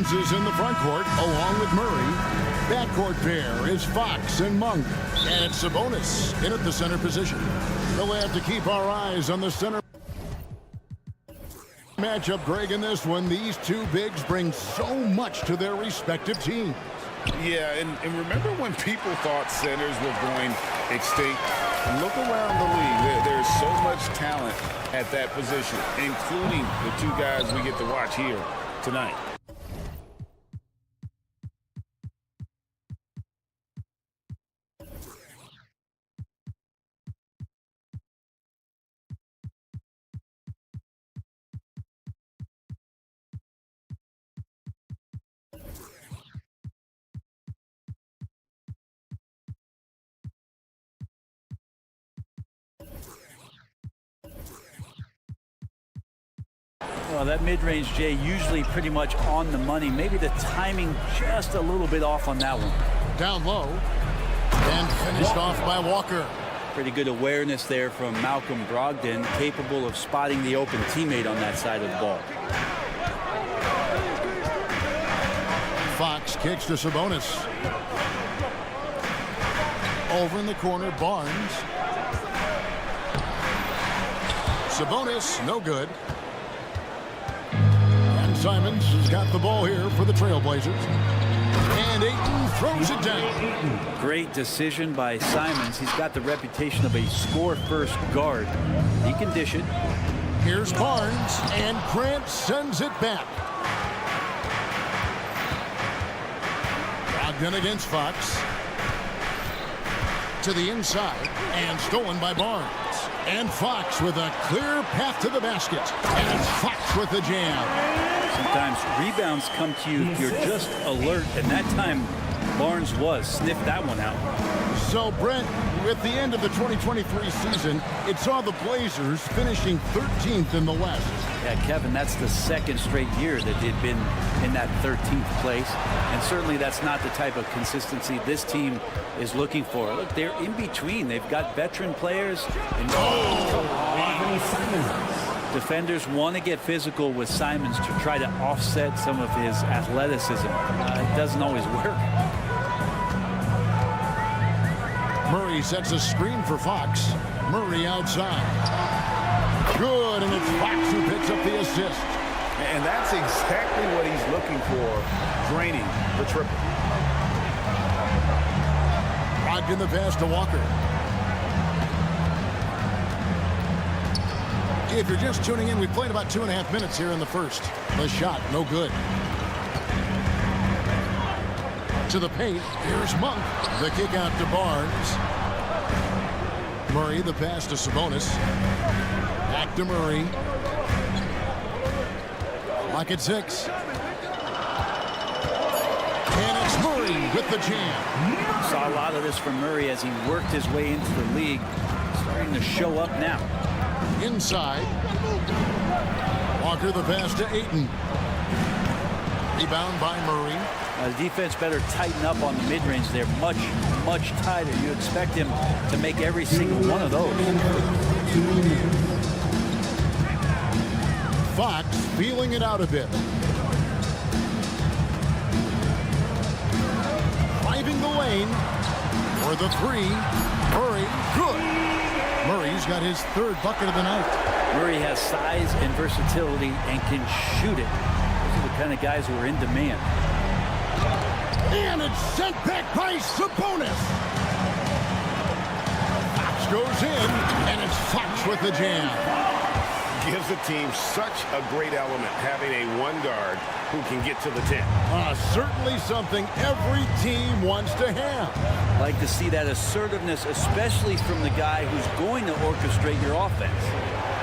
Simons is in the front court along with Murray. Backcourt pair is Fox and Monk. And it's Sabonis in at the center position. We'll have to keep our eyes on the center matchup, Greg, in this one. These two bigs bring so much to their respective teams. Yeah, and remember when people thought centers were going extinct? Look around the league. There's so much talent at that position, including the two guys we get to watch here tonight. Well, that mid-range, Jay, usually pretty much on the money. Maybe the timing just a little bit off on that one. Down low and finished off by Walker. Pretty good awareness there from Malcolm Brogdon, capable of spotting the open teammate on that side of the ball. Fox kicks to Sabonis. Over in the corner, Barnes. Sabonis, no good. Simons has got the ball here for the Trailblazers. And Ayton throws it down. Great decision by Simons. He's got the reputation of a score-first guard. He can dish it. Here's Barnes, and Grant sends it back. Brogdon against Fox. To the inside, and stolen by Barnes. And Fox with a clear path to the basket. And it's Fox with the jam. Sometimes rebounds come to you if you're just alert, and that time Barnes was. Sniffed that one out. So, Brent, at the end of the 2023 season, it saw the Blazers finishing 13th in the West. Yeah, Kevin, that's the second straight year that they've been in that 13th place. And certainly that's not the type of consistency this team is looking for. Look, they're in between. They've got veteran players. And defenders want to get physical with Simons to try to offset some of his athleticism. It doesn't always work. Murray sets a screen for Fox. Murray outside. Good, and it's Fox who picks up the assist. And that's exactly what he's looking for, draining the triple. Brogdon the pass to Walker. If you're just tuning in, we played about 2.5 minutes here in the first. The shot, no good. To the paint, here's Monk. The kick out to Barnes. Murray, the pass to Sabonis. Back to Murray. Lock at 6. And it's Murray with the jam. Saw a lot of this from Murray as he worked his way into the league. Starting to show up now. Inside. Walker the pass to Ayton. Rebound by Murray. The defense better tighten up on the mid-range. They're much, much tighter. You expect him to make every single one of those. Fox feeling it out a bit. Driving the lane for the 3. Murray, good. Murray's got his 3rd bucket of the night. Murray has size and versatility and can shoot it. Those are the kind of guys who are in demand. And it's sent back by Sabonis. Fox goes in, and it's Fox with the jam. Gives the team such a great element, having a one guard who can get to the 10. Certainly something every team wants to have. Like to see that assertiveness, especially from the guy who's going to orchestrate your offense.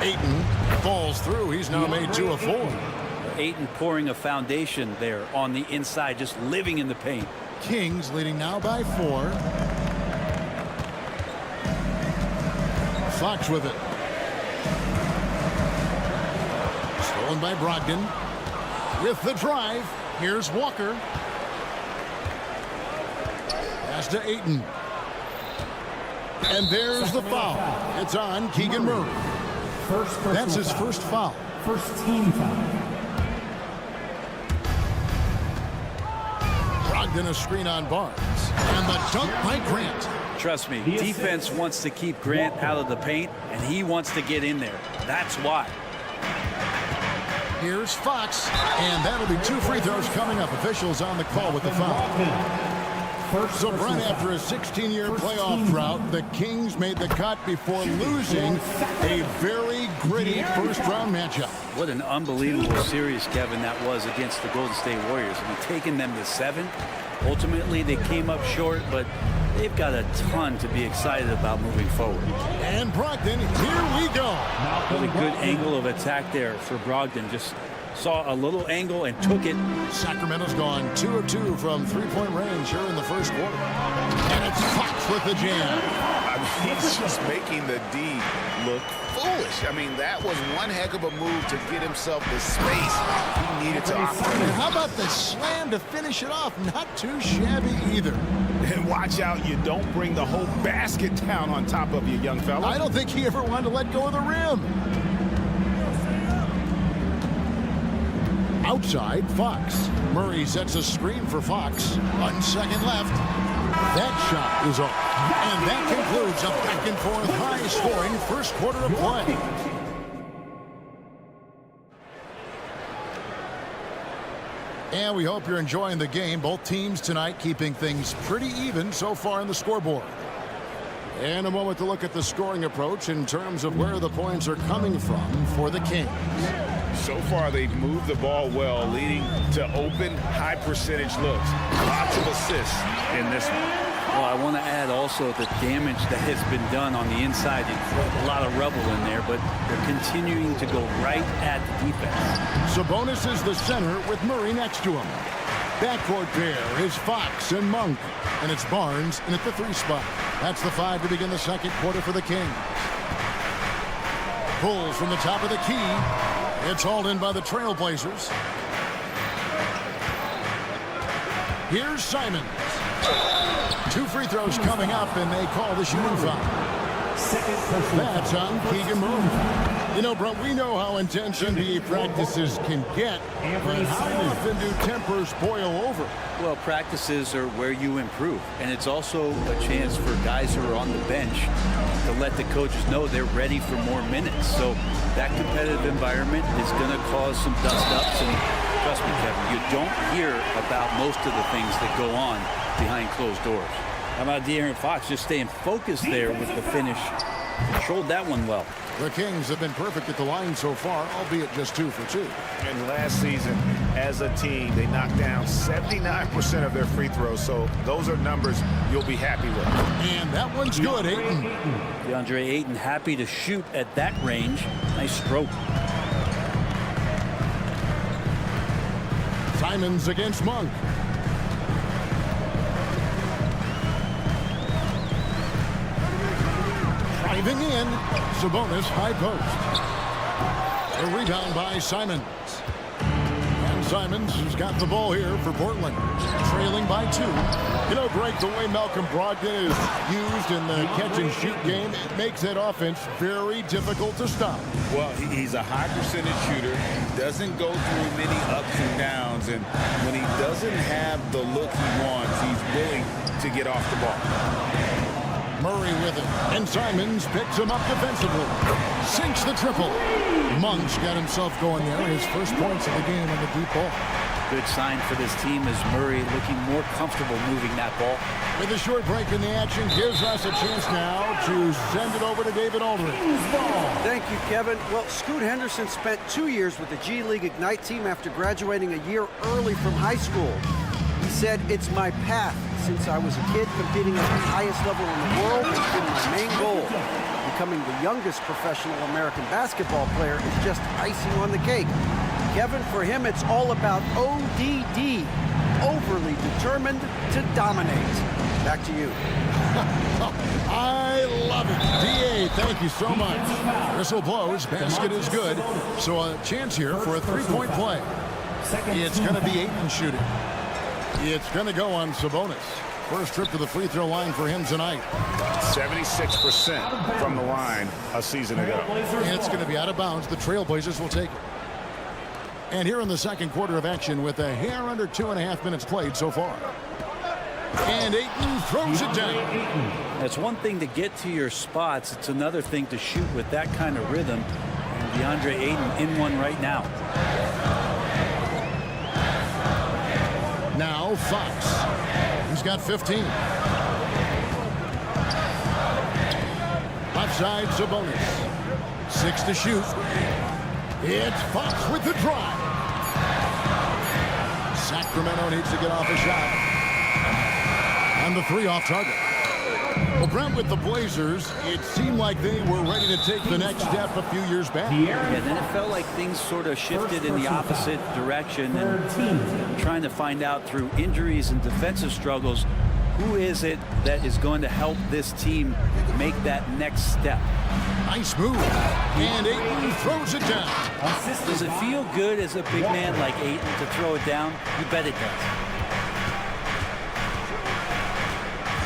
Ayton falls through. He's now made 2 of 4. Ayton pouring a foundation there on the inside, just living in the paint. Kings leading now by 4. Fox with it. Stolen by Brogdon. With the drive, here's Walker. Pass to Ayton. And there's the foul. It's on Keegan Murray. That's his first foul. First team foul. Brogdon, a screen on Barnes. And the dunk by Grant. Trust me, defense wants to keep Grant out of the paint, and he wants to get in there. That's why. Here's Fox, and that'll be 2 free throws coming up. Officials on the call with the foul. So, Brent, after a 16-year playoff drought, the Kings made the cut before losing a very gritty first-round matchup. What an unbelievable series, Kevin, that was against the Golden State Warriors. I mean, taking them to 7. Ultimately, they came up short, but they've got a ton to be excited about moving forward. And Brogdon, here we go. Really good angle of attack there for Brogdon. Just saw a little angle and took it. Sacramento's gone 2 of 2 from three-point range here in the first quarter. And it's Fox with the jam. I mean, he's just making the D look foolish. I mean, that was one heck of a move to get himself the space he needed to operate. And how about the slam to finish it off? Not too shabby either. And watch out, you don't bring the whole basket down on top of you, young fella. I don't think he ever wanted to let go of the rim. Outside, Fox. Murray sets a screen for Fox. 1 second left. That shot is off. And that concludes a back-and-forth high-scoring first quarter of play. And we hope you're enjoying the game. Both teams tonight keeping things pretty even so far in the scoreboard. And a moment to look at the scoring approach in terms of where the points are coming from for the Kings. So far, they've moved the ball well, leading to open, high-percentage looks. Lots of assists in this one. Well, I want to add also the damage that has been done on the inside. A lot of rubble in there, but they're continuing to go right at the defense. Sabonis is the center with Murray next to him. Backcourt pair is Fox and Monk. And it's Barnes in at the 3 spot. That's the 5 to begin the second quarter for the Kings. Pulls from the top of the key. It's hauled in by the Trailblazers. Here's Simons. 2 free throws coming up, and they call the shooting foul. That's on Keegan Murray. You know, Brent, we know how intense NBA practices can get, but how often do tempers boil over? Well, practices are where you improve, and it's also a chance for guys who are on the bench to let the coaches know they're ready for more minutes. So that competitive environment is going to cause some dust-ups, and trust me, Kevin, you don't hear about most of the things that go on behind closed doors. How about De'Aaron Fox just staying focused there with the finish? Controlled that one well. The Kings have been perfect at the line so far, albeit just 2 for 2. And last season, as a team, they knocked down 79% of their free throws, so those are numbers you'll be happy with. And that one's good, Ayton. DeAndre Ayton happy to shoot at that range. Nice stroke. Simons against Monk. Driving in, Sabonis high post. A rebound by Simons. And Simons has got the ball here for Portland. Trailing by 2. You know, Greg, the way Malcolm Brogdon is used in the catch-and-shoot game, it makes that offense very difficult to stop. Well, he's a high-percentage shooter. He doesn't go through many ups and downs, and when he doesn't have the look he wants, he's willing to get off the ball. Murray with it, and Simons picks him up defensively. Sinks the triple. Monk's got himself going there. His first points of the game on the deep ball. Good sign for this team as Murray looking more comfortable moving that ball. With a short break in the action, gives us a chance now to send it over to David Aldridge. Thank you, Kevin. Well, Scoot Henderson spent 2 years with the G League Ignite team after graduating a year early from high school. He said, "It's my path. Since I was a kid, competing at the highest level in the world has been my main goal. Becoming the youngest professional American basketball player is just icing on the cake." Kevin, for him, it's all about ODD, overly determined to dominate. Back to you. I love it. DA, thank you so much. Whistle blows. Basket is good. So a chance here for a 3-point play. It's going to be Ayton shooting. It's going to go on Sabonis. First trip to the free throw line for him tonight. 76% from the line a season ago. And it's going to be out of bounds. The Trailblazers will take it. And here in the second quarter of action with a hair under 2.5 minutes played so far. And Ayton throws it down. It's one thing to get to your spots. It's another thing to shoot with that kind of rhythm. And DeAndre Ayton in one right now. Now Fox. He's got 15. Left side, Sabonis. 6 to shoot. It's Fox with the drive. Sacramento needs to get off a shot. And the 3 off target. Well, Brent, with the Blazers, it seemed like they were ready to take the next step a few years back. Yeah, then it felt like things sort of shifted in the opposite direction. And trying to find out through injuries and defensive struggles, who is it that is going to help this team make that next step? Nice move. And Ayton throws it down. Does it feel good as a big man like Ayton to throw it down? You bet it does.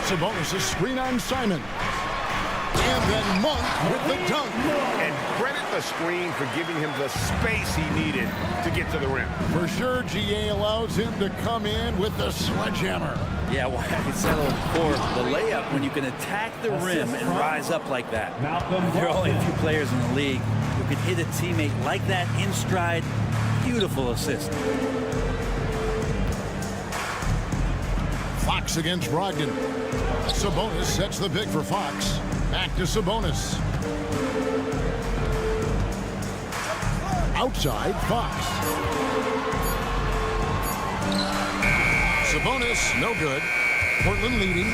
Sabonis' screen on Simon. And then Monk with the dunk. And credit the screen for giving him the space he needed to get to the rim. For sure, GA allows him to come in with the sledgehammer. Yeah, well, I said before, the layup, when you can attack the rim and rise up like that. There are only a few players in the league who could hit a teammate like that in stride. Beautiful assist. Fox against Brogdon. Sabonis sets the pick for Fox. Back to Sabonis. Outside, Fox. Sabonis, no good. Portland leading.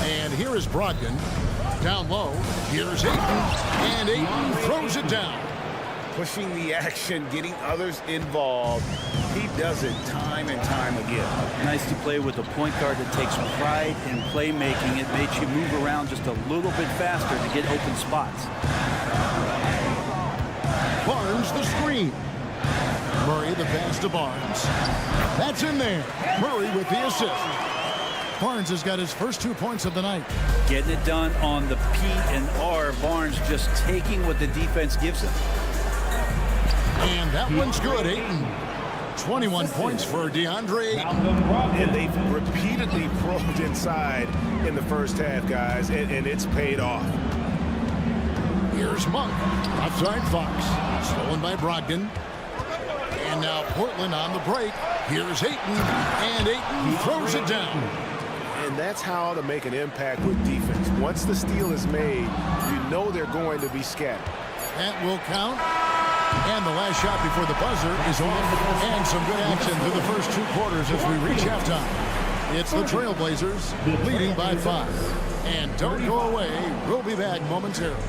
And here is Brogdon. Down low. Here's Ayton. And Ayton throws it down. Pushing the action, getting others involved. He does it time and time again. Nice to play with a point guard that takes pride in playmaking. It makes you move around just a little bit faster to get open spots. Barnes the screen. Murray the pass to Barnes. That's in there. Murray with the assist. Barnes has got his first 2 points of the night. Getting it done on the P and R. Barnes just taking what the defense gives him. And that one's good, Ayton. 21 points for DeAndre Ayton. And they've repeatedly probed inside in the first half, guys, and it's paid off. Here's Monk. Outside Fox. Stolen by Brogdon. And now Portland on the break. Here's Ayton. And Ayton throws it down. And that's how to make an impact with defense. Once the steal is made, you know they're going to be scattered. That will count. And the last shot before the buzzer is off. And some good action through the first 2 quarters as we reach halftime. It's the Trailblazers leading by 5. And don't go away. We'll be back momentarily.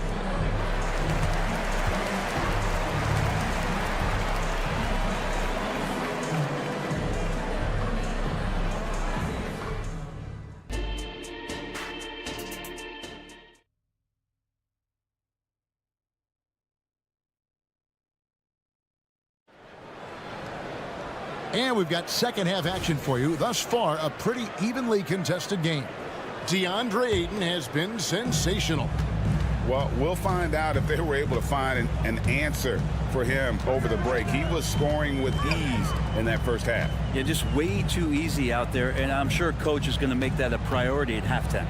And we've got second half action for you. Thus far, a pretty evenly contested game. DeAndre Ayton has been sensational. Well, we'll find out if they were able to find an answer for him over the break. He was scoring with ease in that first half. Yeah, just way too easy out there, and I'm sure coach is going to make that a priority at halftime.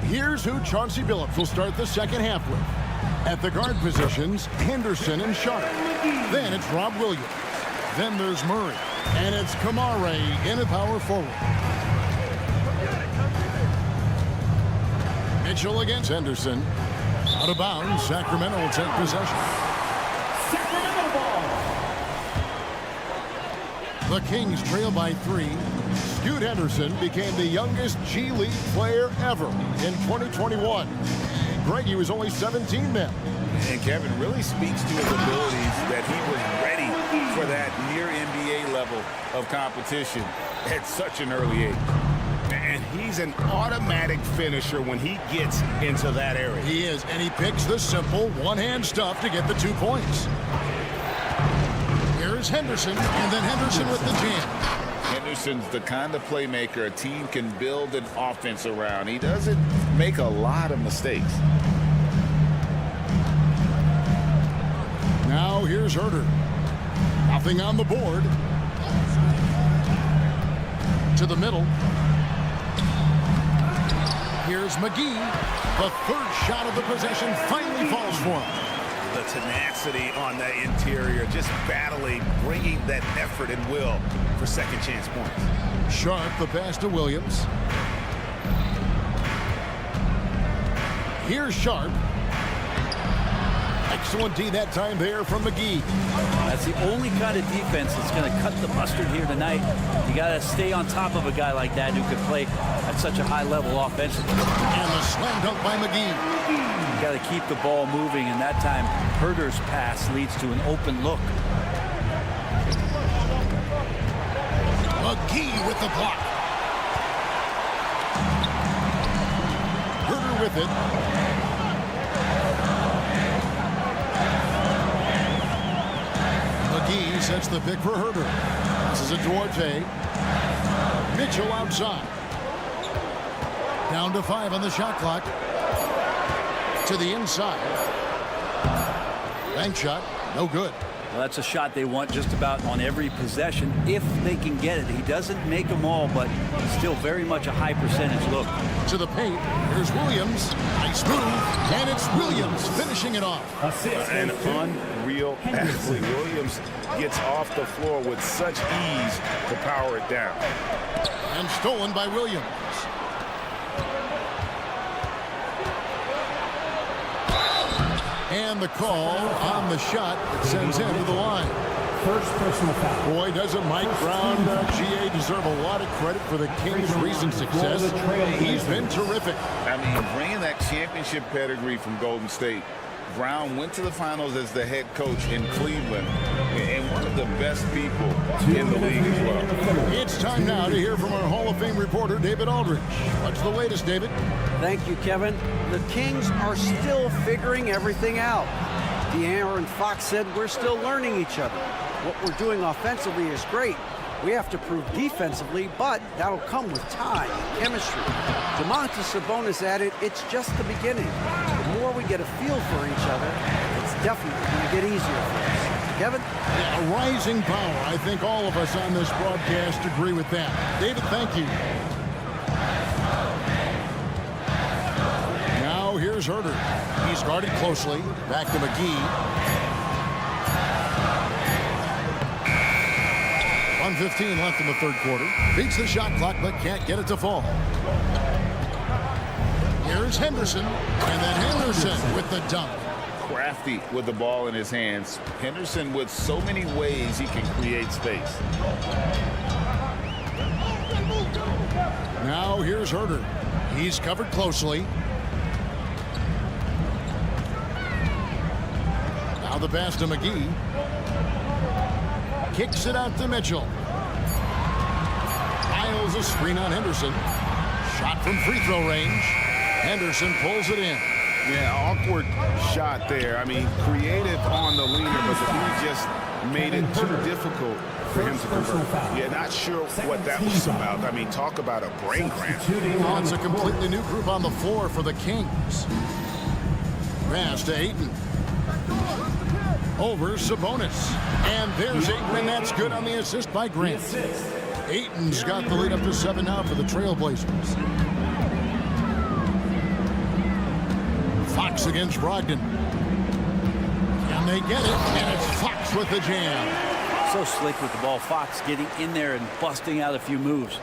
Here's who Chauncey Billups will start the second half with. At the guard positions, Henderson and Sharp. Then it's Rob Williams. Then there's Murray. And it's Kamare in a power forward. Mitchell against Henderson. Out of bounds, Sacramento will take possession. Sacramento ball. The Kings trail by 3. Scoot Henderson became the youngest G League player ever in 2021. Greggy was only 17 then. And Kevin really speaks to his abilities that he was ready for that near NBA level of competition at such an early age. And he's an automatic finisher when he gets into that area. He is, and he picks the simple one-hand stuff to get the 2 points. Here's Henderson, and then Henderson with the jam. Henderson's the kind of playmaker a team can build an offense around. He doesn't make a lot of mistakes. Now here's Herter. Nothing on the board. to the middle. Here's McGee. The third shot of the possession finally falls for him. The tenacity on that interior, just battling, bringing that effort and will for second chance points. Sharp, the pass to Williams. Here's Sharp. Excellent D that time there from McGee. That's the only kind of defense that's going to cut the mustard here tonight. You got to stay on top of a guy like that who can play at such a high level offensively. And the slam dunk by McGee. You got to keep the ball moving, and that time Herder's pass leads to an open look. McGee with the block. Herder with it. McGee sets the pick for Herder. This is a Duarte. Mitchell outside. Down to 5 on the shot clock. To the inside. Bank shot, no good. Well, that's a shot they want just about on every possession if they can get it. He doesn't make them all, but still very much a high percentage look. To the paint. Here's Williams. Nice move. And it's Williams finishing it off. An unreal athlete. Williams gets off the floor with such ease to power it down. And stolen by Williams. And the call on the shot that sends him to the line. First personal foul. Boy, doesn't Mike Brown, GA, deserve a lot of credit for the Kings' recent success. He's been terrific. I mean, bringing that championship pedigree from Golden State, Brown went to the finals as the head coach in Cleveland, and one of the best people in the league as well. It's time now to hear from our Hall of Fame reporter, David Aldridge. What's the latest, David? Thank you, Kevin. The Kings are still figuring everything out. De'Aaron Fox said we're still learning each other. What we're doing offensively is great. We have to prove defensively, but that'll come with time and chemistry. Domantas Sabonis added, it's just the beginning. The more we get a feel for each other, it's definitely going to get easier for us. Kevin? Yeah, a rising power. I think all of us on this broadcast agree with that. David, thank you. Now here's Herder. He's guarded closely. Back to McGee. 1:15 left in the third quarter. Beats the shot clock, but can't get it to fall. Here's Henderson, and then Henderson with the dunk. Crafty with the ball in his hands. Henderson with so many ways he can create space. Now here's Herder. He's covered closely. Now the pass to McGee. Kicks it out to Mitchell. Piles a screen on Henderson. Shot from free throw range. Henderson pulls it in. Yeah, awkward shot there. I mean, creative on the leaner, but he just made it too difficult for him to convert. Yeah, not sure what that was about. I mean, talk about a brain cramp. It's a completely new group on the floor for the Kings. Pass to Ayton. Over Sabonis. And there's Ayton, and that's good on the assist by Grant. Ayton's got the lead up to 7 now for the Trailblazers. Fox against Brogdon. And they get it, and it's Fox with the jam. So slick with the ball. Fox getting in there and busting out a few moves.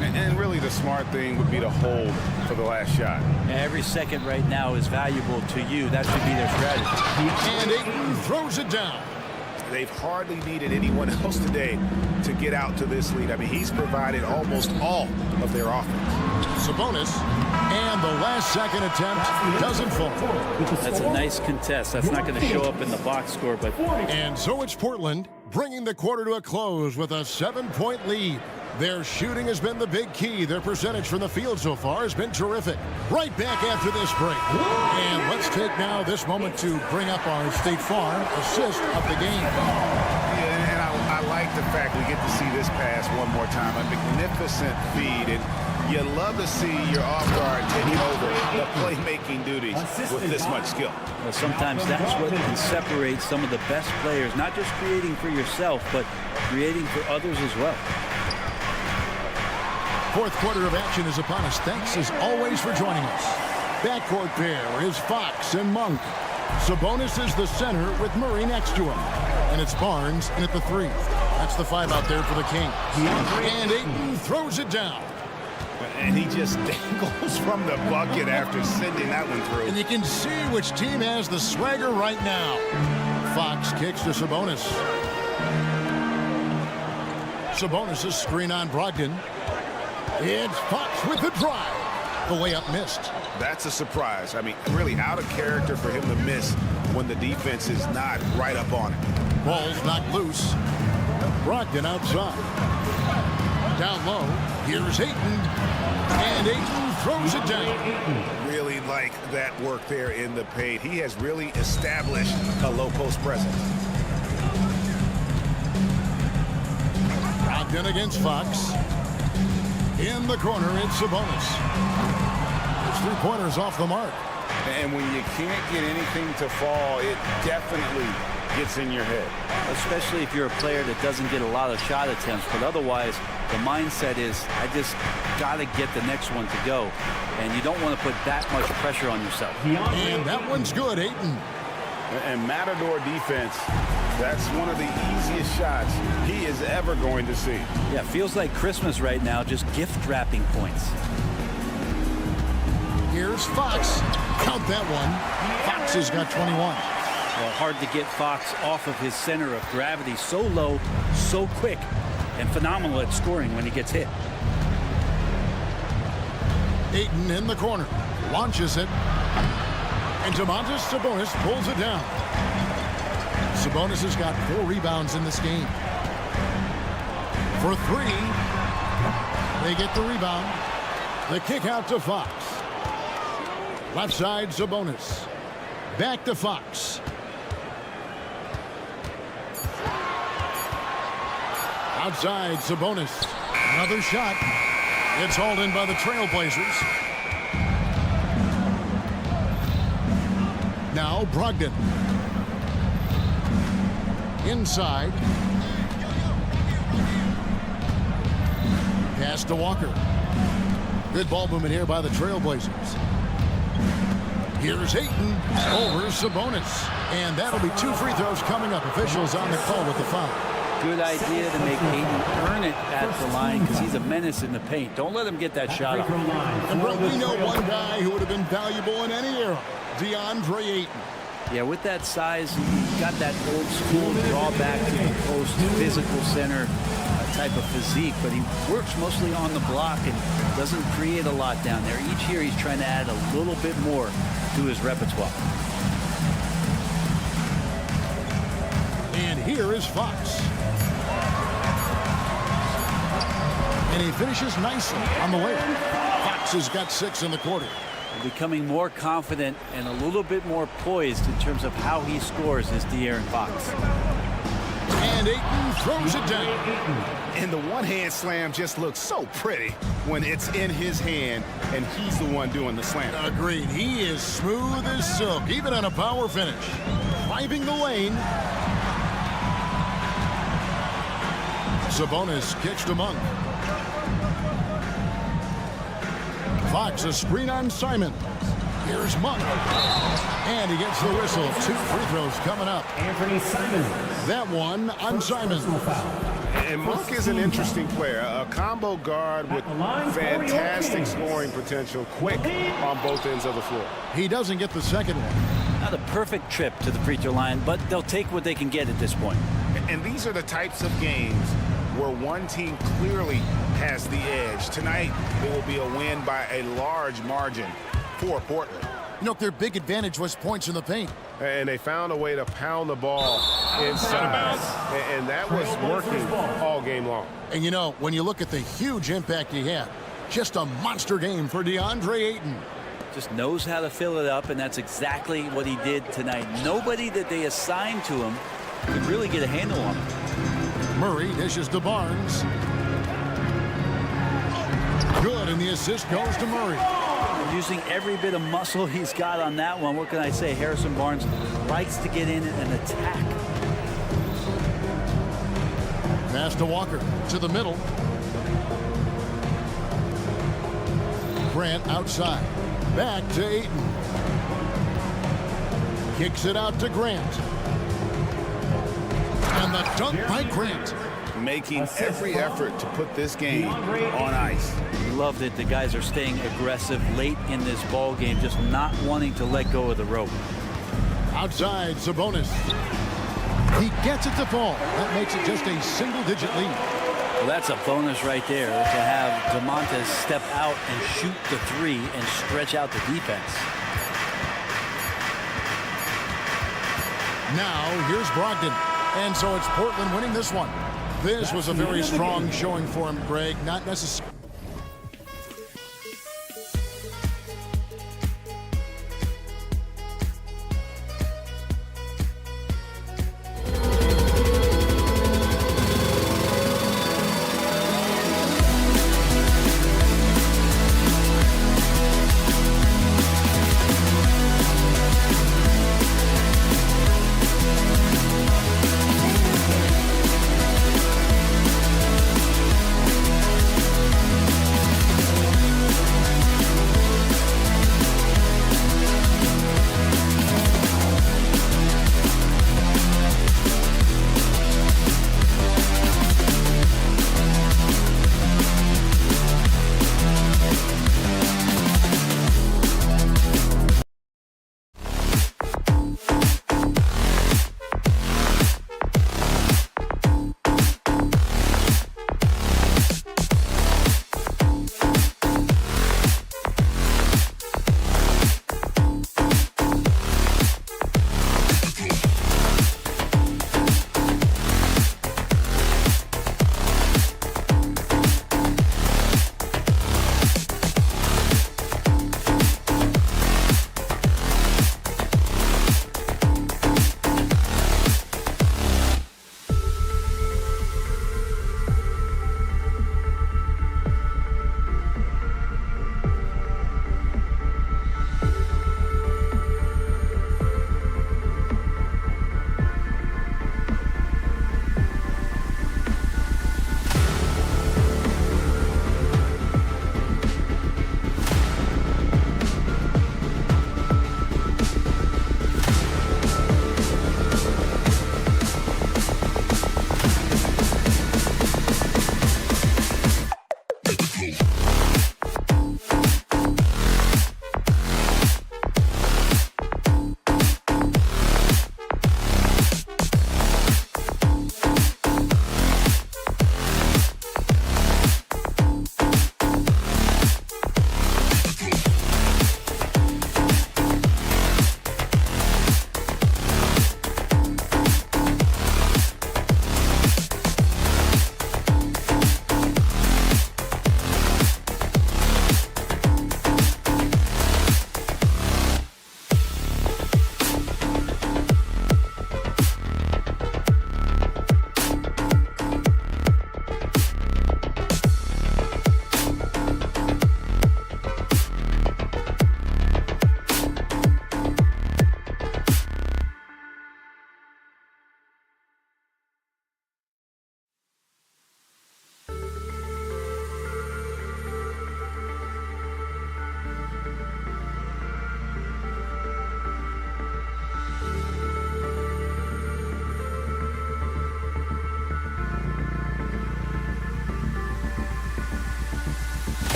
And really the smart thing would be to hold for the last shot. Every second right now is valuable to you. That should be their strategy. And Ayton throws it down. They've hardly needed anyone else today to get out to this lead. I mean, he's provided almost all of their offense. Sabonis, and the last second attempt doesn't fall. That's a nice contest. That's not going to show up in the box score, but... And so it's Portland bringing the quarter to a close with a 7-point lead. Their shooting has been the big key. Their percentage from the field so far has been terrific. Right back after this break. And let's take now this moment to bring up our State Farm assist of the game. Yeah, and I like the fact we get to see this pass one more time. A magnificent feed. And you love to see your off guard taking over the playmaking duties with this much skill. Well, sometimes that's what can separate some of the best players. Not just creating for yourself, but creating for others as well. Fourth quarter of action is upon us. Thanks as always for joining us. Backcourt pair is Fox and Monk. Sabonis is the center with Murray next to him. And it's Barnes in at the 3. That's the 5 out there for the King. And Ayton throws it down. And he just dangles from the bucket after sending that one through. And you can see which team has the swagger right now. Fox kicks to Sabonis. Sabonis' screen on Brogdon. It's Fox with the drive. The layup missed. That's a surprise. I mean, really out of character for him to miss when the defense is not right up on it. Ball's knocked loose. Brogdon outside. Down low. Here's Ayton. And Ayton throws it down. Really like that work there in the paint. He has really established a low post presence. Brogdon against Fox. In the corner, it's Sabonis. His three-pointer's off the mark. And when you can't get anything to fall, it definitely gets in your head. Especially if you're a player that doesn't get a lot of shot attempts. But otherwise, the mindset is, I just got to get the next one to go. And you don't want to put that much pressure on yourself. And that one's good, Ayton. And Matador defense, that's one of the easiest shots he is ever going to see. Yeah, feels like Christmas right now, just gift wrapping points. Here's Fox. Count that one. Fox has got 21. Well, hard to get Fox off of his center of gravity. So low, so quick, and phenomenal at scoring when he gets hit. Ayton in the corner. Launches it. And Domantas Sabonis pulls it down. Sabonis has got 4 rebounds in this game. For 3. They get the rebound. The kick out to Fox. Left side, Sabonis. Back to Fox. Outside, Sabonis. Another shot. It's hauled in by the Trailblazers. Now Brogdon. Inside. Pass to Walker. Good ball movement here by the Trailblazers. Here's Ayton over Sabonis. And that'll be 2 free throws coming up. Officials on the call with the foul. Good idea to make Ayton earn it at the line because he's a menace in the paint. Don't let him get that shot off. And Brett, we know one guy who would have been valuable in any era. DeAndre Ayton. Yeah, with that size, he's got that old school draw back to the post, physical center type of physique, but he works mostly on the block and doesn't create a lot down there. Each year he's trying to add a little bit more to his repertoire. And here is Fox. And he finishes nicely on the way. Fox has got 6 in the quarter. Becoming more confident and a little bit more poised in terms of how he scores is De'Aaron Fox. And Ayton throws it down. And the one-hand slam just looks so pretty when it's in his hand and he's the one doing the slam. Agreed. He is smooth as silk, even on a power finish. Driving the lane. Sabonis kicks to Monk. Fox, a screen on Simon. Here's Monk. And he gets the whistle. 2 free throws coming up. Anthony Simon. That one on Simon. And Monk is an interesting player. A combo guard with fantastic scoring potential. Quick on both ends of the floor. He doesn't get the second one. Not a perfect trip to the free throw line, but they'll take what they can get at this point. And these are the types of games where one team clearly has the edge. Tonight, it will be a win by a large margin for Portland. You know, their big advantage was points in the paint. And they found a way to pound the ball inside. And that was working all game long. And you know, when you look at the huge impact he had, just a monster game for DeAndre Ayton. Just knows how to fill it up, and that's exactly what he did tonight. Nobody that they assigned to him could really get a handle on him. Murray dishes to Barnes. Good, and the assist goes to Murray. Using every bit of muscle he's got on that one. What can I say? Harrison Barnes likes to get in and attack. Pass to Walker, to the middle. Grant outside. Back to Ayton. Kicks it out to Grant. And the dunk by Grant. Making every effort to put this game on ice. Love that the guys are staying aggressive late in this ball game, just not wanting to let go of the rope. Outside, Sabonis. He gets it to fall. That makes it just a single-digit lead. Well, that's a bonus right there to have DeMontis step out and shoot the three and stretch out the defense. Now, here's Brogdon. And so it's Portland winning this one. This was a very strong showing for him, Greg. Not necessarily.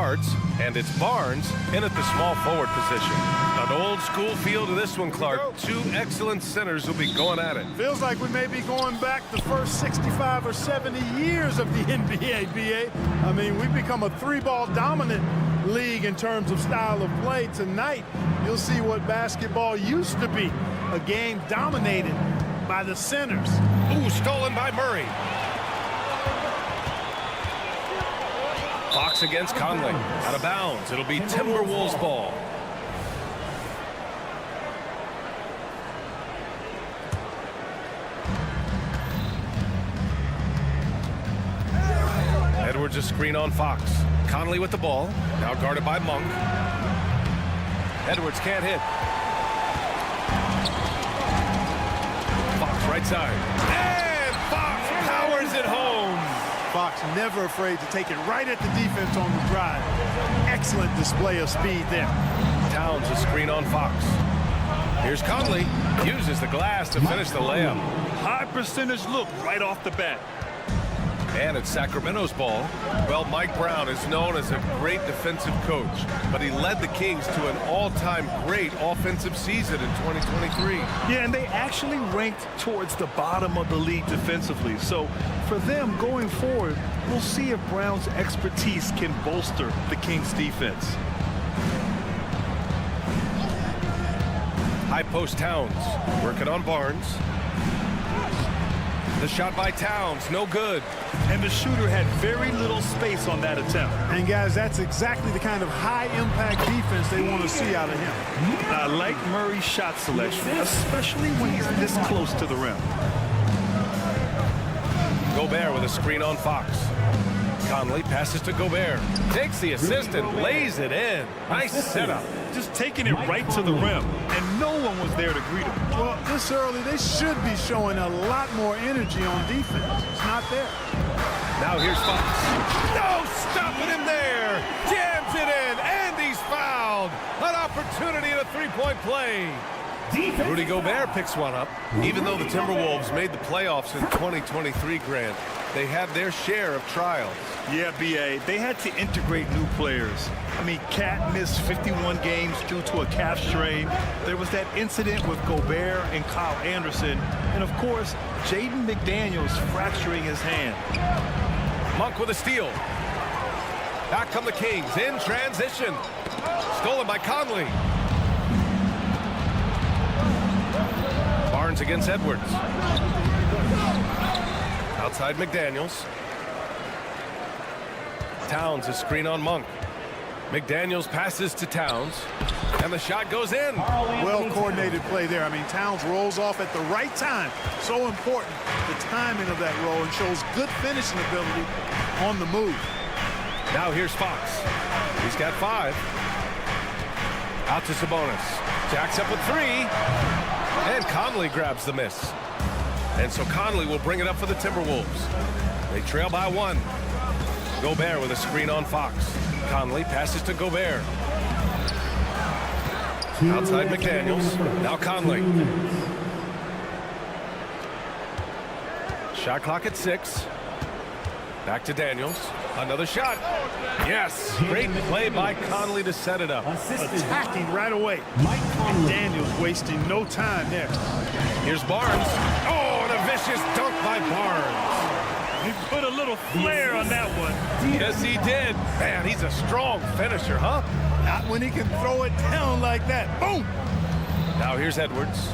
guards, and it's Barnes in at the small forward position. An old school feel to this one, Clark. Two excellent centers will be going at it. Feels like we may be going back the first 65 or 70 years of the NBA, BA. I mean, we've become a three-ball dominant league in terms of style of play. Tonight, you'll see what basketball used to be, a game dominated by the centers. Ooh, stolen by Murray. Fox against Conley. Out of bounds. It'll be Timberwolves ball. Edwards a screen on Fox. Conley with the ball. Now guarded by Monk. Edwards can't hit. Fox right side. And Fox powers it home. Fox never afraid to take it right at the defense on the drive. Excellent display of speed there. Towns a screen on Fox. Here's Conley. Uses the glass to finish the layup. High percentage look right off the bat. And it's Sacramento's ball. Well, Mike Brown is known as a great defensive coach, but he led the Kings to an all-time great offensive season in 2023. Yeah, and they actually ranked towards the bottom of the league defensively. So for them going forward, we'll see if Brown's expertise can bolster the Kings defense. High post Towns, working on Barnes. The shot by Towns, no good. And the shooter had very little space on that attempt. And guys, that's exactly the kind of high-impact defense they want to see out of him. I like Murray's shot selection, especially when he's this close to the rim. Gobert with a screen on Fox. Conley passes to Gobert. Takes the assist and lays it in. Nice setup. Just taking it right to the rim, and no one was there to greet him. Well, this early, they should be showing a lot more energy on defense. It's not there. Now here's Fox. No stopping him there. Jams it in, and he's fouled. An opportunity in a three-point play. Rudy Gobert picks one up. Even though the Timberwolves made the playoffs in 2023, Grant, they had their share of trials. Yeah, B.A., they had to integrate new players. I mean, Cat missed 51 games due to a calf strain. There was that incident with Gobert and Kyle Anderson. And, of course, Jaden McDaniels fracturing his hand. Monk with a steal. Back come the Kings in transition. Stolen by Conley. Barnes against Edwards. Outside McDaniels. Towns a screen on Monk. McDaniels passes to Towns, and the shot goes in. Well-coordinated play there. I mean, Towns rolls off at the right time. So important, the timing of that roll, and shows good finishing ability on the move. Now here's Fox. He's got 5. Out to Sabonis. Jacks up with 3. And Conley grabs the miss. And so Conley will bring it up for the Timberwolves. They trail by 1. Gobert with a screen on Fox. Conley passes to Gobert. Outside McDaniels. Now Conley. Shot clock at 6. Back to Daniels. Another shot. Yes. Great play by Conley to set it up. Attacking right away. And Daniels wasting no time there. Here's Barnes. Oh, and a vicious dunk by Barnes. He put a little flair on that one. Yes, he did. Man, he's a strong finisher, huh? Not when he can throw it down like that. Boom! Now here's Edwards.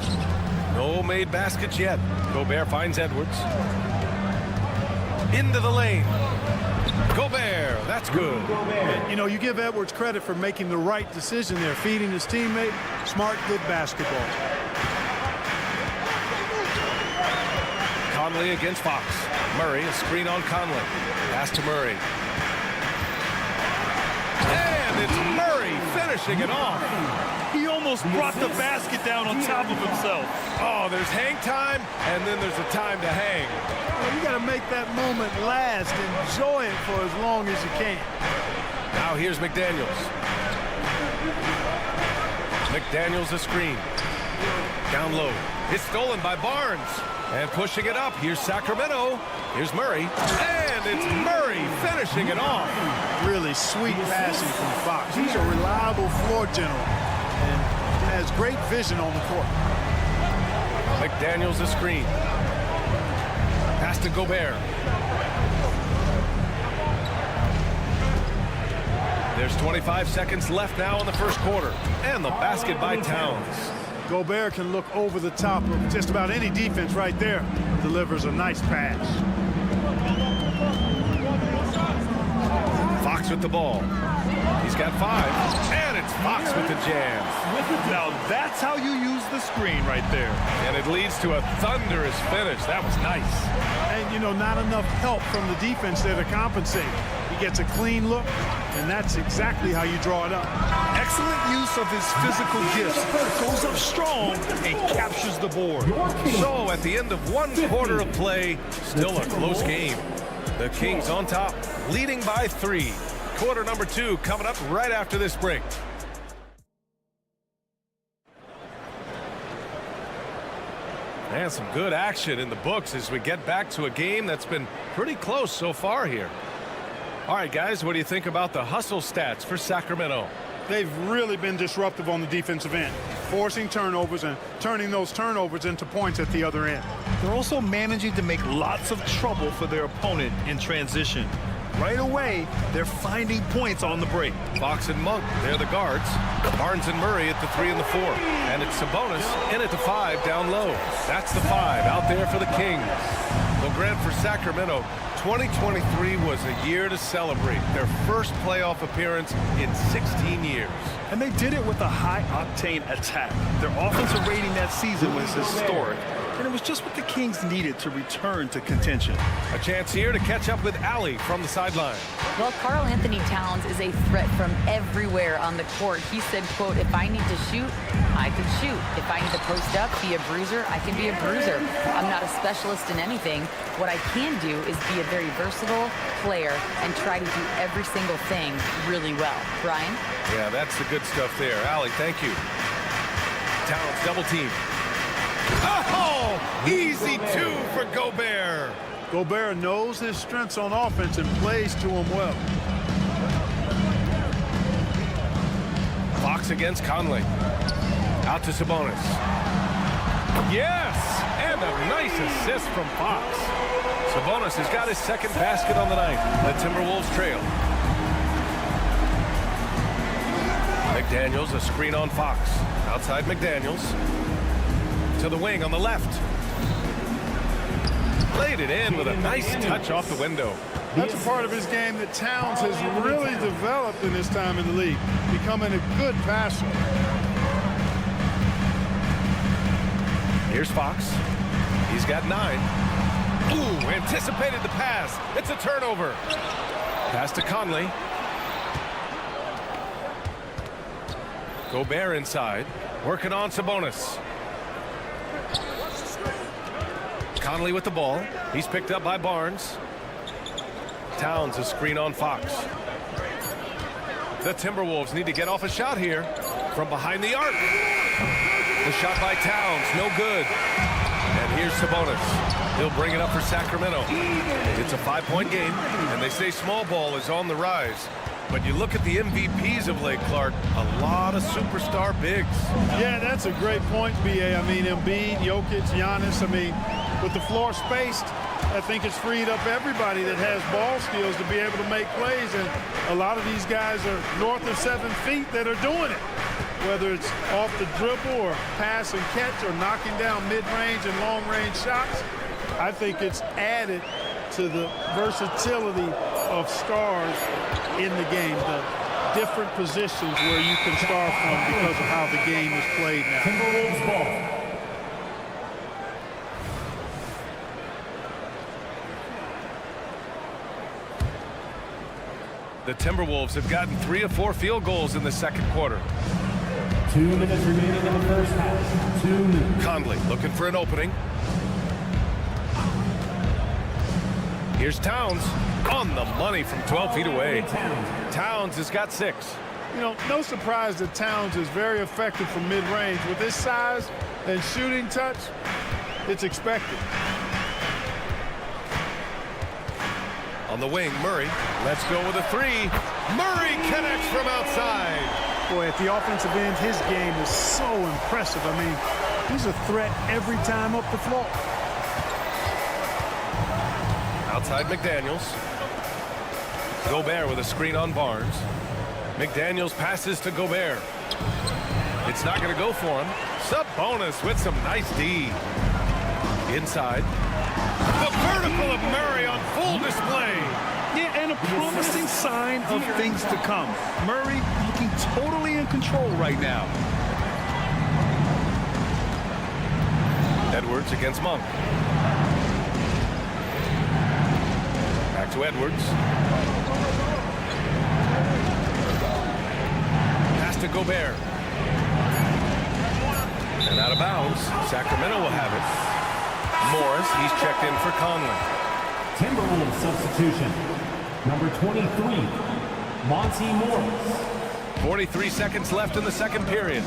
No made baskets yet. Gobert finds Edwards. Into the lane. Gobert, that's good. You know, you give Edwards credit for making the right decision there, feeding his teammate. Smart, good basketball. Conley against Fox. Murray, a screen on Conley. Pass to Murray. And it's Murray finishing it off. He almost brought the basket down on top of himself. Oh, there's hang time, and then there's a time to hang. Well, you got to make that moment last. Enjoy it for as long as you can. Now here's McDaniels. McDaniels a screen. Down low. It's stolen by Barnes. And pushing it up, here's Sacramento. Here's Murray. And it's Murray finishing it off. Really sweet passing from Fox. He's a reliable floor general and has great vision on the court. McDaniels a screen. Pass to Gobert. There's 25 seconds left now in the first quarter. And the basket by Towns. Gobert can look over the top of just about any defense right there. Delivers a nice pass. Fox with the ball. He's got 5. And it's Fox with the jam. Now that's how you use the screen right there. And it leads to a thunderous finish. That was nice. And, you know, not enough help from the defense there to compensate. He gets a clean look, and that's exactly how you draw it up. Excellent use of his physical gifts. Goes up strong and captures the board. So at the end of one quarter of play, still a close game. The Kings on top, leading by 3. Quarter number 2 coming up right after this break. And some good action in the books as we get back to a game that's been pretty close so far here. All right, guys, what do you think about the hustle stats for Sacramento? They've really been disruptive on the defensive end, forcing turnovers and turning those turnovers into points at the other end. They're also managing to make lots of trouble for their opponent in transition. Right away, they're finding points on the break. Fox and Monk, they're the guards. Barnes and Murray at the 3 and the 4. And it's Sabonis in at the 5 down low. That's the 5 out there for the Kings. Well, Grant, for Sacramento, 2023 was a year to celebrate. Their first playoff appearance in 16 years. And they did it with a high-octane attack. Their offensive rating that season was historic. And it was just what the Kings needed to return to contention. A chance here to catch up with Allie from the sideline. Well, Karl Anthony Towns is a threat from everywhere on the court. He said, quote, if I need to shoot, I can shoot. If I need to post up, be a bruiser, I can be a bruiser. I'm not a specialist in anything. What I can do is be a very versatile player and try to do every single thing really well. Brian? Yeah, that's the good stuff there. Allie, thank you. Towns double team. Oh, easy 2 for Gobert. Gobert knows his strengths on offense and plays to them well. Fox against Conley. Out to Sabonis. Yes, and a nice assist from Fox. Sabonis has got his second basket on the night. The Timberwolves trail. McDaniels, a screen on Fox. Outside McDaniels. To the wing on the left. Played it in with a nice touch off the window. That's a part of his game that Towns has really developed in his time in the league, becoming a good passer. Here's Fox. He's got 9. Ooh, anticipated the pass. It's a turnover. Pass to Conley. Gobert inside. Working on Sabonis. Conley with the ball. He's picked up by Barnes. Towns a screen on Fox. The Timberwolves need to get off a shot here from behind the arc. The shot by Towns, no good. And here's Sabonis. He'll bring it up for Sacramento. It's a 5-point game, and they say small ball is on the rise. But you look at the MVPs of late, Clark, a lot of superstar bigs. Yeah, that's a great point, B.A. I mean, Embiid, Jokic, Giannis, I mean, with the floor spaced, I think it's freed up everybody that has ball skills to be able to make plays, and a lot of these guys are north of 7 feet that are doing it, whether it's off the dribble or pass and catch or knocking down mid-range and long-range shots. I think it's added to the versatility of stars in the game, the different positions where you can start from because of how the game is played now. Timberwolves ball. The Timberwolves have gotten 3 of 4 field goals in the second quarter. 2 minutes remaining in the first half. 2 minutes. Conley looking for an opening. Here's Towns on the money from 12 feet away. Towns has got 6. You know, no surprise that Towns is very effective from mid-range. With his size and shooting touch, it's expected. On the wing, Murray. Let's go with a three. Murray connects from outside. Boy, at the offensive end, his game is so impressive. I mean, he's a threat every time up the floor. Outside McDaniels. Gobert with a screen on Barnes. McDaniels passes to Gobert. It's not going to go for him. Sabonis with some nice D. Inside. The vertical of Murray on full display. Yeah, and a promising sign of things to come. Murray looking totally in control right now. Edwards against Monk. Back to Edwards. Pass to Gobert. And out of bounds. Sacramento will have it. Morris, he's checked in for Conley. Timberwolves substitution. Number 23, Monty Morris. 43 seconds left in the second period.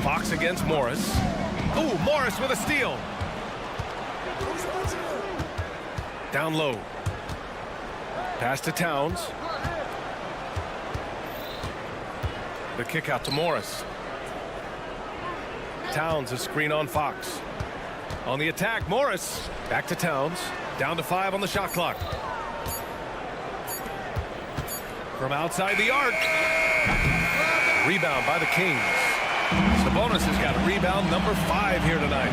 Fox against Morris. Oh, Morris with a steal. Down low. Pass to Towns. The kick out to Morris. Towns, a screen on Fox. On the attack, Morris. Back to Towns. Down to 5 on the shot clock. From outside the arc. Rebound by the Kings. Sabonis has got a rebound number 5 here tonight.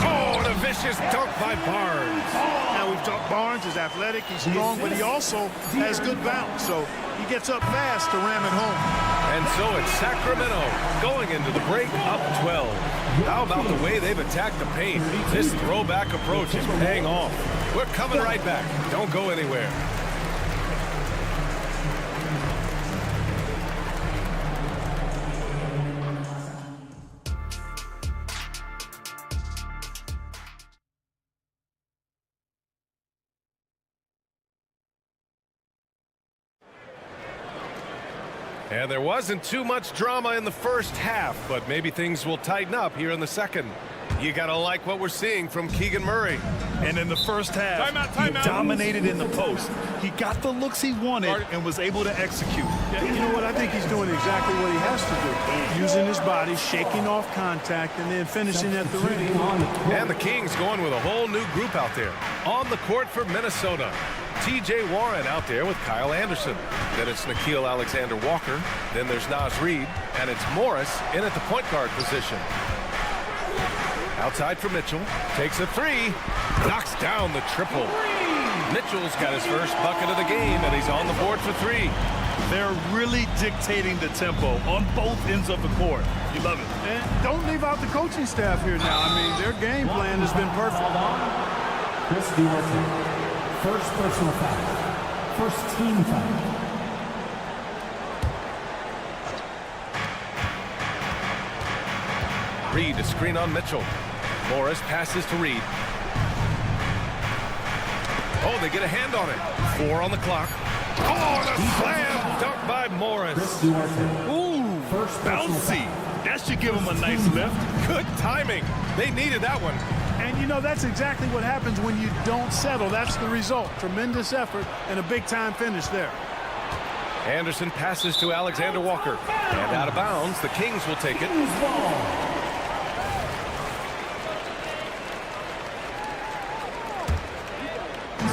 Oh, and a vicious dunk by Barnes. Now we've talked Barnes is athletic, he's strong, but he also has good bounce. So he gets up fast to ram it home. And so it's Sacramento going into the break up 12. How about the way they've attacked the paint? This throwback approach is paying off. We're coming right back. Don't go anywhere. And there wasn't too much drama in the first half, but maybe things will tighten up here in the second. You got to like what we're seeing from Keegan Murray. And in the first half, he dominated in the post. He got the looks he wanted and was able to execute. Yeah, you know what? I think he's doing exactly what he has to do. Using his body, shaking off contact, and then finishing at the rim. And the Kings going with a whole new group out there. On the court for Minnesota. T.J. Warren out there with Kyle Anderson. Then it's Nickeil Alexander-Walker. Then there's Naz Reid. And it's Morris in at the point guard position. Outside for Mitchell. Takes a three. Knocks down the triple. Mitchell's got his first bucket of the game, and he's on the board for 3. They're really dictating the tempo on both ends of the court. You love it. And don't leave out the coaching staff here now. I mean, their game plan has been perfect. Chris Duarte. First personal foul. First team foul. Reid, a screen on Mitchell. Morris passes to Reid. Oh, they get a hand on it. 4 on the clock. Oh, and a slam dunk by Morris. Ooh, bouncy. That should give him a nice lift. Good timing. They needed that one. And, you know, that's exactly what happens when you don't settle. That's the result. Tremendous effort and a big-time finish there. Anderson passes to Alexander Walker. And out of bounds, the Kings will take it.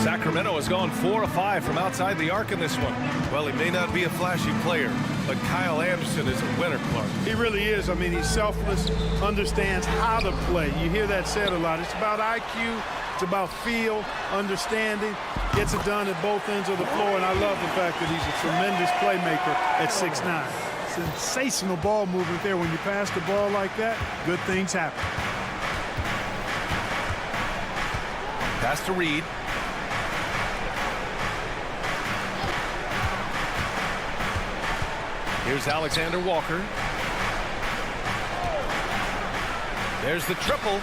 Sacramento has gone 4 of 5 from outside the arc in this one. Well, he may not be a flashy player, but Kyle Anderson is a winner, Clark. He really is. I mean, he's selfless, understands how to play. You hear that said a lot. It's about IQ. It's about feel, understanding. Gets it done at both ends of the floor, and I love the fact that he's a tremendous playmaker at 6'9". Sensational ball movement there. When you pass the ball like that, good things happen. Pass to Reid. Here's Alexander Walker. There's the triple.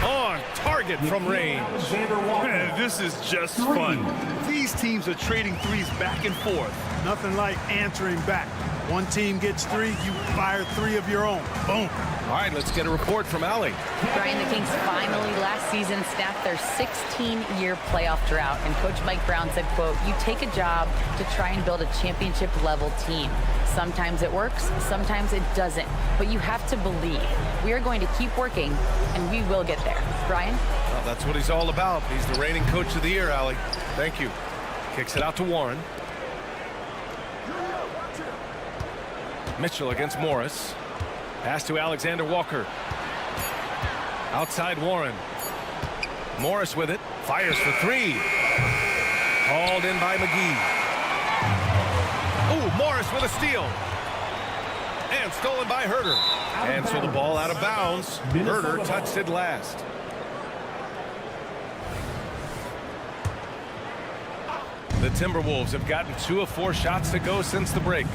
On target from range. Man, this is just fun. These teams are trading threes back and forth. Nothing like answering back. One team gets 3, you fire 3 of your own. Boom. All right, let's get a report from Allie. Brian, the Kings finally last season snapped their 16-year playoff drought, and Coach Mike Brown said, quote, "You take a job to try and build a championship-level team. Sometimes it works, sometimes it doesn't, but you have to believe. We are going to keep working, and we will get there." Brian? Well, that's what he's all about. He's the reigning coach of the year, Allie. Thank you. Kicks it out to Warren. Mitchell against Morris. Pass to Alexander Walker. Outside Warren. Morris with it. Fires for 3. Hauled in by McGee. Ooh, Morris with a steal. And stolen by Herter. And so the ball out of bounds. Herter touched it last. The Timberwolves have gotten 2 of 4 shots to go since the break.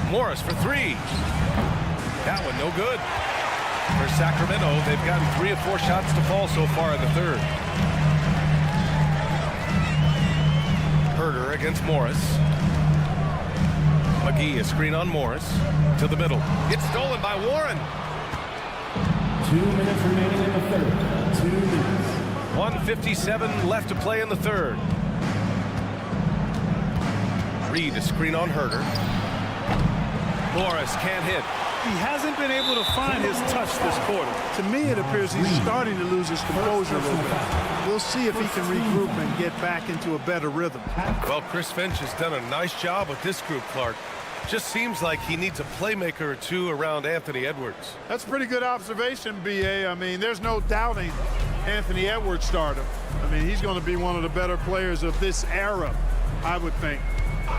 Morris for 3. That one no good. For Sacramento, they've gotten 3 of 4 shots to fall so far in the third. Herter against Morris. McGee, a screen on Morris. To the middle. It's stolen by Warren. 2 minutes remaining in the third. 2 minutes. 1:57 left to play in the third. Reed, a screen on Herter. Morris can't hit. He hasn't been able to find his touch this quarter. To me, it appears he's starting to lose his composure a little bit. We'll see if he can regroup and get back into a better rhythm. Well, Chris Finch has done a nice job with this group, Clark. Just seems like he needs a playmaker or 2 around Anthony Edwards. That's a pretty good observation, B.A. I mean, there's no doubting Anthony Edwards stardom. I mean, he's going to be one of the better players of this era, I would think.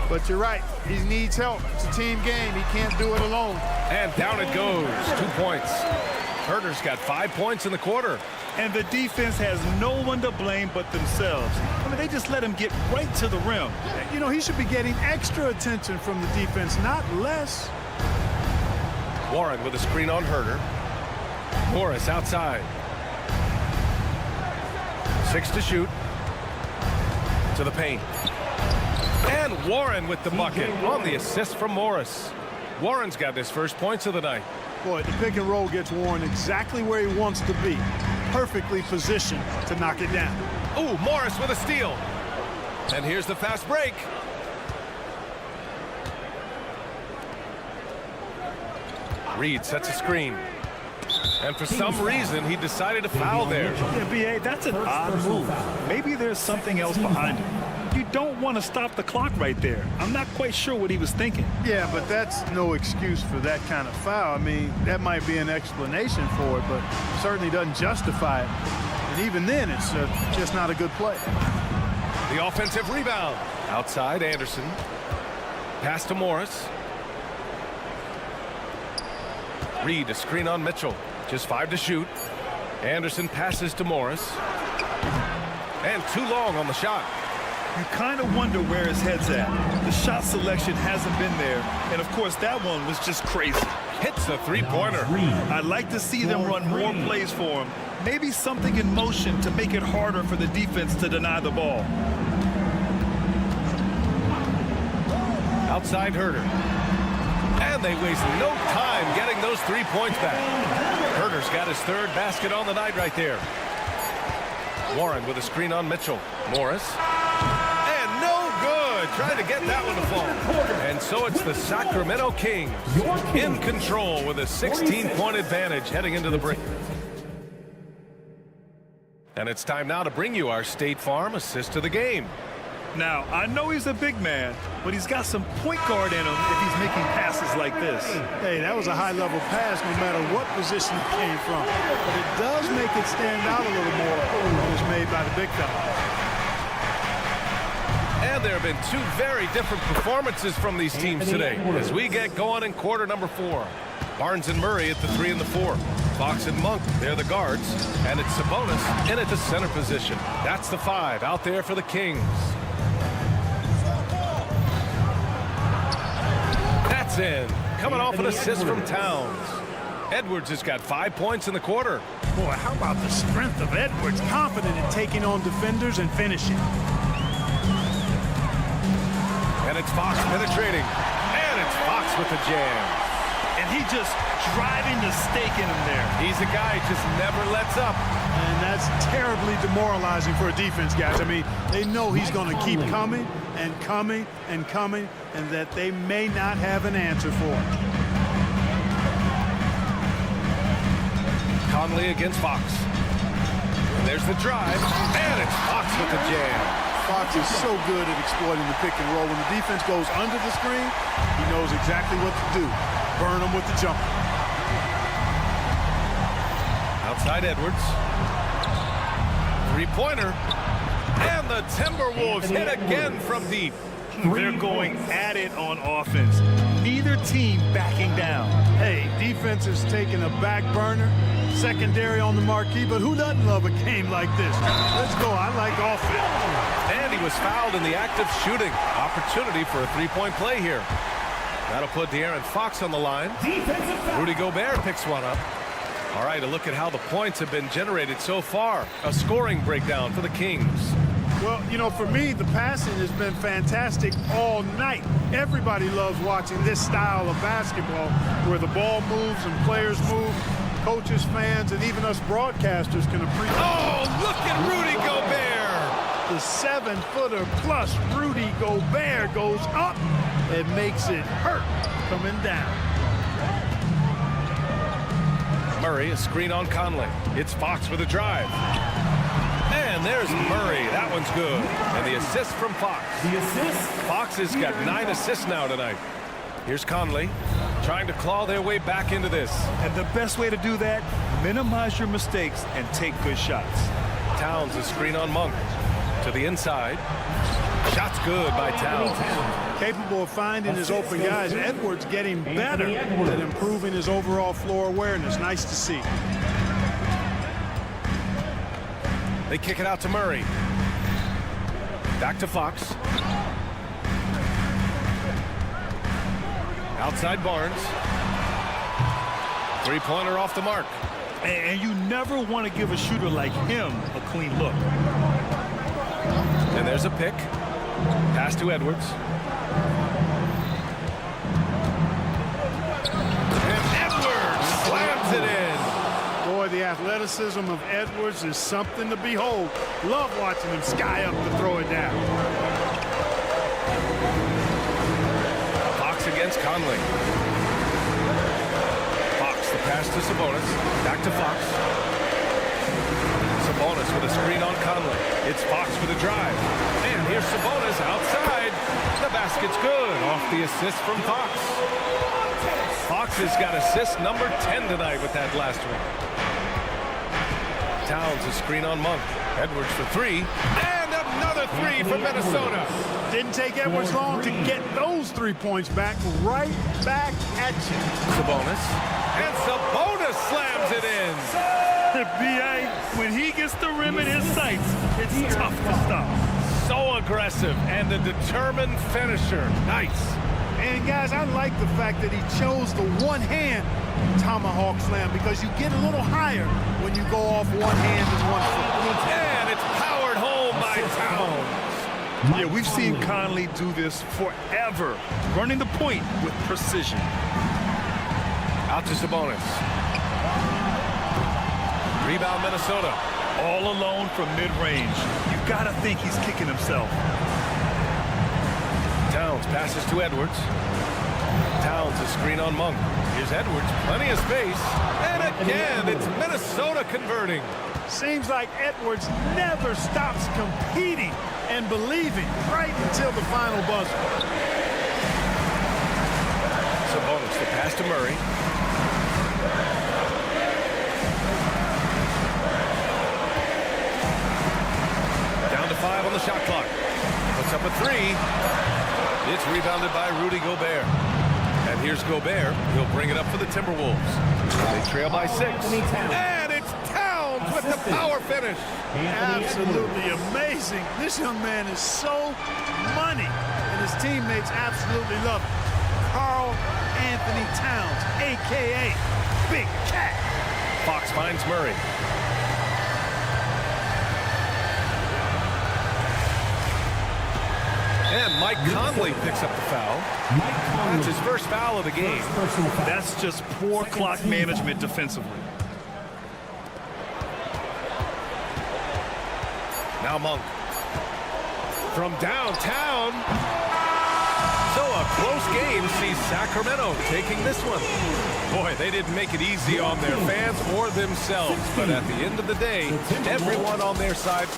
But you're right. He needs help. It's a team game. He can't do it alone. And down it goes. 2 points. Herter's got 5 points in the quarter. And the defense has no one to blame but themselves. I mean, they just let him get right to the rim. You know, he should be getting extra attention from the defense, not less. Warren with a screen on Herter. Morris outside. 6 to shoot. To the paint. And Warren with the bucket on the assist from Morris. Warren's got his first points of the night. Boy, the pick and roll gets Warren exactly where he wants to be. Perfectly positioned to knock it down. Ooh, Morris with a steal. And here's the fast break. Reed sets a screen. And for some reason, he decided to foul there. Yeah, B.A., that's an odd move. Maybe there's something else behind it. You don't want to stop the clock right there. I'm not quite sure what he was thinking. Yeah, but that's no excuse for that kind of foul. I mean, that might be an explanation for it, but certainly doesn't justify it. And even then, it's just not a good play. The offensive rebound. Outside, Anderson. Pass to Morris. Reed, a screen on Mitchell. Just 5 to shoot. Anderson passes to Morris. And too long on the shot. You kind of wonder where his head's at. The shot selection hasn't been there. And, of course, that one was just crazy. Hits the three-pointer. I'd like to see them run more plays for him. Maybe something in motion to make it harder for the defense to deny the ball. Outside Herter. And they waste no time getting those 3 points back. Herter's got his 3rd basket on the night right there. Warren with a screen on Mitchell. Morris. And no good. Trying to get that one to fall. And so it's the Sacramento Kings in control with a 16-point advantage heading into the break. And it's time now to bring you our State Farm assist of the game. Now, I know he's a big man, but he's got some point guard in him if he's making passes like this. Hey, that was a high-level pass no matter what position it came from. But it does make it stand out a little more when it was made by the big fella. And there have been 2 very different performances from these teams today as we get going in quarter number 4. Barnes and Murray at the 3 and the 4. Fox and Monk, they're the guards. And it's Sabonis in at the center position. That's the 5 out there for the Kings. That's in. Coming off an assist from Towns. Edwards has got 5 points in the quarter. Boy, how about the strength of Edwards, confident in taking on defenders and finishing. And it's Fox penetrating. Fox with the jam. And he just driving the stake in him there. He's a guy who just never lets up. And that's terribly demoralizing for a defense, guys. I mean, they know he's going to keep coming and coming and coming, and that they may not have an answer for it. Conley against Fox. And there's the drive, and it's Fox with the jam. Fox is so good at exploiting the pick and roll. When the defense goes under the screen, he knows exactly what to do. Burn them with the jumper. Outside Edwards. Three-pointer. And the Timberwolves hit again from deep. They're going at it on offense. Neither team backing down. Hey, defense is taking a back burner, secondary on the marquee, but who doesn't love a game like this? Let's go. I like offense. And he was fouled in the act of shooting. Opportunity for a three-point play here. That'll put De'Aaron Fox on the line. Rudy Gobert picks one up. All right, a look at how the points have been generated so far. A scoring breakdown for the Kings. Well, you know, for me, the passing has been fantastic all night. Everybody loves watching this style of basketball where the ball moves and players move. Coaches, fans, and even us broadcasters can appreciate. Oh, look at Rudy Gobert! The 7-footer plus Rudy Gobert goes up and makes it hurt coming down. Murray, a screen on Conley. It's Fox with a drive. And there's Murray. That one's good. And the assist from Fox. The assist. Fox has got 9 assists now tonight. Here's Conley trying to claw their way back into this. And the best way to do that, minimize your mistakes and take good shots. Towns, a screen on Monk. To the inside. Shot's good by Towns. Capable of finding his open guys. Edwards getting better at improving his overall floor awareness. Nice to see. They kick it out to Murray. Back to Fox. Outside Barnes. Three-pointer off the mark. And you never want to give a shooter like him a clean look. And there's a pick. Pass to Edwards. And Edwards slams it in. Boy, the athleticism of Edwards is something to behold. Love watching him sky up to throw it down. Fox against Conley. Fox, the pass to Sabonis. Back to Fox. Sabonis with a screen on Conley. It's Fox with a drive. And here's Sabonis outside. The basket's good. Off the assist from Fox. Fox has got assist number 10 tonight with that last one. Towns, a screen on Monk. Edwards for three. And another three from Minnesota. Didn't take Edwards long to get those 3 points back. Right back at you. Sabonis. And Sabonis slams it in. B.A., when he gets the rim in his sights, it's tough to stop. So aggressive and a determined finisher. Nice. And guys, I like the fact that he chose the one-hand tomahawk slam because you get a little higher when you go off one hand and 1 foot. And it's powered home by Towns. Yeah, we've seen Conley do this forever, running the point with precision. Out to Sabonis. Rebound Minnesota. All alone from mid-range. You've got to think he's kicking himself. Towns passes to Edwards. Towns, a screen on Monk. Here's Edwards, plenty of space. And again, it's Minnesota converting. Seems like Edwards never stops competing and believing right until the final buzzer. Sabonis, the pass to Murray. Down to 5 on the shot clock. Puts up a three. It's rebounded by Rudy Gobert. And here's Gobert. He'll bring it up for the Timberwolves. They trail by 6. And it's Towns with the power finish. Absolutely amazing. This young man is so money, and his teammates absolutely love it. Karl Anthony Towns, a.k.a. Big Cat. Fox finds Murray. And Mike Conley picks up the foul. That's his first foul of the game. That's just poor clock management defensively. Now Monk. From downtown. So a close game sees Sacramento taking this one. Boy, they didn't make it easy on their fans or themselves. But at the end of the day, everyone on their side.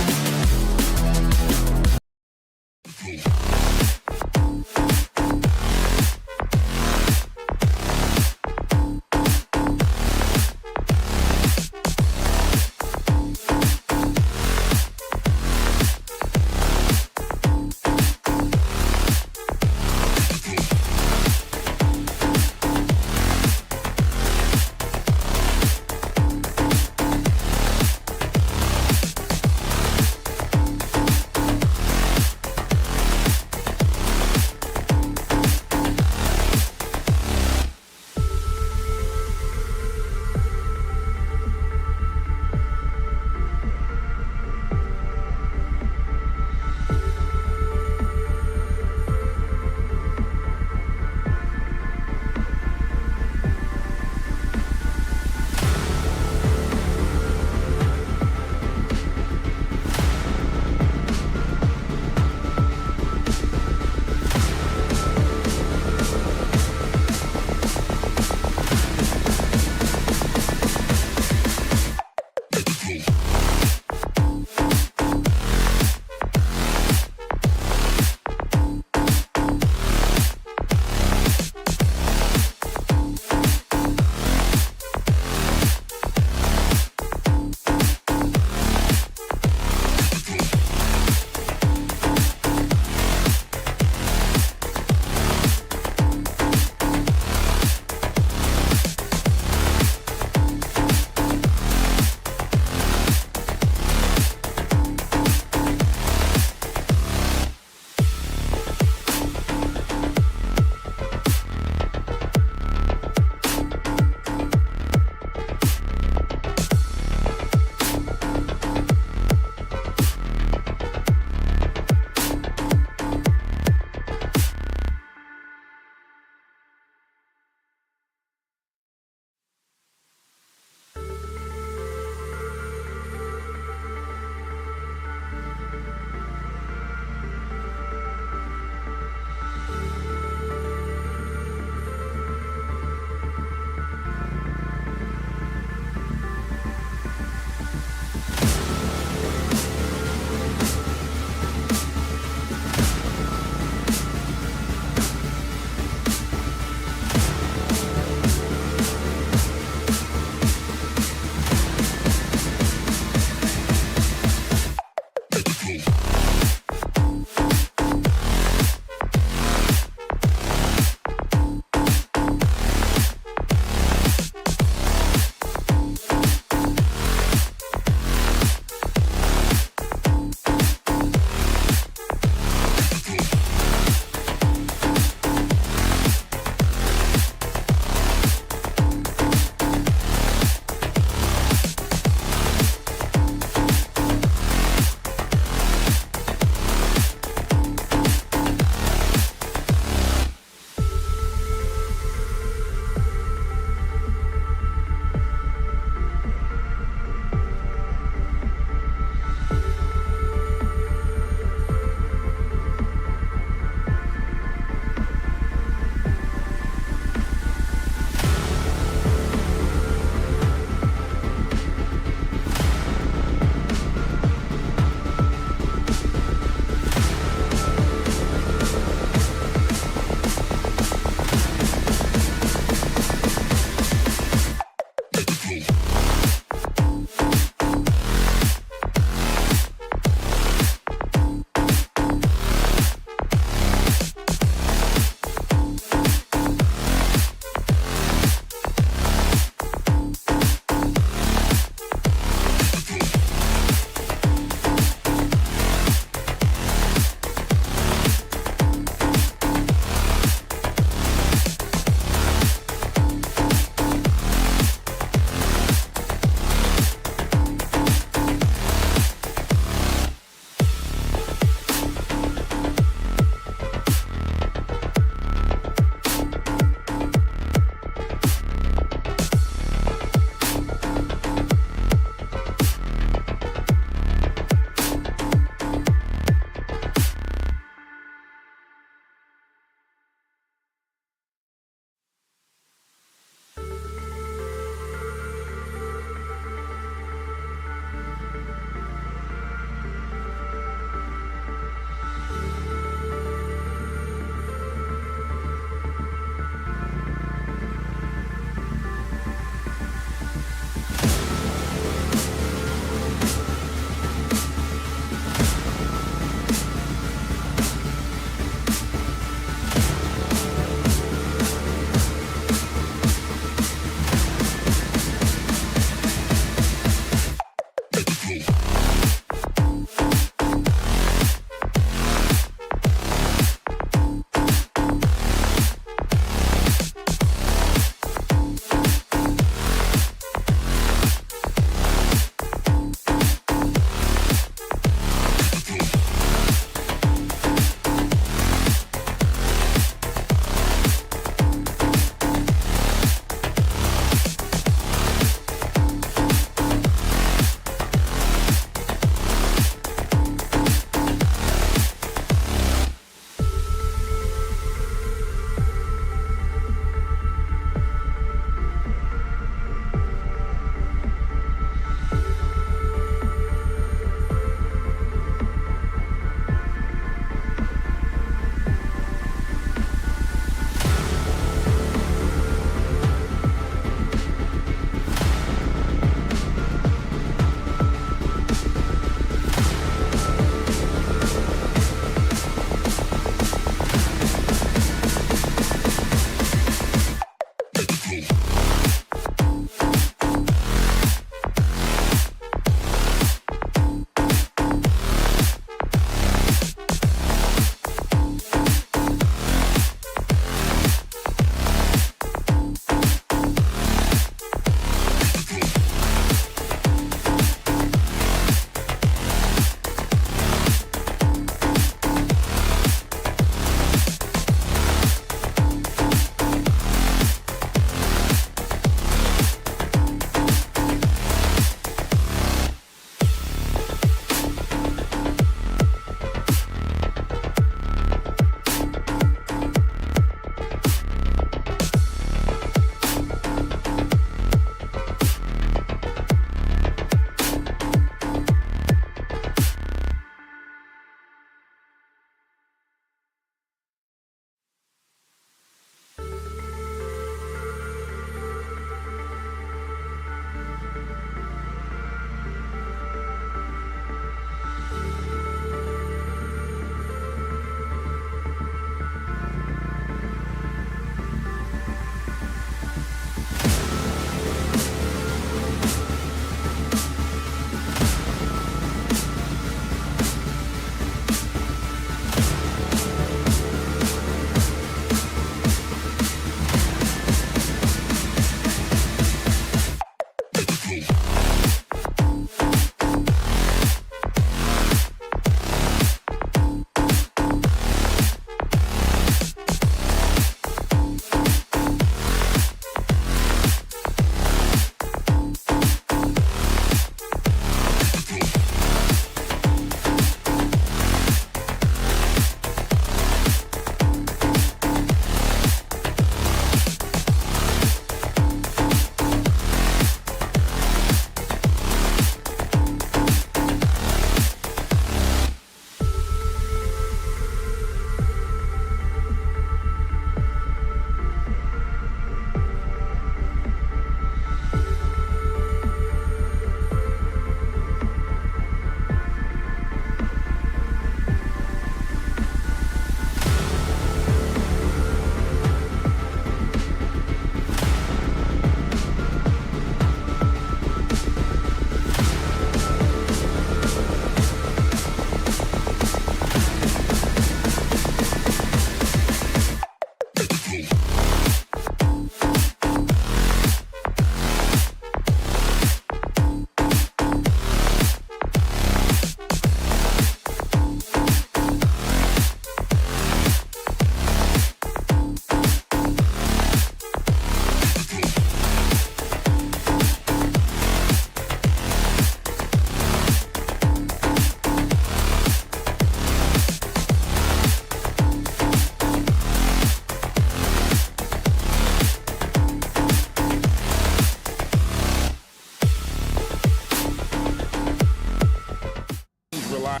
rely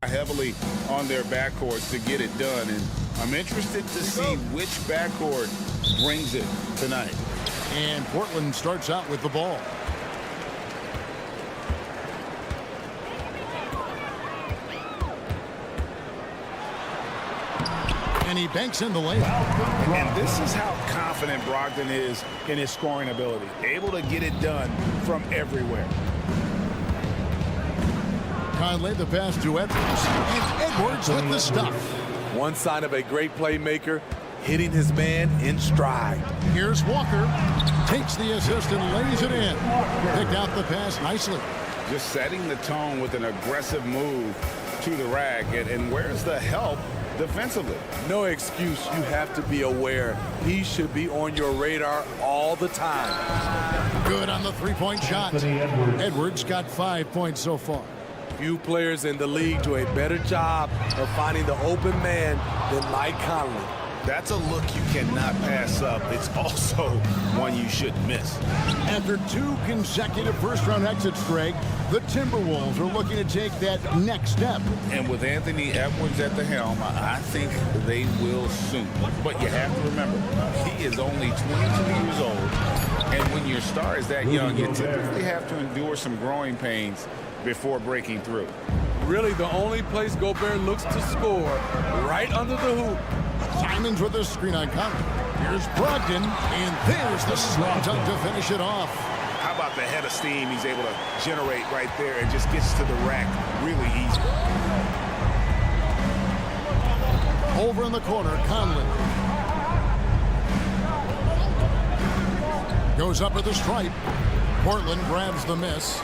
heavily on their backcourts to get it done, and I'm interested to see which backcourt brings it tonight. And Portland starts out with the ball. And he banks in the layup. And this is how confident Brogdon is in his scoring ability. Able to get it done from everywhere. Conley the pass to Edwards. And Edwards with the stuff. One sign of a great playmaker, hitting his man in stride. Here's Walker. Takes the assist and lays it in. Picked out the pass nicely. Just setting the tone with an aggressive move to the rack. And where's the help defensively? No excuse. You have to be aware. He should be on your radar all the time. Good on the three-point shot. Edwards got 5 points so far. Few players in the league do a better job of finding the open man than Mike Conley. That's a look you cannot pass up. It's also one you shouldn't miss. After 2 consecutive first-round exits, Greg, the Timberwolves are looking to take that next step. And with Anthony Edwards at the helm, I think they will soon. But you have to remember, he is only 22 years old. And when your star is that young, you typically have to endure some growing pains before breaking through. Really, the only place Gobert looks to score, right under the hoop. Simons with a screen on Conley. Here's Brogdon, and there's the slam dunk to finish it off. How about the head of steam he's able to generate right there and just gets to the rack really easy. Over in the corner, Conley. Goes up with the stripe. Portland grabs the miss.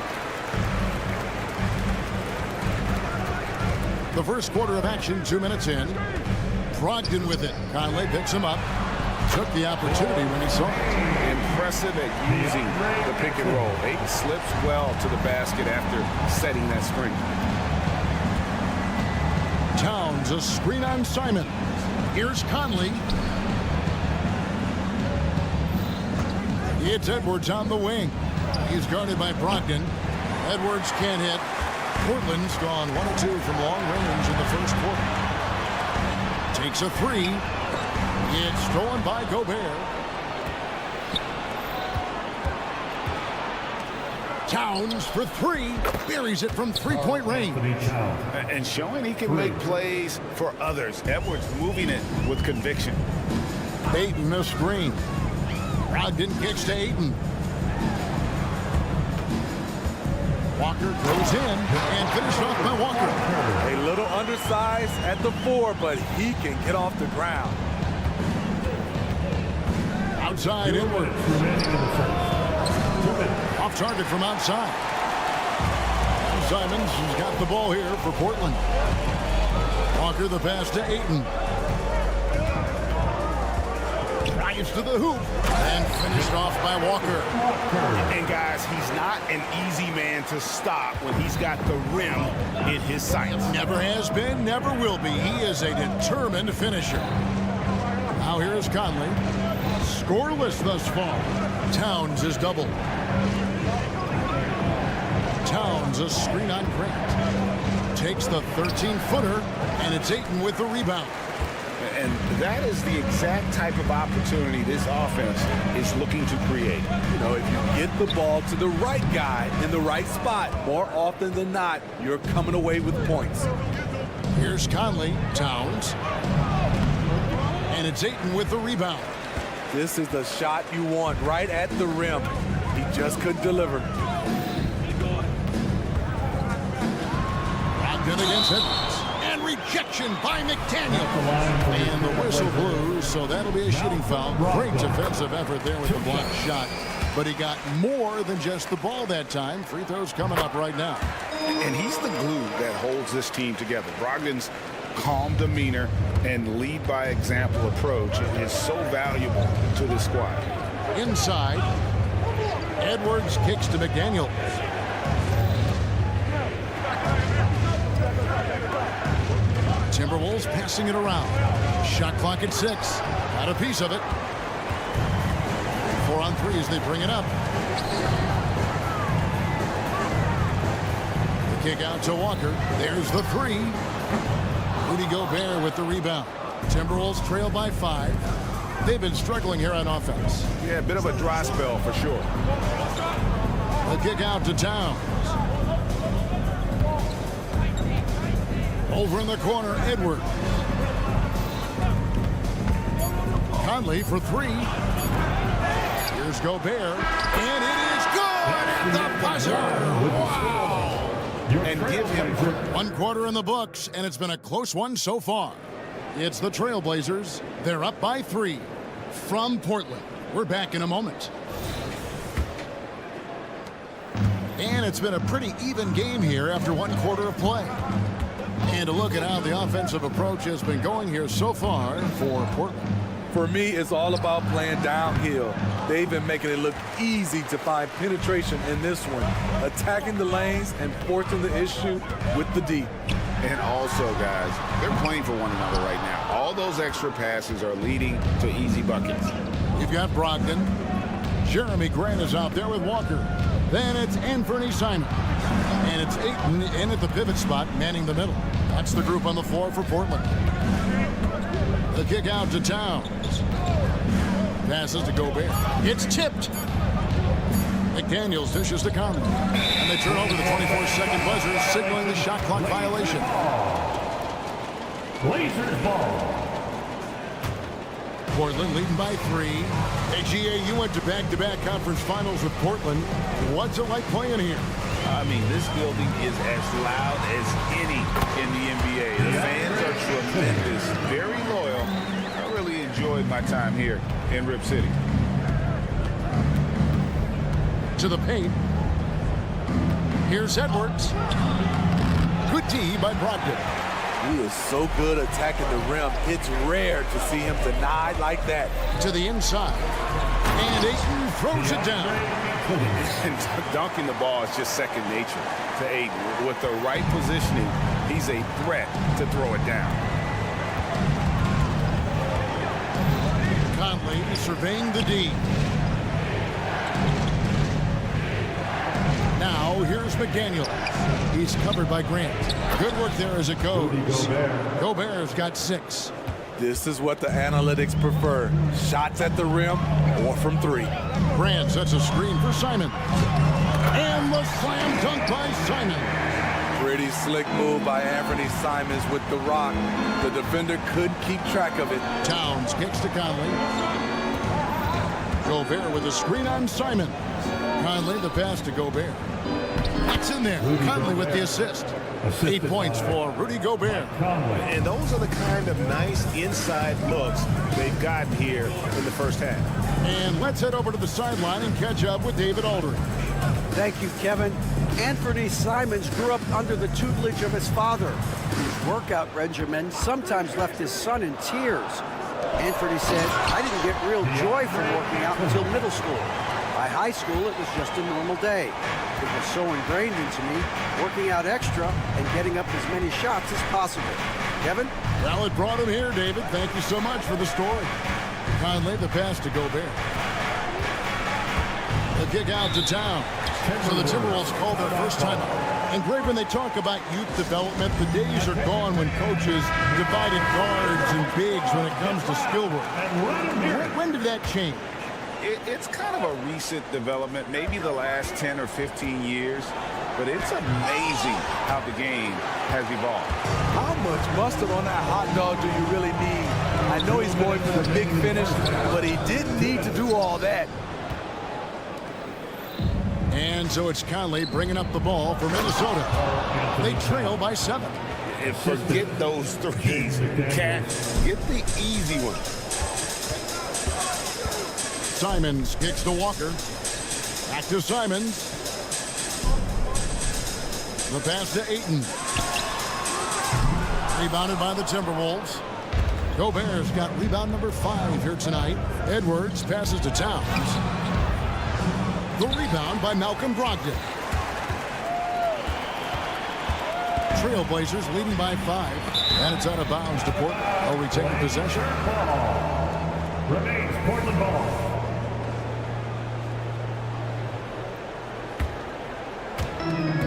The first quarter of action, 2 minutes in. Brogdon with it. Conley picks him up. Took the opportunity when he saw it. Impressive at using the pick and roll. Ayton slips well to the basket after setting that screen. Towns, a screen on Simon. Here's Conley. It's Edwards on the wing. He's guarded by Brogdon. Edwards can't hit. Portland's gone 1 of 2 from long range in the first quarter. Takes a three. It's stolen by Gobert. Towns for three. Buries it from three-point range. And showing he can make plays for others. Edwards moving it with conviction. Ayton a screen. Brogdon kicks to Ayton. Walker goes in and finished off by Walker. A little undersized at the 4, but he can get off the ground. Outside Edwards. Off target from outside. Simons has got the ball here for Portland. Walker the pass to Ayton. Drives to the hoop and finished off by Walker. And guys, he's not an easy man to stop when he's got the rim in his sights. Never has been, never will be. He is a determined finisher. Now here is Conley. Scoreless thus far. Towns is doubled. Towns a screen on Grant. Takes the 13-footer, and it's Ayton with the rebound. And that is the exact type of opportunity this offense is looking to create. You know, if you get the ball to the right guy in the right spot, more often than not, you're coming away with points. Here's Conley, Towns. And it's Ayton with the rebound. This is the shot you want right at the rim. He just couldn't deliver. Brogdon against Edwards. And rejection by McDaniel. And the whistle blows, so that'll be a shooting foul. Great defensive effort there with the blocked shot. But he got more than just the ball that time. Free throws coming up right now. And he's the glue that holds this team together. Brogdon's calm demeanor and lead by example approach is so valuable to this squad. Inside, Edwards kicks to McDaniel. Timberwolves passing it around. Shot clock at 6. Got a piece of it. 4 on 3 as they bring it up. kick out to Walker. There's the three. Rudy Gobert with the rebound. Timberwolves trail by 5. They've been struggling here on offense. Yeah, a bit of a dry spell for sure. The kick out to Towns. Over in the corner, Edwards. Conley for 3. Here's Gobert, and it is good at the buzzer. Wow! And give him 1 quarter in the books, and it's been a close one so far. It's the Trailblazers. They're up by 3 from Portland. We're back in a moment. And it's been a pretty even game here after 1 quarter of play. And to look at how the offensive approach has been going here so far for Portland. For me, it's all about playing downhill. They've been making it look easy to find penetration in this one, attacking the lanes and forcing the issue with the D. And also, guys, they're playing for one another right now. All those extra passes are leading to easy buckets. You've got Brogdon. Jeremy Grant is out there with Walker. Then it's Anthony Simons. And it's Ayton in at the pivot spot, manning the middle. That's the group on the floor for Portland. The kick out to Towns. Passes to Gobert. It's tipped. McDaniels dishes to Conley. And they turn over the 24-second buzzer, signaling the shot clock violation. Blazers ball. Portland leading by 3. Hey, GA, you went to back-to-back conference finals with Portland. What's it like playing here? I mean, this building is as loud as any in the NBA. The fans are tremendous, very loyal. I really enjoyed my time here in Rip City. To the paint. Here's Edwards. Good D by Brogdon. He is so good attacking the rim. It's rare to see him denied like that. To the inside. And Ayton throws it down. And dunking the ball is just second nature to Ayton. With the right positioning, he's a threat to throw it down. Conley surveying the D. Now here's McDaniels. He's covered by Grant. Good work there as it goes. Gobert's got 6. This is what the analytics prefer. Shots at the rim or from 3. Grant sets a screen for Simon. And the slam dunk by Simon. Pretty slick move by Anthony Simons with the rock. The defender couldn't keep track of it. Towns kicks to Conley. Gobert with a screen on Simon. Conley the pass to Gobert. That's in there. Conley with the assist. 8 points for Rudy Gobert. And those are the kind of nice inside looks they've gotten here in the first half. And let's head over to the sideline and catch up with David Aldridge. Thank you, Kevin. Anthony Simons grew up under the tutelage of his father. His workout regimen sometimes left his son in tears. Anthony said, "I didn't get real joy from working out until middle school. By high school, it was just a normal day. It was so ingrained into me, working out extra and getting up as many shots as possible." Kevin? Well, it brought him here, David. Thank you so much for the story. Conley the pass to Gobert. The kick out to Towns. So the Timberwolves call their first timeout. And Greg, when they talk about youth development, the days are gone when coaches divided guards and bigs when it comes to skill work. When did that change? It's kind of a recent development, maybe the last 10 or 15 years, but it's amazing how the game has evolved. How much mustard on that hot dog do you really need? I know he's going for the big finish, but he didn't need to do all that. And so it's Conley bringing up the ball for Minnesota. They trail by 7. And forget those threes. Cat, get the easy one. Simons kicks to Walker. Back to Simons. The pass to Ayton. Rebounded by the Timberwolves. Gobert's got rebound number 5 here tonight. Edwards passes to Towns. The rebound by Malcolm Brogdon. Trailblazers leading by 5. And it's out of bounds to Portland. They'll retain possession. Remains Portland ball.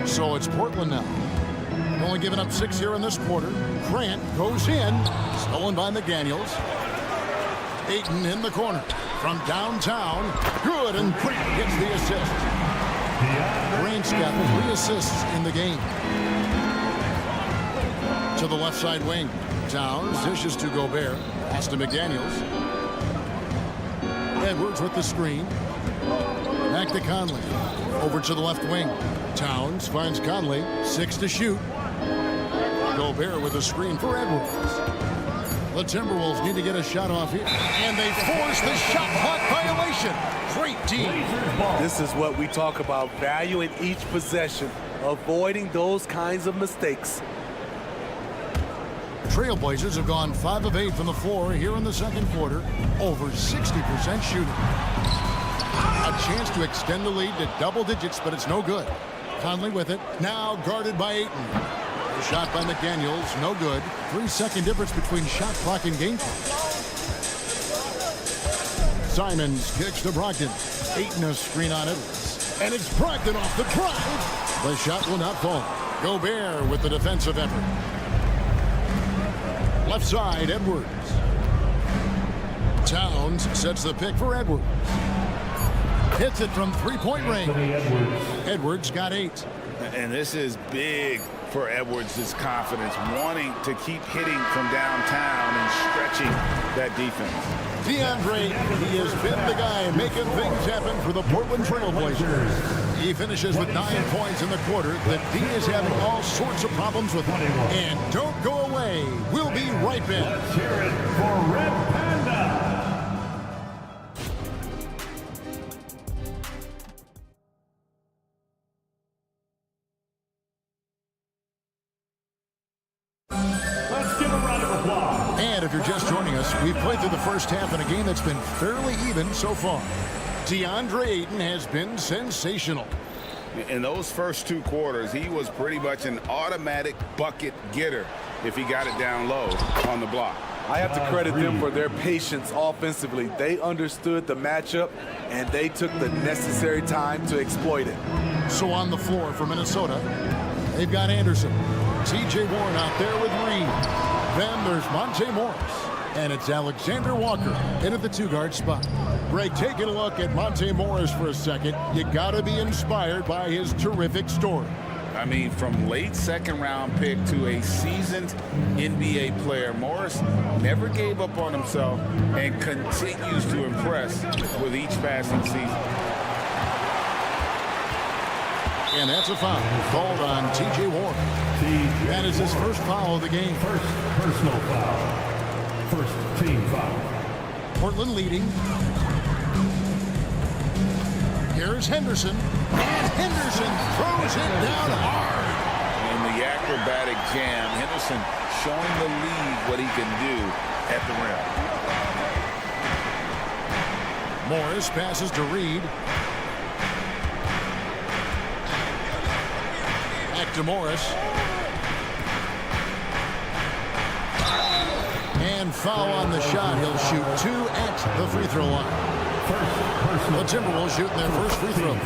So it's Portland now. Only giving up 6 here in this quarter. Grant goes in. Stolen by McDaniels. Ayton in the corner. From downtown. Good, and Grant gets the assist. Grant's got 3 assists in the game. To the left side wing. Towns dishes to Gobert. Pass to McDaniels. Edwards with the screen. Back to Conley. Over to the left wing. Towns finds Conley. 6 to shoot. Gobert with a screen for Edwards. The Timberwolves need to get a shot off here. And they force the shot clock violation. Great team. This is what we talk about, valuing each possession, avoiding those kinds of mistakes. Trailblazers have gone 5 of 8 from the floor here in the second quarter. Over 60% shooting. A chance to extend the lead to double digits, but it's no good. Conley with it. Now guarded by Ayton. A shot by McDaniels. No good. 3-second difference between shot clock and game clock. Simons kicks to Brogdon. Ayton a screen on Edwards. And it's Brogdon off the drive. The shot will not fall. Gobert with the defensive effort. Left side, Edwards. Towns sets the pick for Edwards. Hits it from three-point range. Edwards got 8. And this is big for Edwards' confidence, wanting to keep hitting from downtown and stretching that defense. DeAndre, he has been the guy making things happen for the Portland Trailblazers. He finishes with 9 points in the quarter. The D is having all sorts of problems with him. And don't go away. We'll be right back. Let's hear it for Red Panda. And if you're just joining us, we've played through the first half in a game that's been fairly even so far. DeAndre Ayton has been sensational. In those first 2 quarters, he was pretty much an automatic bucket getter if he got it down low on the block. I have to credit them for their patience offensively. They understood the matchup, and they took the necessary time to exploit it. So on the floor for Minnesota, they've got Anderson. T.J. Warren out there with Reed. Then there's Monte Morris. And it's Alexander Walker in at the 2-guard spot. Greg, taking a look at Monte Morris for a second. You got to be inspired by his terrific story. I mean, from late second-round pick to a seasoned NBA player, Morris never gave up on himself and continues to impress with each passing season. And that's a foul called on T.J. Warren. That is his first foul of the game. First personal foul. First team foul. Portland leading. Here's Henderson. And Henderson throws it down hard. In the acrobatic jam, Henderson showing the league what he can do at the rim. Morris passes to Reed. Back to Morris. And foul on the shot. He'll shoot 2 at the free throw line. The Timberwolves shooting their first free throws.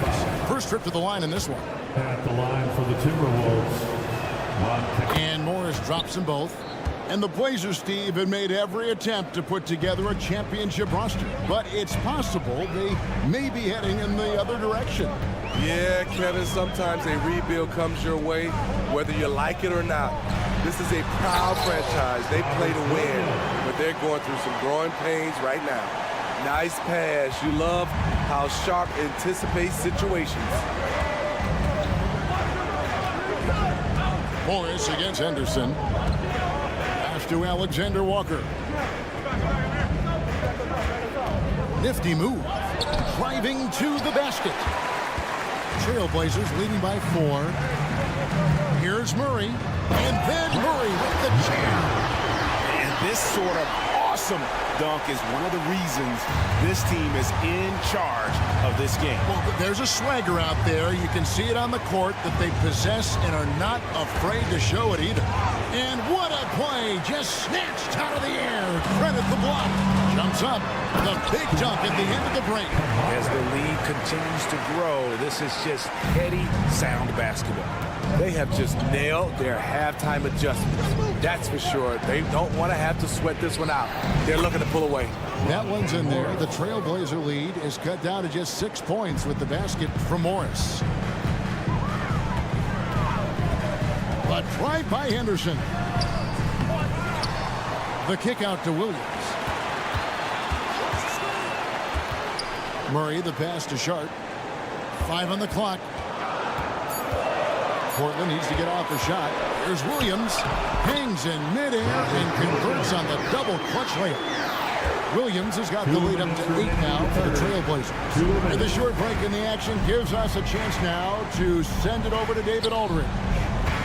First trip to the line in this one. At the line for the Timberwolves. And Morris drops them both. And the Blazers, Steve, have made every attempt to put together a championship roster. But it's possible they may be heading in the other direction. Yeah, Kevin, sometimes a rebuild comes your way, whether you like it or not. This is a proud franchise. They play to win, but they're going through some growing pains right now. Nice pass. You love how Sharp anticipates situations. Morris against Henderson. Pass to Alexander Walker. Nifty move. Driving to the basket. Trailblazers leading by 4. Here's Murray. And then Murray with the jam. And this sort of awesome dunk is one of the reasons this team is in charge of this game. Well, there's a swagger out there. You can see it on the court that they possess and are not afraid to show it either. And what a play. Just snatched out of the air. Credit the block. Jumps up. The big dunk at the end of the break. As the lead continues to grow, this is just heady, sound basketball. They have just nailed their halftime adjustments. That's for sure. They don't want to have to sweat this one out. They're looking to pull away. That one's in there. The Trailblazer lead is cut down to just 6 points with the basket from Morris. But drive by Henderson. The kick out to Williams. Murray, the pass to Sharp. 5 on the clock. Portland needs to get off the shot. Here's Williams. Hangs in midair and converts on the double clutch layup. Williams has got the lead up to 8 now for the Trailblazers. And the short break in the action gives us a chance now to send it over to David Aldridge.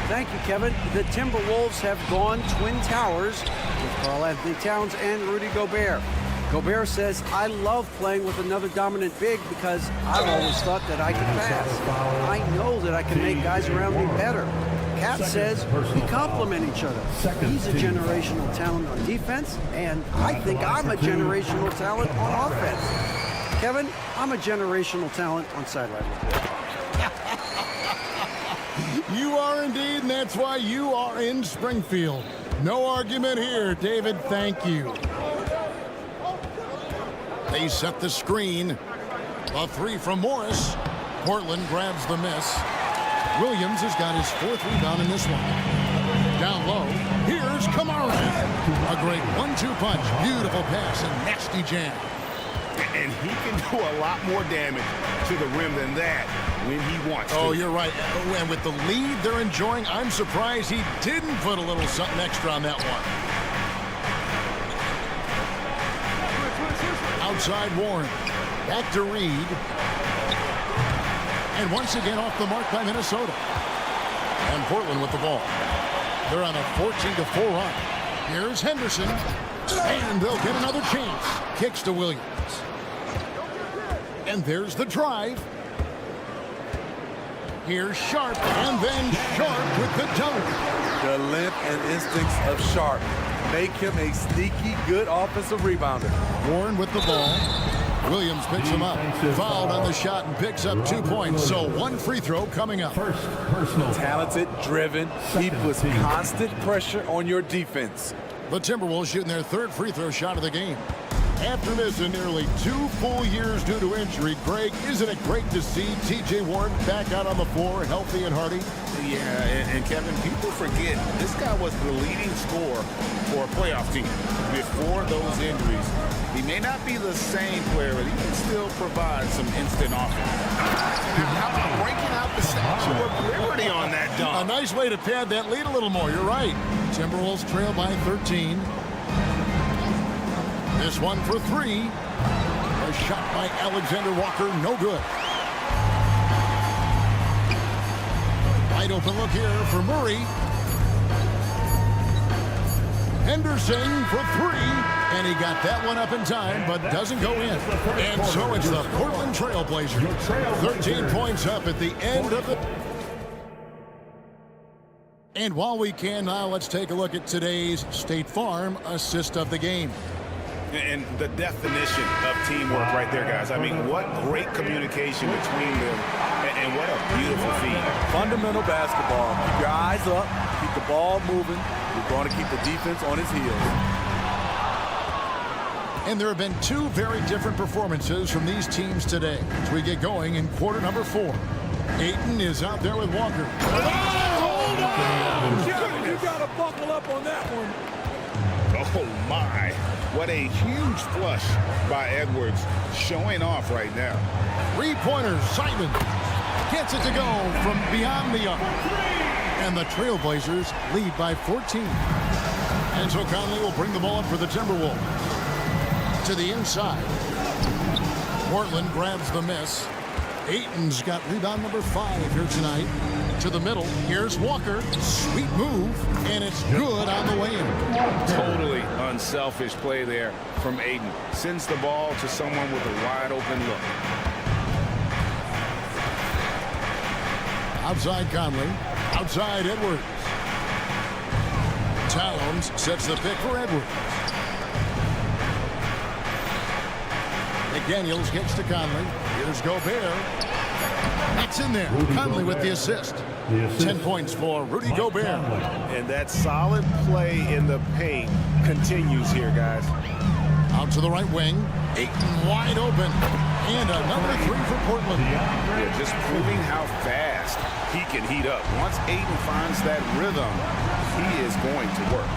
Thank you, Kevin. The Timberwolves have gone Twin Towers with Karl-Anthony Towns and Rudy Gobert. Gobert says, I love playing with another dominant big because I've always thought that I could pass. I know that I can make guys around me better. Cat says we complement each other. He's a generational talent on defense, and I think I'm a generational talent on offense. Kevin, I'm a generational talent on sideline repair. You are indeed, and that's why you are in Springfield. No argument here, David. Thank you. They set the screen. A 3 from Morris. Portland grabs the miss. Williams has got his 4th rebound in this one. Down low, here's Kamara. A great 1-2 punch. Beautiful pass and nasty jam. And he can do a lot more damage to the rim than that when he wants to. Oh, you're right. And with the lead they're enjoying, I'm surprised he didn't put a little something extra on that one. Outside Warren. Back to Reed. And once again off the mark by Minnesota. And Portland with the ball. They're on a 14-4 run. Here's Henderson. And they'll get another chance. Kicks to Williams. And there's the drive. Here's Sharp. And then Sharp with the dunk. The length and instincts of Sharp make him a sneaky good offensive rebounder. Warren with the ball. Williams picks him up. Fouled on the shot and picks up 2 points. So 1 free throw coming up. Talented, driven. He puts constant pressure on your defense. The Timberwolves shooting their 3rd free throw shot of the game. After missing nearly 2 full years due to injury, Greg, isn't it great to see T.J. Warren back out on the floor, healthy and hearty? Yeah, and Kevin, people forget this guy was the leading scorer for a playoff team before those injuries. He may not be the same player, but he can still provide some instant offense. How about breaking out the Statue of Liberty on that dunk? A nice way to pad that lead a little more. You're right. Timberwolves trail by 13. This one for 3. A shot by Alexander Walker, no good. Wide open look here for Murray. Henderson for 3. And he got that one up in time, but doesn't go in. And so it's the Portland Trailblazers. 13 points up at the end of the... And while we can now, let's take a look at today's State Farm assist of the game. And the definition of teamwork right there, guys. I mean, what great communication between them, and what a beautiful feed. Fundamental basketball. Keep your eyes up, keep the ball moving. You're going to keep the defense on its heels. And there have been 2 very different performances from these teams today as we get going in quarter number 4. Ayton is out there with Walker. Hold on! You got to buckle up on that one. Oh, my. What a huge flush by Edwards, showing off right now. 3-pointers, Simon gets it to go from beyond the arc. And the Trailblazers lead by 14. And so Conley will bring the ball up for the Timberwolves. To the inside. Portland grabs the miss. Ayton's got rebound number 5 here tonight. To the middle. Here's Walker. Sweet move. And it's good on the way in. Totally unselfish play there from Ayton. Sends the ball to someone with a wide open look. Outside Conley. Outside Edwards. Towns sets the pick for Edwards. McDaniels gets to Conley. Here's Gobert. That's in there. Conley with the assist. 10 points for Rudy Gobert. And that solid play in the paint continues here, guys. Out to the right wing. Ayton wide open. And another 3 for Portland. Yeah, just proving how fast he can heat up. Once Ayton finds that rhythm, he is going to work.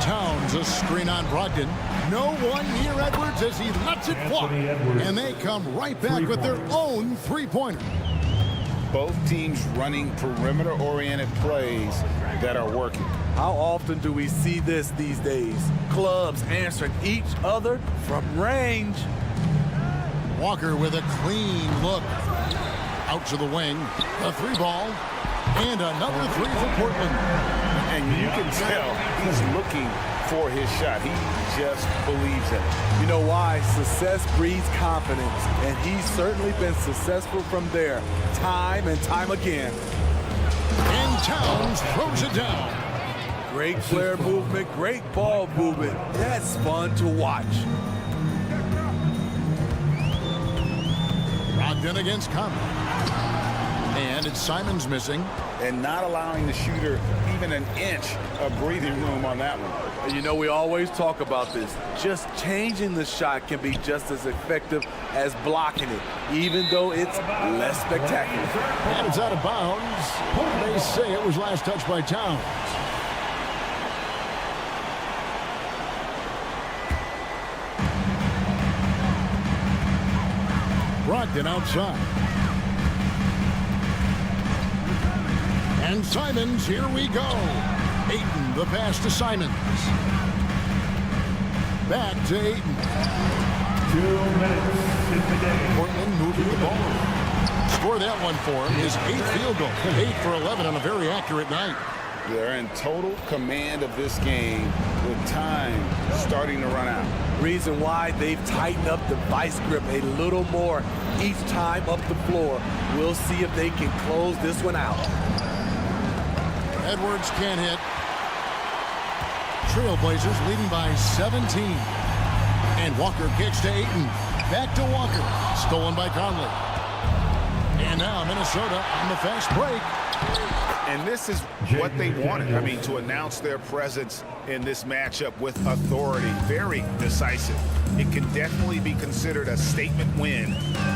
Towns a screen on Brogdon. No one near Edwards as he lets it fly. And they come right back with their own 3-pointer. Both teams running perimeter-oriented plays that are working. How often do we see this these days? Clubs answering each other from range. Walker with a clean look. Out to the wing. A 3-ball. And another 3 for Portland. And you can tell he's looking for his shot. He just believes in it. You know why? Success breeds confidence, and he's certainly been successful from there, time and time again. And Towns throws it down. Great player movement, great ball movement. That's fun to watch. Brogdon against Conley. And it's Simons missing. And not allowing the shooter even an inch of breathing room on that one. You know, we always talk about this. Just changing the shot can be just as effective as blocking it, even though it's less spectacular. And it's out of bounds. They say it was last touched by Towns. Brogdon outside. And Simons, here we go. Ayton, the pass to Simons. Back to Ayton. 2 minutes in the game. Portland moving the ball. Score that one for him. His 8th field goal. 8 for 11 on a very accurate night. They're in total command of this game with time starting to run out. Reason why they've tightened up the vice grip a little more each time up the floor. We'll see if they can close this one out. Edwards can't hit. Trailblazers leading by 17. And Walker kicks to Ayton. Back to Walker. Stolen by Conley. And now Minnesota on the fast break. And this is what they wanted. I mean, to announce their presence in this matchup with authority. Very decisive. It can definitely be considered a statement win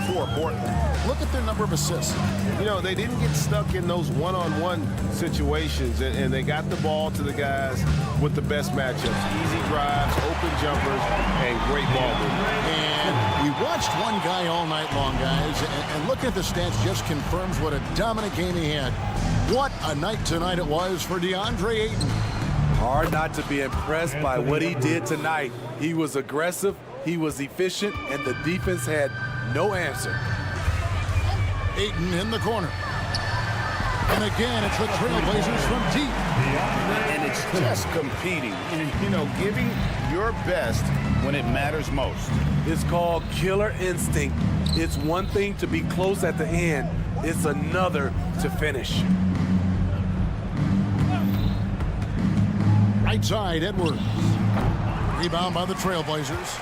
for Portland. Look at their number of assists. You know, they didn't get stuck in those one-on-one situations, and they got the ball to the guys with the best matchups. Easy drives, open jumpers, and great ball movement. And we watched one guy all night long, guys, and look at the stats just confirms what a dominant game he had. What a night tonight it was for DeAndre Ayton. Hard not to be impressed by what he did tonight. He was aggressive, he was efficient, and the defense had no answer. Ayton in the corner. And again, it's the Trailblazers from deep. And it's just competing and, you know, giving your best when it matters most. It's called killer instinct. It's one thing to be close at the end. It's another to finish. Right side, Edwards. Rebound by the Trailblazers.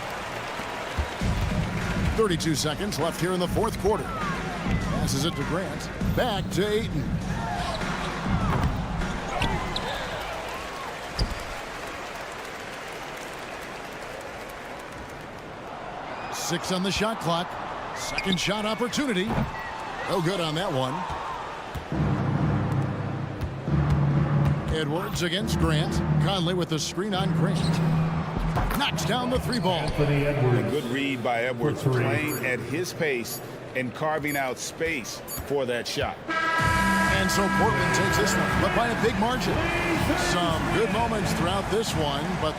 32 seconds left here in the 4th quarter. Passes it to Grant. Back to Ayton. Six on the shot clock. Second shot opportunity. No good on that one. Edwards against Grant. Conley with the screen on Grant. Knocks down the 3-ball. A good read by Edwards, playing at his pace and carving out space for that shot. And so Portland takes this one, but by a big margin. Some good moments throughout this one, but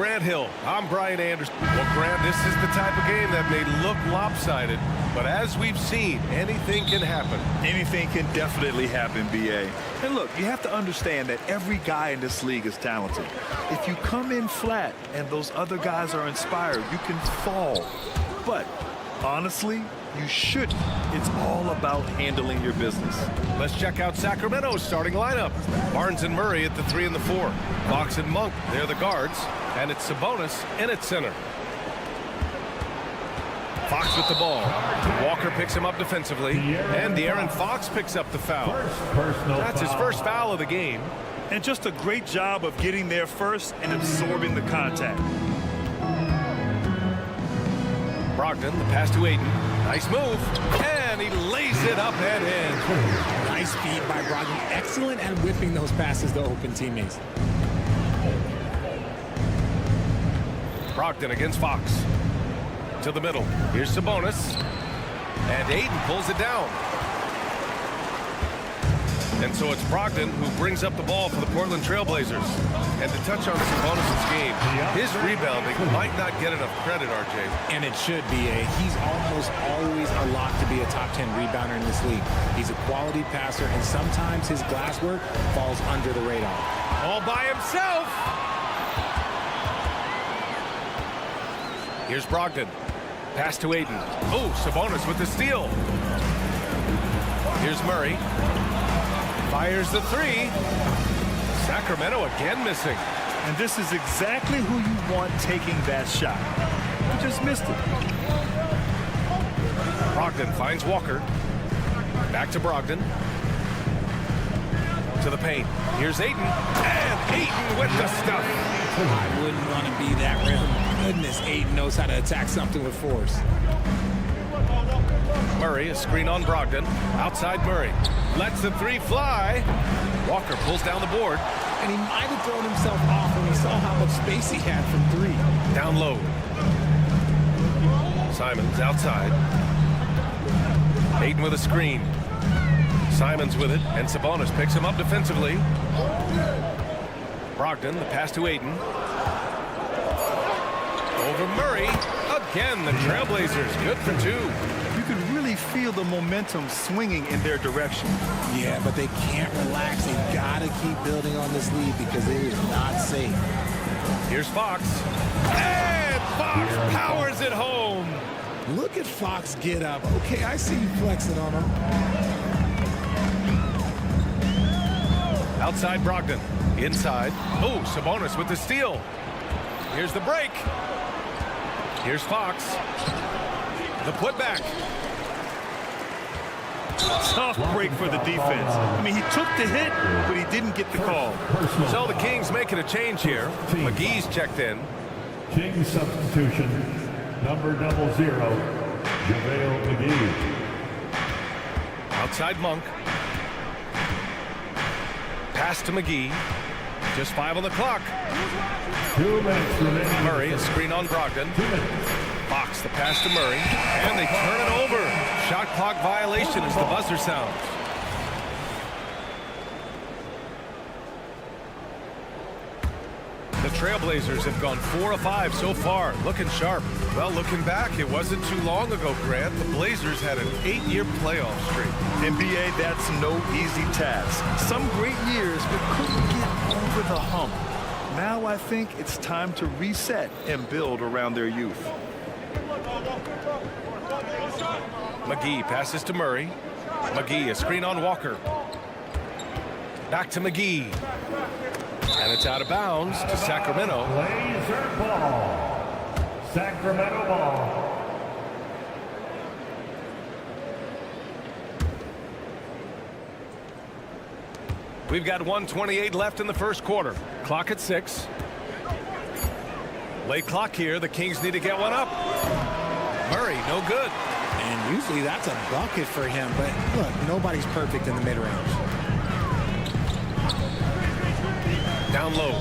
Grant Hill. I'm Brian Anderson. Well, Grant, this is the type of game that may look lopsided, but as we've seen, anything can happen. Anything can definitely happen, B.A. And look, you have to understand that every guy in this league is talented. If you come in flat and those other guys are inspired, you can fall. But honestly, you shouldn't. It's all about handling your business. Let's check out Sacramento's starting lineup. Barnes and Murray at the 3 and the 4. Fox and Monk, they're the guards. And it's Sabonis in at center. Fox with the ball. Walker picks him up defensively. And De'Aaron Fox picks up the foul. That's his first foul of the game. And just a great job of getting there first and absorbing the contact. Brogdon, the pass to Aiden. Nice move. And he lays it up and in. Nice feed by Brogdon. Excellent at whipping those passes to open teammates. Brogdon against Fox. To the middle. Here's Sabonis. And Aiden pulls it down. And so it's Brogdon who brings up the ball for the Portland Trailblazers. And to touch on Sabonis' game, his rebounding might not get enough credit, RJ. And it should be. He's almost always a lock to be a top 10 rebounder in this league. He's a quality passer, and sometimes his glass work falls under the radar. All by himself. Here's Brogdon. Pass to Aiden. Oh, Sabonis with the steal. Here's Murray. Fires the 3. Sacramento again missing. And this is exactly who you want taking that shot. You just missed it. Brogdon finds Walker. Back to Brogdon. To the paint. Here's Aiden. And Aiden with the stuff. I wouldn't want to be that rim. Goodness, Aiden knows how to attack something with force. Murray, a screen on Brogdon. Outside Murray. Lets the 3 fly. Walker pulls down the board. And he might have thrown himself off when he saw how much space he had from 3. Down low. Simons outside. Aiden with a screen. Simons with it, and Sabonis picks him up defensively. Brogdon, the pass to Aiden. Over Murray. Again, the Trailblazers good for 2. You can really feel the momentum swinging in their direction. Yeah, but they can't relax. They gotta keep building on this lead because it is not safe. Here's Fox. And Fox powers it home. Look at Fox get up. Okay, I see you flexing on him. Outside Brogdon. Inside. Oh, Sabonis with the steal. Here's the break. Here's Fox. The putback. Tough break for the defense. I mean, he took the hit, but he didn't get the call. So the Kings making a change here. McGee's checked in. Kings substitution, number 00, JaVale McGee. Outside Monk. Pass to McGee. Just 5 on the clock. 2 minutes remaining. Murray, a screen on Brogdon. 2 minutes. Fox, the pass to Murray. And they turn it over. Shot clock violation as the buzzer sounds. The Trailblazers have gone 4 of 5 so far, looking sharp. Well, looking back, it wasn't too long ago, Grant. The Blazers had an 8-year playoff streak. NBA, that's no easy task. Some great years, but couldn't get over the hump. Now I think it's time to reset and build around their youth. McGee passes to Murray. McGee, a screen on Walker. Back to McGee. And it's out of bounds to Sacramento. Blazer ball. Sacramento ball. We've got 1:28 left in the first quarter. Clock at 6. Late clock here. The Kings need to get one up. Murray, no good. And usually that's a bucket for him, but look, nobody's perfect in the mid-range. Down low.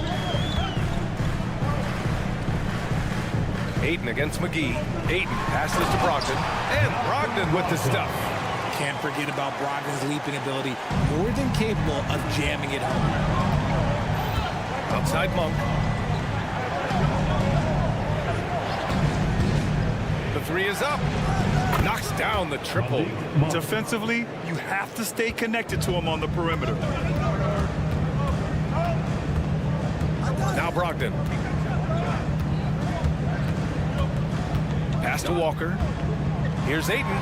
Ayton against McGee. Ayton passes to Brogdon. And Brogdon with the stuff. Can't forget about Brogdon's leaping ability. More than capable of jamming it home. Outside Monk. The 3 is up. Knocks down the triple. Defensively, you have to stay connected to him on the perimeter. Now Brogdon. Pass to Walker. Here's Ayton.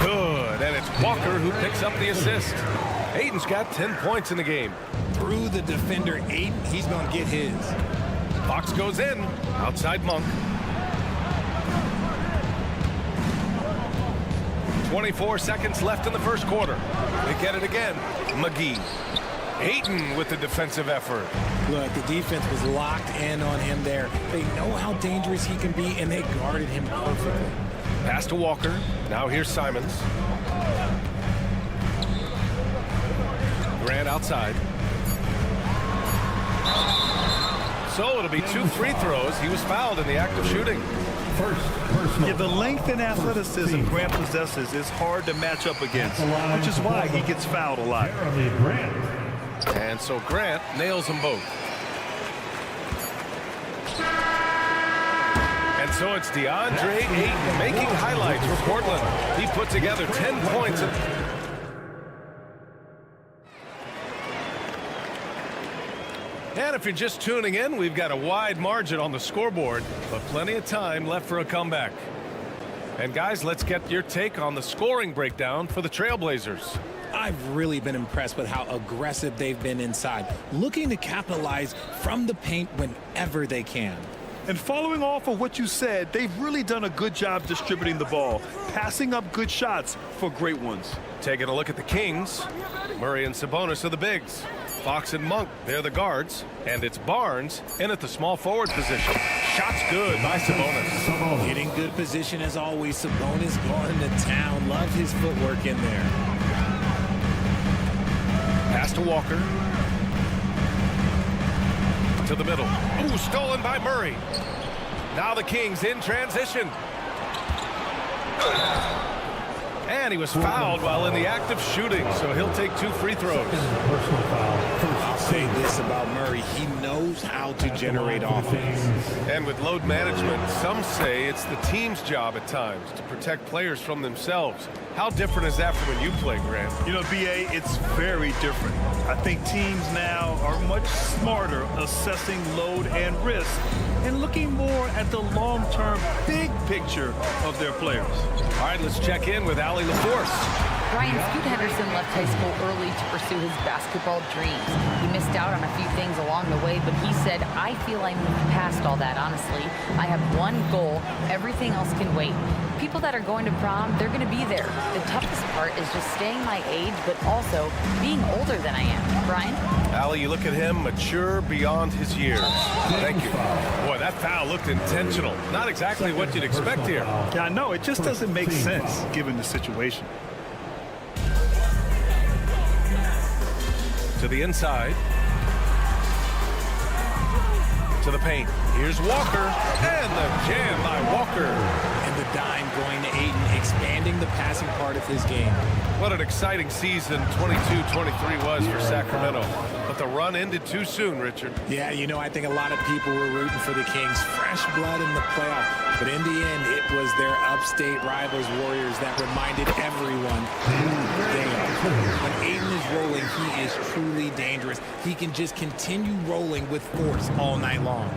Good, and it's Walker who picks up the assist. Ayton's got 10 points in the game. Through the defender, Ayton, he's going to get his. Fox goes in. Outside Monk. 24 seconds left in the first quarter. They get it again. McGee. Ayton with the defensive effort. Look, the defense was locked in on him there. They know how dangerous he can be, and they guarded him perfectly. Pass to Walker. Now here's Simons. Grant outside. So it'll be 2 free throws. He was fouled in the act of shooting. Yeah, the length and athleticism Grant possesses is hard to match up against, which is why he gets fouled a lot. And so Grant nails them both. And so it's DeAndre Ayton making highlights for Portland. He put together 10 points. And if you're just tuning in, we've got a wide margin on the scoreboard, but plenty of time left for a comeback. And guys, let's get your take on the scoring breakdown for the Trailblazers. I've really been impressed with how aggressive they've been inside, looking to capitalize from the paint whenever they can. And following off of what you said, they've really done a good job distributing the ball, passing up good shots for great ones. Taking a look at the Kings, Murray and Sabonis are the bigs. Fox and Monk, they're the guards. And it's Barnes in at the small forward position. Shots good by Sabonis. Getting good position as always. Sabonis going to town. Love his footwork in there. Pass to Walker. To the middle. Ooh, stolen by Murray. Now the Kings in transition. And he was fouled while in the act of shooting, so he'll take 2 free throws. I'll say this about Murray. He knows how to generate offense. And with load management, some say it's the team's job at times to protect players from themselves. How different is that from when you play, Grant? You know, BA, it's very different. I think teams now are much smarter assessing load and risk and looking more at the long-term big picture of their players. All right, let's check in with Allie LaForce. Brian, Scoot Henderson left high school early to pursue his basketball dreams. He missed out on a few things along the way, but he said, I feel I moved past all that, honestly. I have one goal. Everything else can wait. People that are going to prom, they're going to be there. The toughest part is just staying my age, but also being older than I am. Brian? Allie, you look at him, mature beyond his years. Thank you. Boy, that foul looked intentional. Not exactly what you'd expect here. Yeah, I know. It just doesn't make sense given the situation. To the inside. To the paint. Here's Walker. And the jam by Walker. And the dime going to Ayton, expanding the passing part of his game. What an exciting season 22-23 was for Sacramento. But the run ended too soon, Richard. Yeah, you know, I think a lot of people were rooting for the Kings. Fresh blood in the playoff. But in the end, it was their upstate rivals, Warriors, that reminded everyone who they are. When Ayton is rolling, he is truly dangerous. He can just continue rolling with force all night long.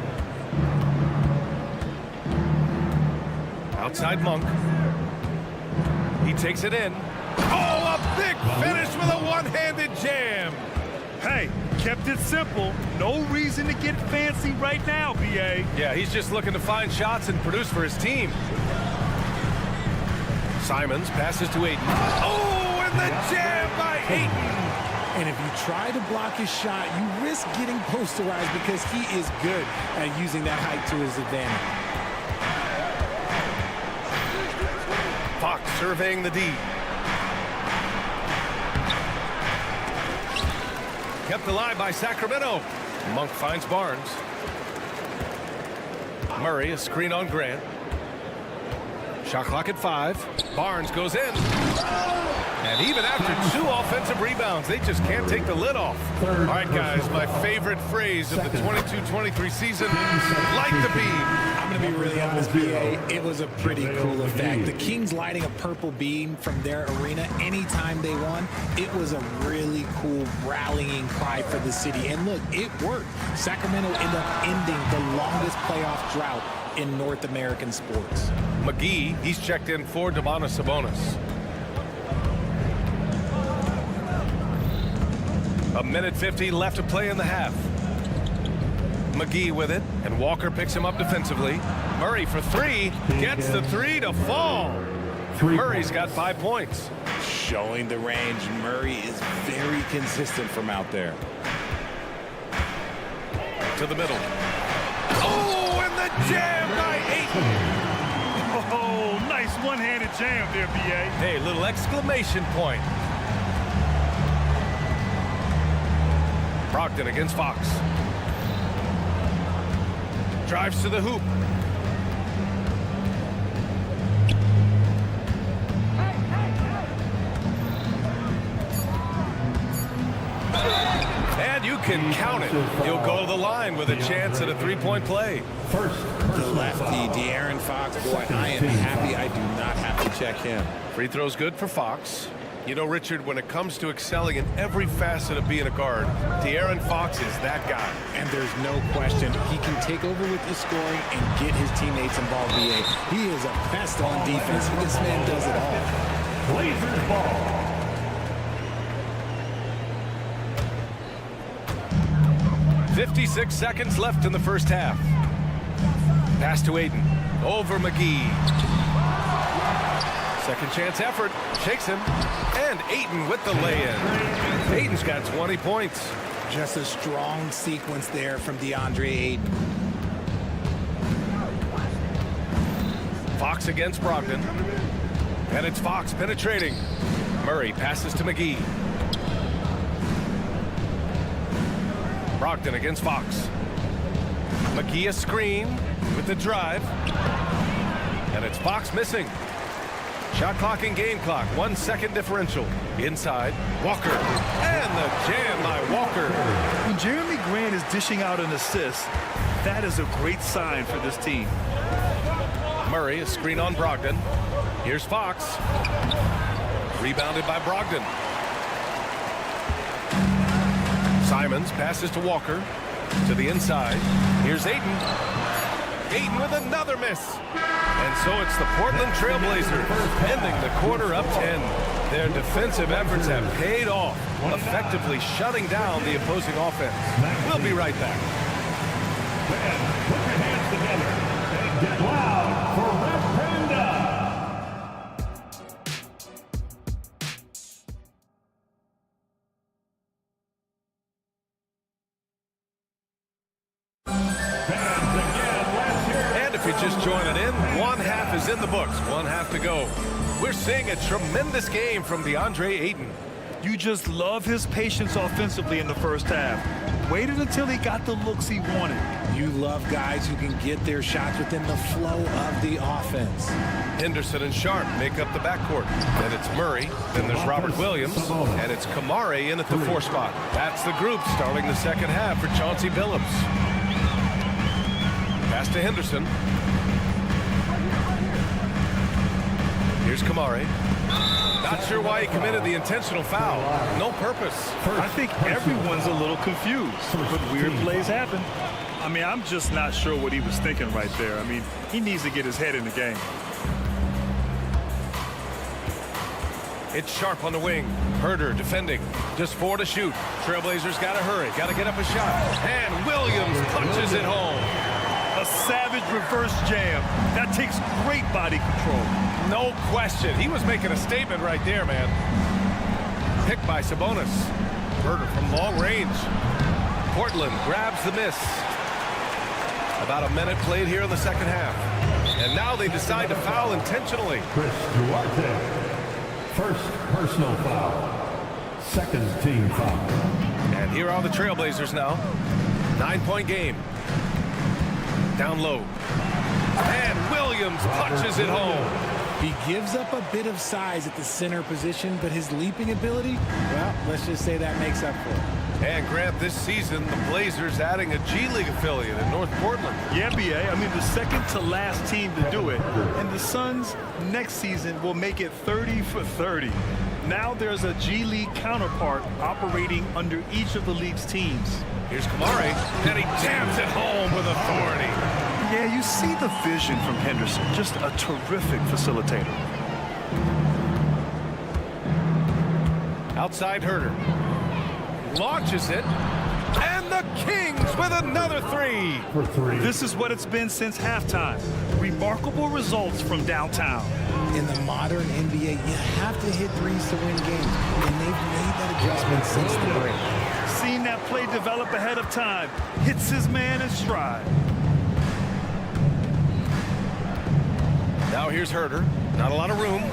Outside Monk. He takes it in. Oh, a big finish with a one-handed jam. Hey, kept it simple. No reason to get fancy right now, BA. Yeah, he's just looking to find shots and produce for his team. Simons passes to Ayton. Oh, and the jam by Ayton. And if you try to block his shot, you risk getting posterized because he is good at using that height to his advantage. Fox surveying the D. Kept alive by Sacramento. Monk finds Barnes. Murray, a screen on Grant. Shot clock at 5. Barnes goes in. And even after 2 offensive rebounds, they just can't take the lid off. All right, guys, my favorite phrase of the 22-23 season, light the beam. I'm going to be really honest, BA. It was a pretty cool effect. The Kings lighting a purple beam from their arena anytime they won. It was a really cool rallying cry for the city. And look, it worked. Sacramento ended up ending the longest playoff drought in North American sports. McGee, he's checked in for Domantas Sabonis. A minute 50 left to play in the half. McGee with it, and Walker picks him up defensively. Murray for 3, gets the 3 to fall. Murray's got 5 points. Showing the range, Murray is very consistent from out there. To the middle. Oh, and the jam by Ayton. Oh, nice one-handed jam there, BA. Hey, little exclamation point. Brogdon against Fox. Drives to the hoop. And you can count it. He'll go to the line with a chance at a 3-point play. The lefty, De'Aaron Fox. Boy, I am happy I do not have to check him. Free throw's good for Fox. You know, Richard, when it comes to excelling in every facet of being a guard, De'Aaron Fox is that guy. And there's no question. He can take over with the scoring and get his teammates involved, BA. He is a pest on defense. This man does it all. Blazers ball. .56 seconds left in the first half. Pass to Ayton. Over McGee. Second chance effort. Shakes him. And Ayton with the lay-in. Ayton's got 20 points. Just a strong sequence there from DeAndre Ayton. Fox against Brogdon. And it's Fox penetrating. Murray passes to McGee. Brogdon against Fox. McGee a screen with the drive. And it's Fox missing. Shot clock and game clock. 1 second differential. Inside. Walker. And the jam by Walker. When Jeremy Grant is dishing out an assist, that is a great sign for this team. Murray, a screen on Brogdon. Here's Fox. Rebounded by Brogdon. Simons passes to Walker. To the inside. Here's Ayton. Ayton with another miss. And so it's the Portland Trailblazers ending the quarter up 10. Their defensive efforts have paid off, effectively shutting down the opposing offense. We'll be right back. Put your hands together and get loud for Rep Panda. Just joining in, 1 half is in the books, 1 half to go. We're seeing a tremendous game from DeAndre Ayton. You just love his patience offensively in the first half. Waited until he got the looks he wanted. You love guys who can get their shots within the flow of the offense. Henderson and Sharp make up the backcourt. Then it's Murray. Then there's Robert Williams. And it's Kamare in at the 4 spot. That's the group starting the second half for Chauncey Billups. Pass to Henderson. Here's Kamare. Not sure why he committed the intentional foul. No purpose. I think everyone's a little confused, but weird plays happen. I mean, I'm just not sure what he was thinking right there. I mean, he needs to get his head in the game. It's Sharp on the wing. Herder defending. Just 4 to shoot. Trailblazers got to hurry. Got to get up a shot. And Williams punches it home. A savage reverse jam. That takes great body control. No question. He was making a statement right there, man. Picked by Sabonis. Herder from long range. Portland grabs the miss. About a minute played here in the second half. And now they decide to foul intentionally. Chris Duarte. First personal foul. Second team foul. And here are the Trailblazers now. 9-point game. Down low. And Williams punches it home. He gives up a bit of size at the center position, but his leaping ability, well, let's just say that makes up for it. And Grant, this season, the Blazers adding a G League affiliate in North Portland. Yeah, BA. I mean, the second to last team to do it. And the Suns next season will make it 30 for 30. Now there's a G League counterpart operating under each of the league's teams. Here's Kamare, and he jams it home with authority. Yeah, you see the vision from Henderson. Just a terrific facilitator. Outside Herder. Launches it. And the Kings with another 3. For 3. This is what it's been since halftime. Remarkable results from downtown. In the modern NBA, you have to hit threes to win games. And they've made that adjustment since the break. Seen that play develop ahead of time. Hits his man in stride. Now here's Herder. Not a lot of room.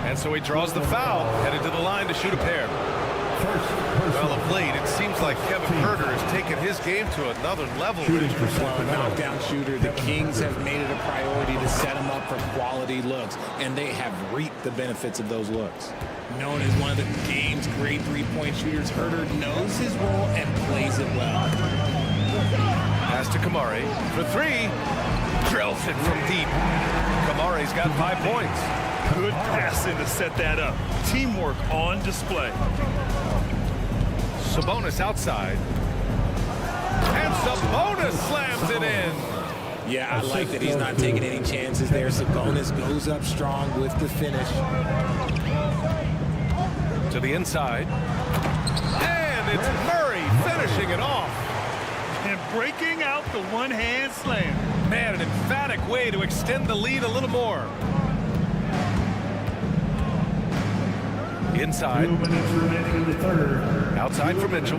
And so he draws the foul, headed to the line to shoot a pair. Well, of late, it seems like Kevin Herder has taken his game to another level. Well, knockdown shooter. The Kings have made it a priority to set him up for quality looks, and they have reaped the benefits of those looks. Known as one of the game's great three-point shooters, Herder knows his role and plays it well. Pass to Kamare for 3. Drills it from deep. Kamare's got 5 points. Good passing to set that up. Teamwork on display. Sabonis outside. And Sabonis slams it in. Yeah, I like that he's not taking any chances there. Sabonis goes up strong with the finish. To the inside. And it's Murray finishing it off. And breaking out the one-hand slam. Man, an emphatic way to extend the lead a little more. Inside. 2 minutes remaining in the third. Outside for Mitchell.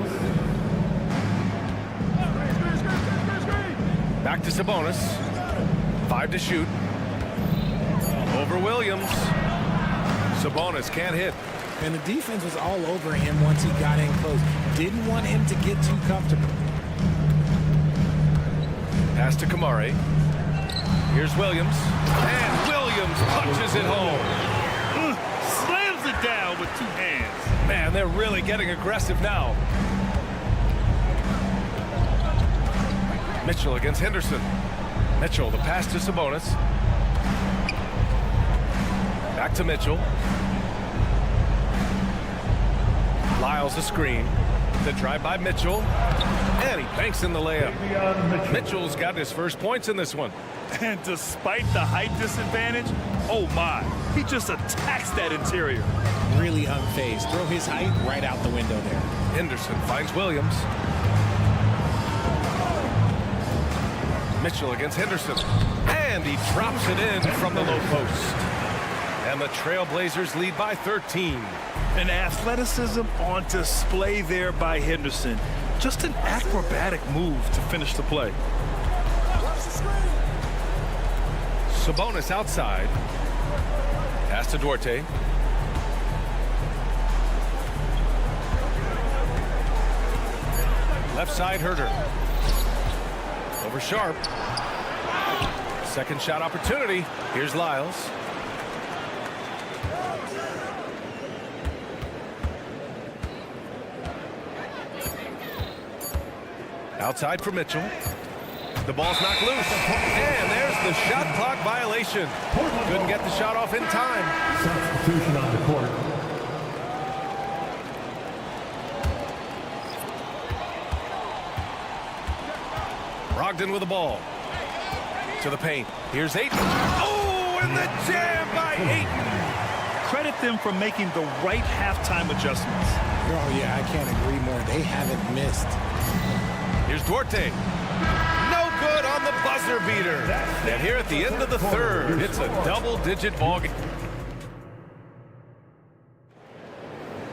Back to Sabonis. 5 to shoot. Over Williams. Sabonis can't hit. And the defense was all over him once he got in close. Didn't want him to get too comfortable. Pass to Kamare. Here's Williams. And Williams punches it home. Slams it down with 2 hands. Man, they're really getting aggressive now. Mitchell against Henderson. Mitchell, the pass to Sabonis. Back to Mitchell. Lyles a screen. The drive by Mitchell. And he banks in the layup. Mitchell's got his first points in this one. And despite the height disadvantage, oh my, he just attacks that interior. Really unfazed. Throw his height right out the window there. Henderson finds Williams. Mitchell against Henderson. And he drops it in from the low post. And the Trailblazers lead by 13. An athleticism on display there by Henderson. Just an acrobatic move to finish the play. Sabonis outside. Pass to Duarte. Left side, Herter. Over Sharp. Second shot opportunity. Here's Lyles. Outside for Mitchell. The ball's knocked loose. And there's the shot clock violation. Couldn't get the shot off in time. Substitution on the court. Brogdon with the ball. To the paint. Here's Ayton. Oh, and the jam by Ayton. Credit them for making the right halftime adjustments. Oh, yeah, I can't agree more. They haven't missed. Here's Duarte. No good on the buzzer beater. And here at the end of the third, it's a double-digit ball game.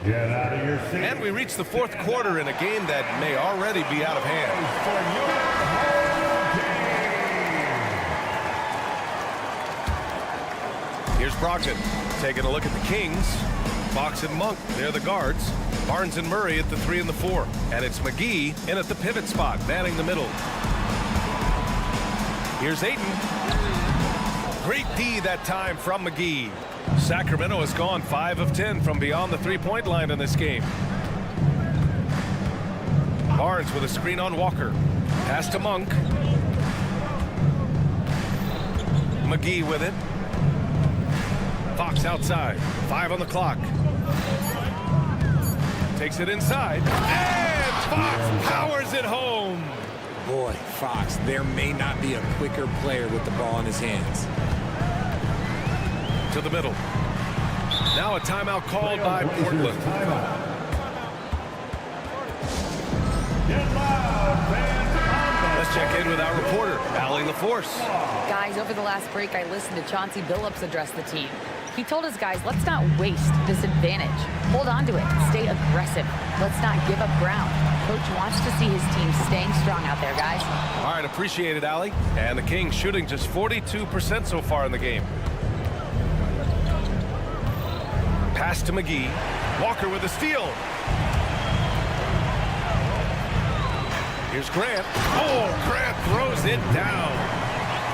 Get out of your seat. And we reach the fourth quarter in a game that may already be out of hand. Here's Brogdon taking a look at the Kings. Fox and Monk, they're the guards. Barnes and Murray at the 3 and the 4. And it's McGee in at the pivot spot, manning the middle. Here's Ayton. Great D that time from McGee. Sacramento has gone 5 of 10 from beyond the three-point line in this game. Barnes with a screen on Walker. Pass to Monk. McGee with it. Fox outside. 5 on the clock. Takes it inside. And Fox powers it home. Boy, Fox, there may not be a quicker player with the ball in his hands. To the middle. Now a timeout called by Portland. Let's check in with our reporter, Allie LaForce. Guys, over the last break, I listened to Chauncey Billups address the team. He told his guys, let's not waste this advantage. Hold on to it. Stay aggressive. Let's not give up ground. Coach wants to see his team staying strong out there, guys. All right, appreciate it, Allie. And the Kings shooting just 42% so far in the game. Pass to McGee. Walker with a steal. Here's Grant. Oh, Grant throws it down.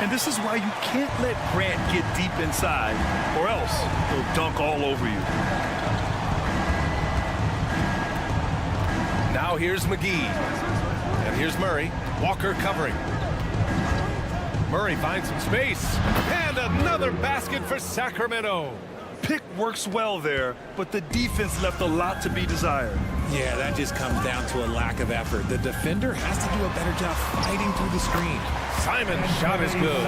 And this is why you can't let Grant get deep inside, or else he'll dunk all over you. Now here's McGee. And here's Murray. Walker covering. Murray finds some space. And another basket for Sacramento. Pick works well there, but the defense left a lot to be desired. Yeah, that just comes down to a lack of effort. The defender has to do a better job fighting through the screen. Simon's shot is good.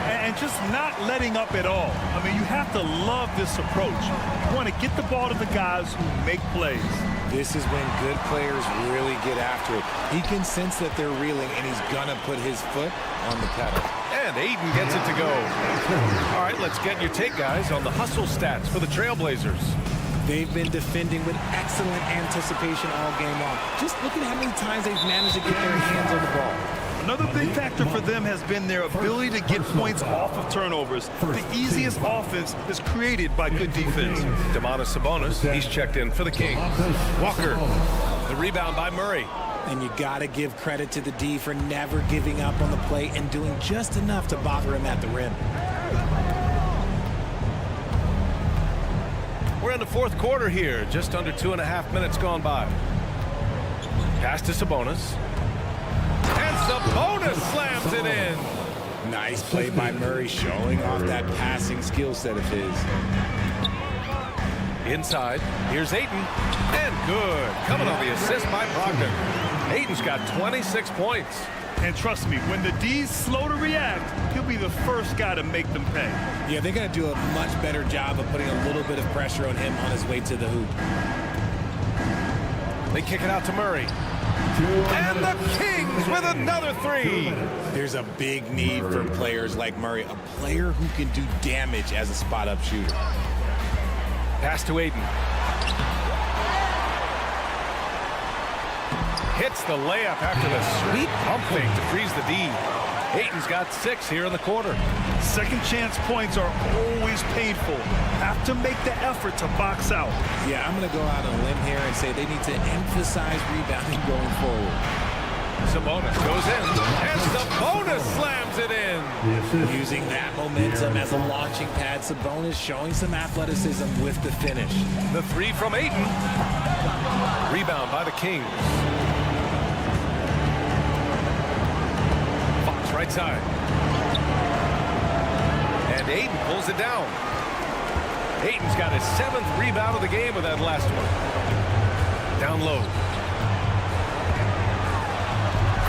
And just not letting up at all. I mean, you have to love this approach. You want to get the ball to the guys who make plays. This is when good players really get after it. He can sense that they're reeling, and he's going to put his foot on the pedal. And Ayton gets it to go. All right, let's get your take, guys, on the hustle stats for the Trailblazers. They've been defending with excellent anticipation all game long. Just look at how many times they've managed to get their hands on the ball. Another big factor for them has been their ability to get points off of turnovers. The easiest offense is created by good defense. Domantas Sabonis, he's checked in for the Kings. Walker, the rebound by Murray. And you got to give credit to the D for never giving up on the play and doing just enough to bother him at the rim. We're in the fourth quarter here, just under 2.5 minutes gone by. Pass to Sabonis. And Sabonis slams it in. Nice play by Murray, showing off that passing skill set of his. Inside, here's Ayton. And good. Coming on the assist by Brogdon. Ayton's got 26 points. And trust me, when the D's slow to react, he'll be the first guy to make them pay. Yeah, they're going to do a much better job of putting a little bit of pressure on him on his way to the hoop. They kick it out to Murray. And the Kings with another three. There's a big need for players like Murray, a player who can do damage as a spot-up shooter. Pass to Ayton. Hits the layup after the sweet pump fake to freeze the D. Ayton's got 6 here in the quarter. Second chance points are always painful. Have to make the effort to box out. Yeah, I'm going to go out on a limb here and say they need to emphasize rebounding going forward. Sabonis goes in, and Sabonis slams it in. Using that momentum as a launching pad, Sabonis showing some athleticism with the finish. The 3 from Ayton. Rebound by the Kings. Fox right side. And Ayton pulls it down. Ayton's got his 7th rebound of the game with that last one. Down low.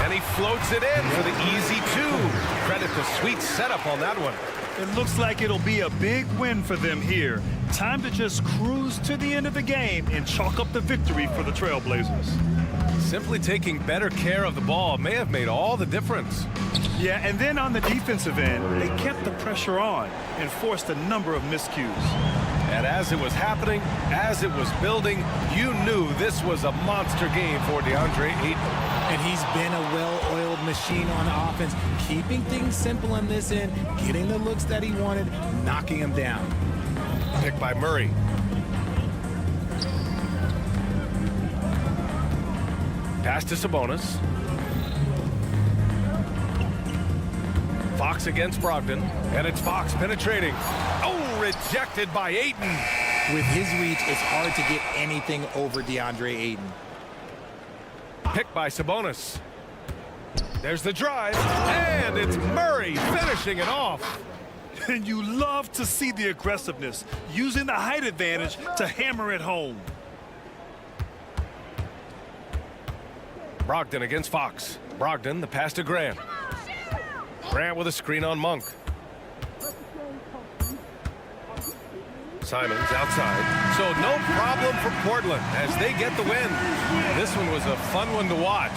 And he floats it in for the easy 2. Credit the sweet setup on that one. It looks like it'll be a big win for them here. Time to just cruise to the end of the game and chalk up the victory for the Trailblazers. Simply taking better care of the ball may have made all the difference. Yeah, and then on the defensive end, they kept the pressure on and forced a number of miscues. And as it was happening, as it was building, you knew this was a monster game for DeAndre Ayton. And he's been a well-oiled machine on offense, keeping things simple on this end, getting the looks that he wanted, knocking him down. Pick by Murray. Pass to Sabonis. Fox against Brogdon, and it's Fox penetrating. Oh, rejected by Ayton. With his reach, it's hard to get anything over DeAndre Ayton. Pick by Sabonis. There's the drive, and it's Murray finishing it off. And you love to see the aggressiveness, using the height advantage to hammer it home. Brogdon against Fox. Brogdon, the pass to Grant. Grant with a screen on Monk. Simons outside. So no problem for Portland as they get the win. This one was a fun one to watch.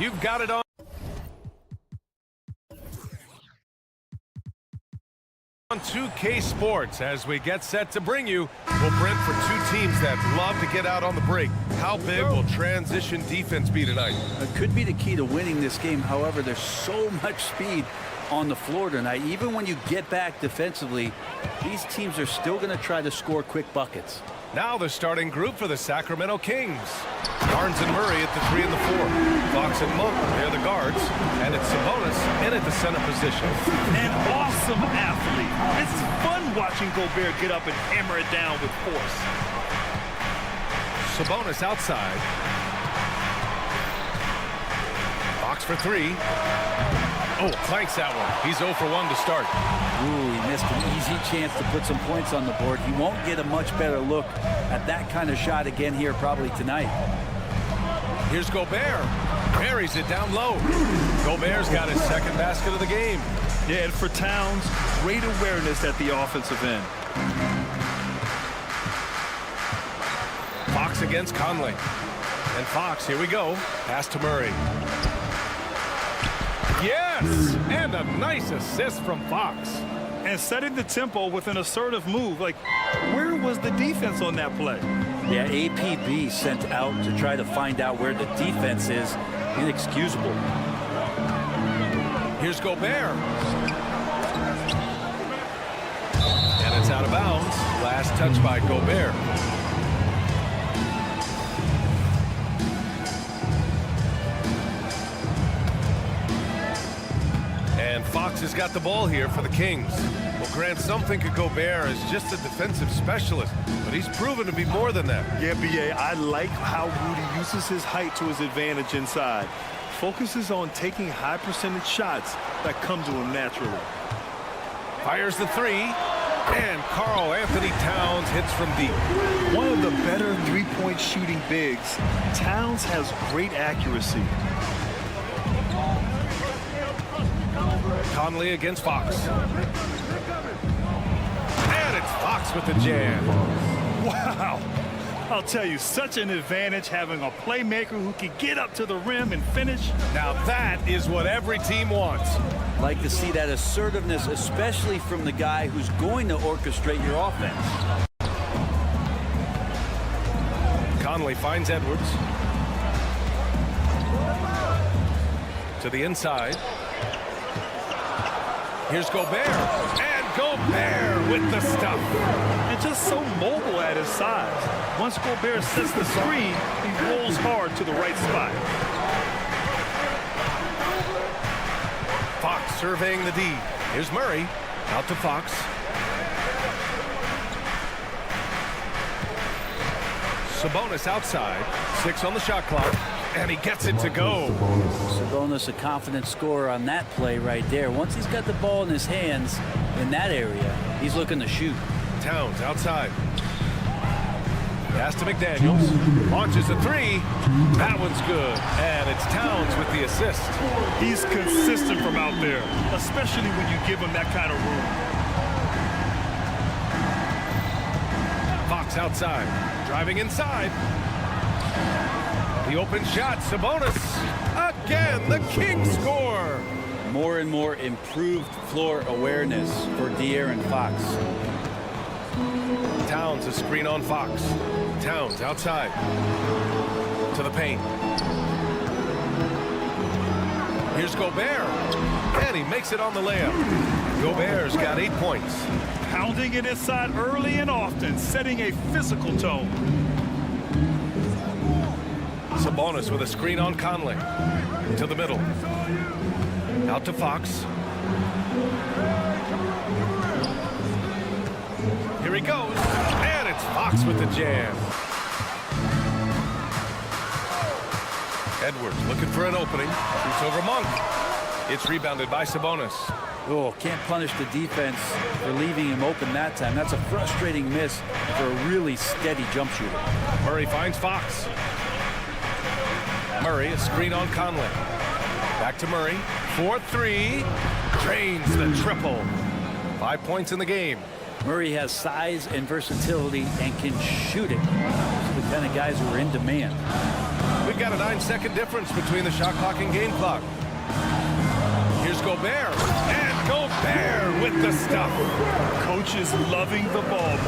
You've got it on 2K Sports as we get set to bring you. We'll Brent for two teams that love to get out on the break. How big will transition defense be tonight? It could be the key to winning this game. However, there's so much speed on the floor tonight. Even when you get back defensively, these teams are still going to try to score quick buckets. Now the starting group for the Sacramento Kings. Barnes and Murray at the 3 and the 4. Fox and Monk, they're the guards. And it's Sabonis in at the center position. An awesome athlete. It's fun watching Gobert get up and hammer it down with force. Sabonis outside. Fox for 3. Oh, clanks that one. He's 0 for 1 to start. Ooh, he missed an easy chance to put some points on the board. He won't get a much better look at that kind of shot again here probably tonight. Here's Gobert. Buries it down low. Gobert's got his second basket of the game. Yeah, and for Towns, great awareness at the offensive end. Fox against Conley. And Fox, here we go. Pass to Murray. Yes! And a nice assist from Fox. And setting the tempo with an assertive move. Like, where was the defense on that play? Yeah, APB sent out to try to find out where the defense is. Inexcusable. Here's Gobert. And it's out of bounds. Last touch by Gobert. And Fox has got the ball here for the Kings. Well, Grant, some think of Gobert as just a defensive specialist, but he's proven to be more than that. Yeah, B.A., I like how Rudy uses his height to his advantage inside. Focuses on taking high percentage shots that come to him naturally. Fires the 3, and Karl Anthony Towns hits from deep. One of the better three-point shooting bigs, Towns has great accuracy. Conley against Fox. And it's Fox with the jam. Wow. I'll tell you, such an advantage having a playmaker who can get up to the rim and finish. Now that is what every team wants. Like to see that assertiveness, especially from the guy who's going to orchestrate your offense. Conley finds Edwards. To the inside. Here's Gobert. And Gobert with the stuff. And just so mobile at his size. Once Gobert sets the screen, he rolls hard to the right spot. Fox surveying the D. Here's Murray. Out to Fox. Sabonis outside. 6 on the shot clock. And he gets it to go. Sabonis, a confident scorer on that play right there. Once he's got the ball in his hands in that area, he's looking to shoot. Towns outside. Pass to McDaniels. Launches a 3. That one's good. And it's Towns with the assist. He's consistent from out there, especially when you give him that kind of room. Fox outside. Driving inside. The open shot, Sabonis. Again, the Kings score. More and more improved floor awareness for De'Aaron Fox. Towns a screen on Fox. Towns outside. To the paint. Here's Gobert. And he makes it on the layup. Gobert's got 8 points. Pounding it inside early and often, setting a physical tone. Sabonis with a screen on Conley. To the middle. Out to Fox. Here he goes. And it's Fox with the jam. Edwards looking for an opening. Shoots over Monk. It's rebounded by Sabonis. Oh, can't punish the defense for leaving him open that time. That's a frustrating miss for a really steady jump shooter. Murray finds Fox. Murray, a screen on Conley. Back to Murray. 4-3. Drains the triple. 5 points in the game. Murray has size and versatility and can shoot it. Those are the kind of guys who are in demand. We've got a 9-second difference between the shot clock and game clock. Here's Gobert, and Gobert with the stuff. Coach is loving the ball.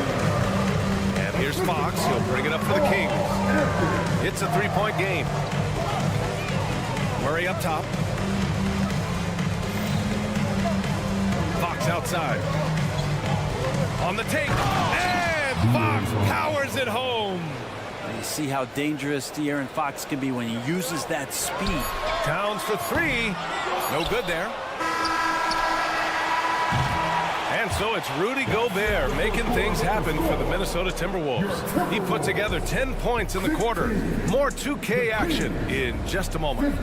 And here's Fox. He'll bring it up for the Kings. It's a 3-point game. Murray up top. Fox outside. On the take, and Fox powers it home. And you see how dangerous De'Aaron Fox can be when he uses that speed. Towns for 3. No good there. And so it's Rudy Gobert making things happen for the Minnesota Timberwolves. He put together 10 points in the quarter. More 2K action in just a moment.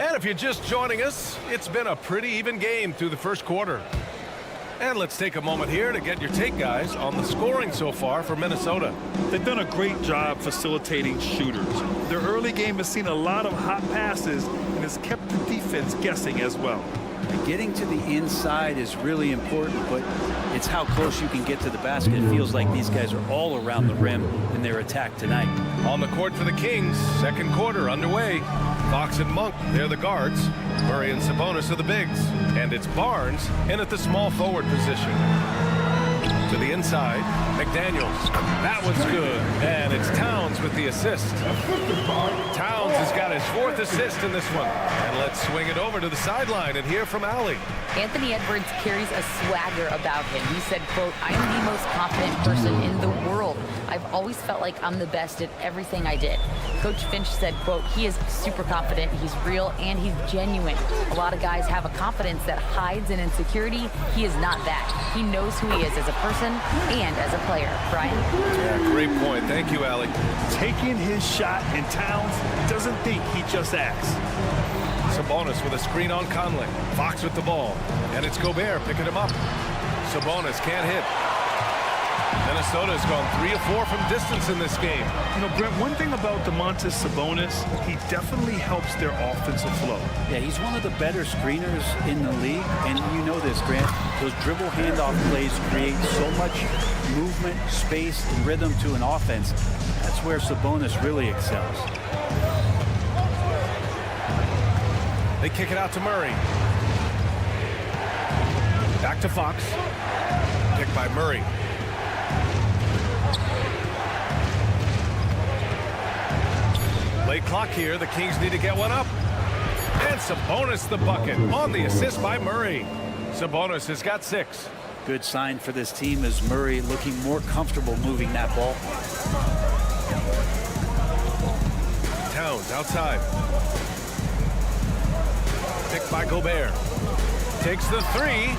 And if you're just joining us, it's been a pretty even game through the first quarter. And let's take a moment here to get your take, guys, on the scoring so far for Minnesota. They've done a great job facilitating shooters. Their early game has seen a lot of hot passes and has kept the defense guessing as well. Getting to the inside is really important, but it's how close you can get to the basket. It feels like these guys are all around the rim in their attack tonight. On the court for the Kings, second quarter underway. Fox and Monk, they're the guards. Murray and Sabonis are the bigs. And it's Barnes in at the small forward position. To the inside, McDaniels. That one's good. And it's Towns with the assist. Towns has got his 4th assist in this one. And let's swing it over to the sideline and hear from Allie. Anthony Edwards carries a swagger about him. He said, quote, "I am the most confident person in the world. I've always felt like I'm the best at everything I did." Coach Finch said, quote, "He is super confident, he's real, and he's genuine. A lot of guys have a confidence that hides in insecurity. He is not that. He knows who he is as a person and as a player." Brian? Yeah, great point. Thank you, Allie. Taking his shot, and Towns doesn't think, he just acts. Sabonis with a screen on Conley. Fox with the ball. And it's Gobert picking him up. Sabonis can't hit. Minnesota's gone 3 of 4 from distance in this game. You know, Brent, one thing about Domantas Sabonis, he definitely helps their offensive flow. Yeah, he's one of the better screeners in the league, and you know this, Grant. Those dribble handoff plays create so much movement, space, and rhythm to an offense. That's where Sabonis really excels. They kick it out to Murray. Back to Fox. Picked by Murray. Late clock here. The Kings need to get one up. And Sabonis the bucket on the assist by Murray. Sabonis has got 6. Good sign for this team as Murray looking more comfortable moving that ball. Towns outside. Picked by Gobert. Takes the 3.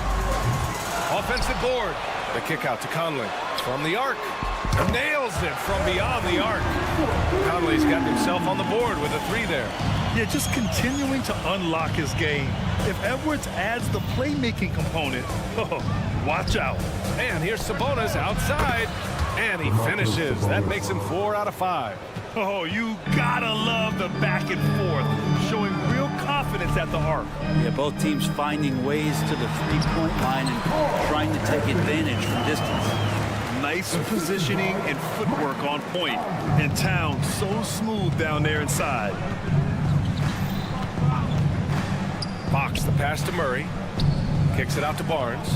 Offensive board. The kick out to Conley from the arc. Nails it from beyond the arc. Conley's got himself on the board with a 3 there. Yeah, just continuing to unlock his game. If Edwards adds the playmaking component, watch out. And here's Sabonis outside. And he finishes. That makes him 4 out of 5. Oh, you gotta love the back and forth, showing real confidence at the arc. Yeah, both teams finding ways to the three-point line and trying to take advantage from distance. Nice positioning and footwork on point. And Towns so smooth down there inside. Fox the pass to Murray. Kicks it out to Barnes.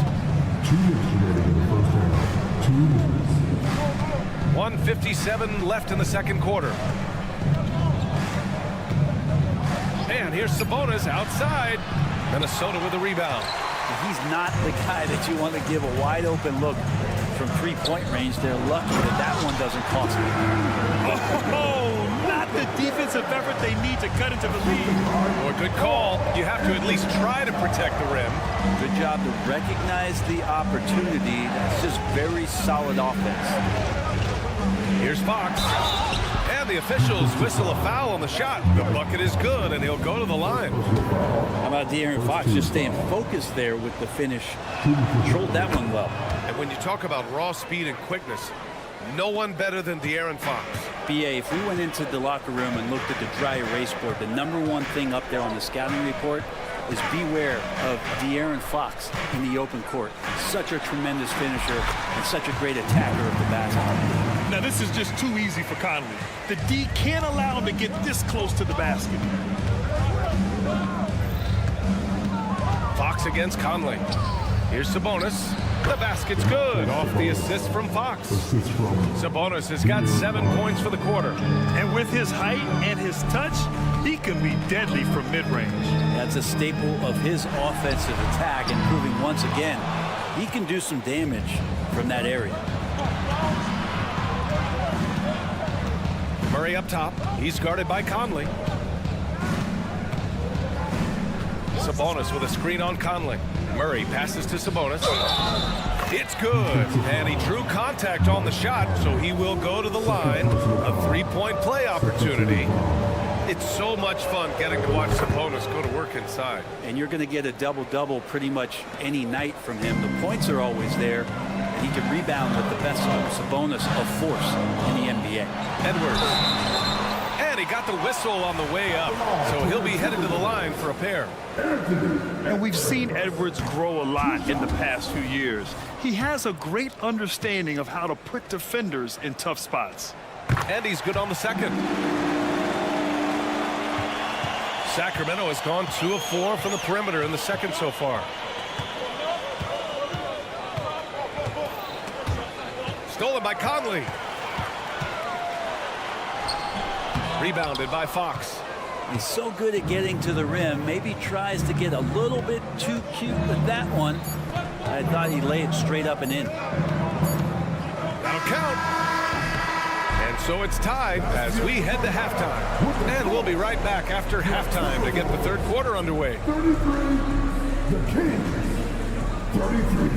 1:57 left in the second quarter. And here's Sabonis outside. Minnesota with the rebound. He's not the guy that you want to give a wide open look from three-point range. They're lucky that one doesn't cost them. Oh, not the defensive effort they need to cut into the lead. Or good call. You have to at least try to protect the rim. Good job to recognize the opportunity. That's just very solid offense. Here's Fox. And the officials whistle a foul on the shot. The bucket is good, and he'll go to the line. How about De'Aaron Fox just staying focused there with the finish? Controlled that one well. And when you talk about raw speed and quickness, no one better than De'Aaron Fox. BA, if we went into the locker room and looked at the dry erase board, the #1 thing up there on the scouting report is beware of De'Aaron Fox in the open court. Such a tremendous finisher and such a great attacker of the basket. Now this is just too easy for Conley. The D can't allow him to get this close to the basket. Fox against Conley. Here's Sabonis. The basket's good off the assist from Fox. Sabonis has got 7 points for the quarter. And with his height and his touch, he can be deadly from mid-range. That's a staple of his offensive attack, and proving once again he can do some damage from that area. Murray up top. He's guarded by Conley. Sabonis with a screen on Conley. Murray passes to Sabonis. It's good. And he drew contact on the shot, so he will go to the line. A three-point play opportunity. It's so much fun getting to watch Sabonis go to work inside. And you're going to get a double-double pretty much any night from him. The points are always there. And he can rebound with the best Sabonis of force in the NBA. Edwards. And he got the whistle on the way up, so he'll be headed to the line for a pair. And we've seen Edwards grow a lot in the past few years. He has a great understanding of how to put defenders in tough spots. And he's good on the second. Sacramento has gone 2 of 4 from the perimeter in the second so far. Stolen by Conley. Rebounded by Fox. He's so good at getting to the rim. Maybe tries to get a little bit too cute with that one. I thought he'd lay it straight up and in. That'll count. And so it's tied as we head to halftime. And we'll be right back after halftime to get the third quarter underway. 33, the Kings, 33.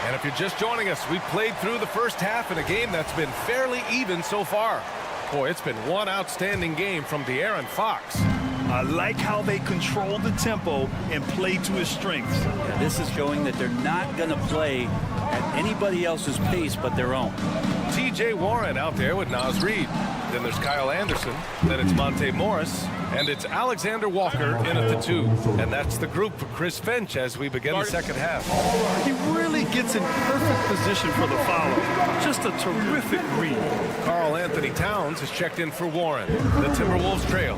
And if you're just joining us, we played through the first half in a game that's been fairly even so far. Boy, it's been one outstanding game from De'Aaron Fox. I like how they control the tempo and play to his strengths. Yeah, this is showing that they're not going to play at anybody else's pace but their own. T.J. Warren out there with Naz Reid. Then there's Kyle Anderson. Then it's Monte Morris. And it's Alexander Walker in at the 2. And that's the group for Chris Finch as we begin the second half. He really gets in perfect position for the follow. Just a terrific read. Karl Anthony Towns has checked in for Warren. The Timberwolves trail.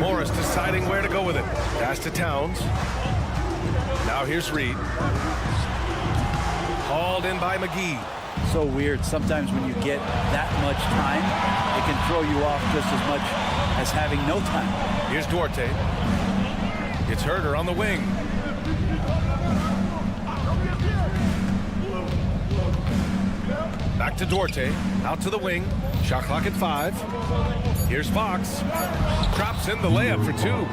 Morris deciding where to go with it. Pass to Towns. Now here's Reid. Hauled in by McGee. So weird. Sometimes when you get that much time, it can throw you off just as much as having no time. Here's Duarte. It's Herter on the wing. Back to Duarte. Out to the wing. Shot clock at 5. Here's Fox. Drops in the layup for 2.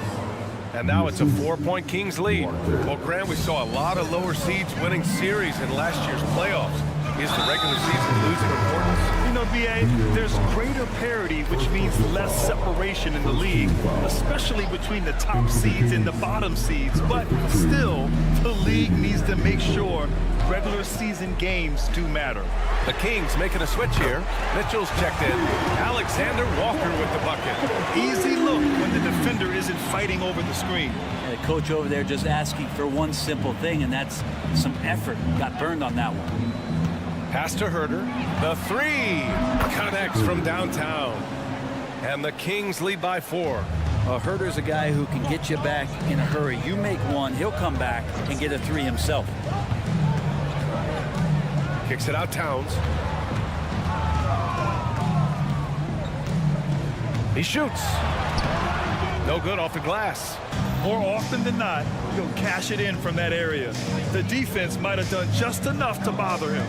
And now it's a 4-point Kings lead. Well, Grant, we saw a lot of lower seeds winning series in last year's playoffs. Is the regular season losing importance? You know, B.A., there's greater parity, which means less separation in the league, especially between the top seeds and the bottom seeds. But still, the league needs to make sure regular season games do matter. The Kings making a switch here. Mitchell's checked in. Alexander Walker with the bucket. Easy look when the defender isn't fighting over the screen. And the coach over there just asking for one simple thing, and that's some effort. Got burned on that one. Pass to Herter. The 3 connects from downtown. And the Kings lead by 4. Herter's a guy who can get you back in a hurry. You make one, he'll come back and get a 3 himself. Kicks it out Towns. He shoots. No good off the glass. More often than not, he'll cash it in from that area. The defense might have done just enough to bother him.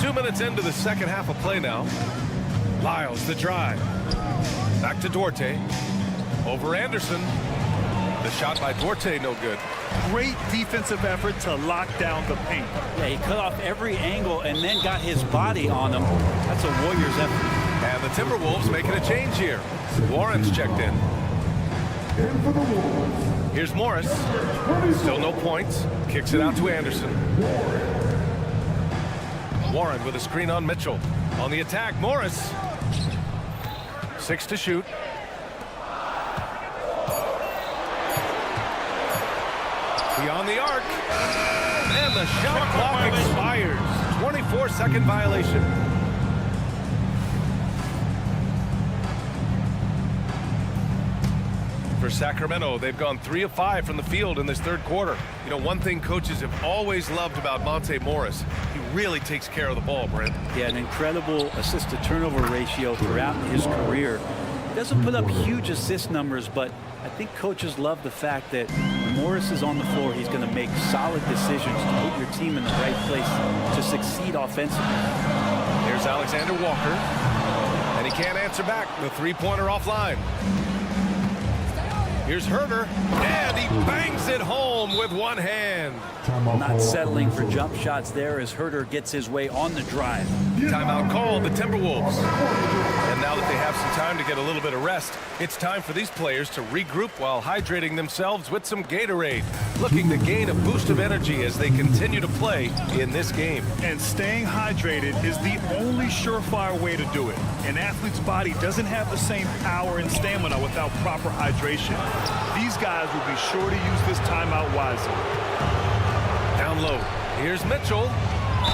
2 minutes into the second half of play now. Lyles, the drive. Back to Duarte. Over Anderson. The shot by Duarte, no good. Great defensive effort to lock down the paint. Yeah, he cut off every angle and then got his body on him. That's a Warriors effort. And the Timberwolves making a change here. Warren's checked in. Here's Morris. Still no points. Kicks it out to Anderson. Warren with a screen on Mitchell. On the attack, Morris. 6 to shoot. Beyond the arc. And the shot clock expires. 24-second violation. For Sacramento, they've gone 3 of 5 from the field in this third quarter. You know, one thing coaches have always loved about Monte Morris, he really takes care of the ball, Brent. Yeah, an incredible assist-to-turnover ratio throughout his career. He doesn't put up huge assist numbers, but I think coaches love the fact that when Morris is on the floor, he's going to make solid decisions to put your team in the right place to succeed offensively. Here's Alexander Walker, and he can't answer back. The three-pointer offline. Here's Herter, and he bangs it home with one hand. Not settling for jump shots there as Herter gets his way on the drive. Timeout called, the Timberwolves. And now that they have some time to get a little bit of rest, it's time for these players to regroup while hydrating themselves with some Gatorade, looking to gain a boost of energy as they continue to play in this game. And staying hydrated is the only surefire way to do it. An athlete's body doesn't have the same power and stamina without proper hydration. These guys will be sure to use this timeout wisely. Down low. Here's Mitchell.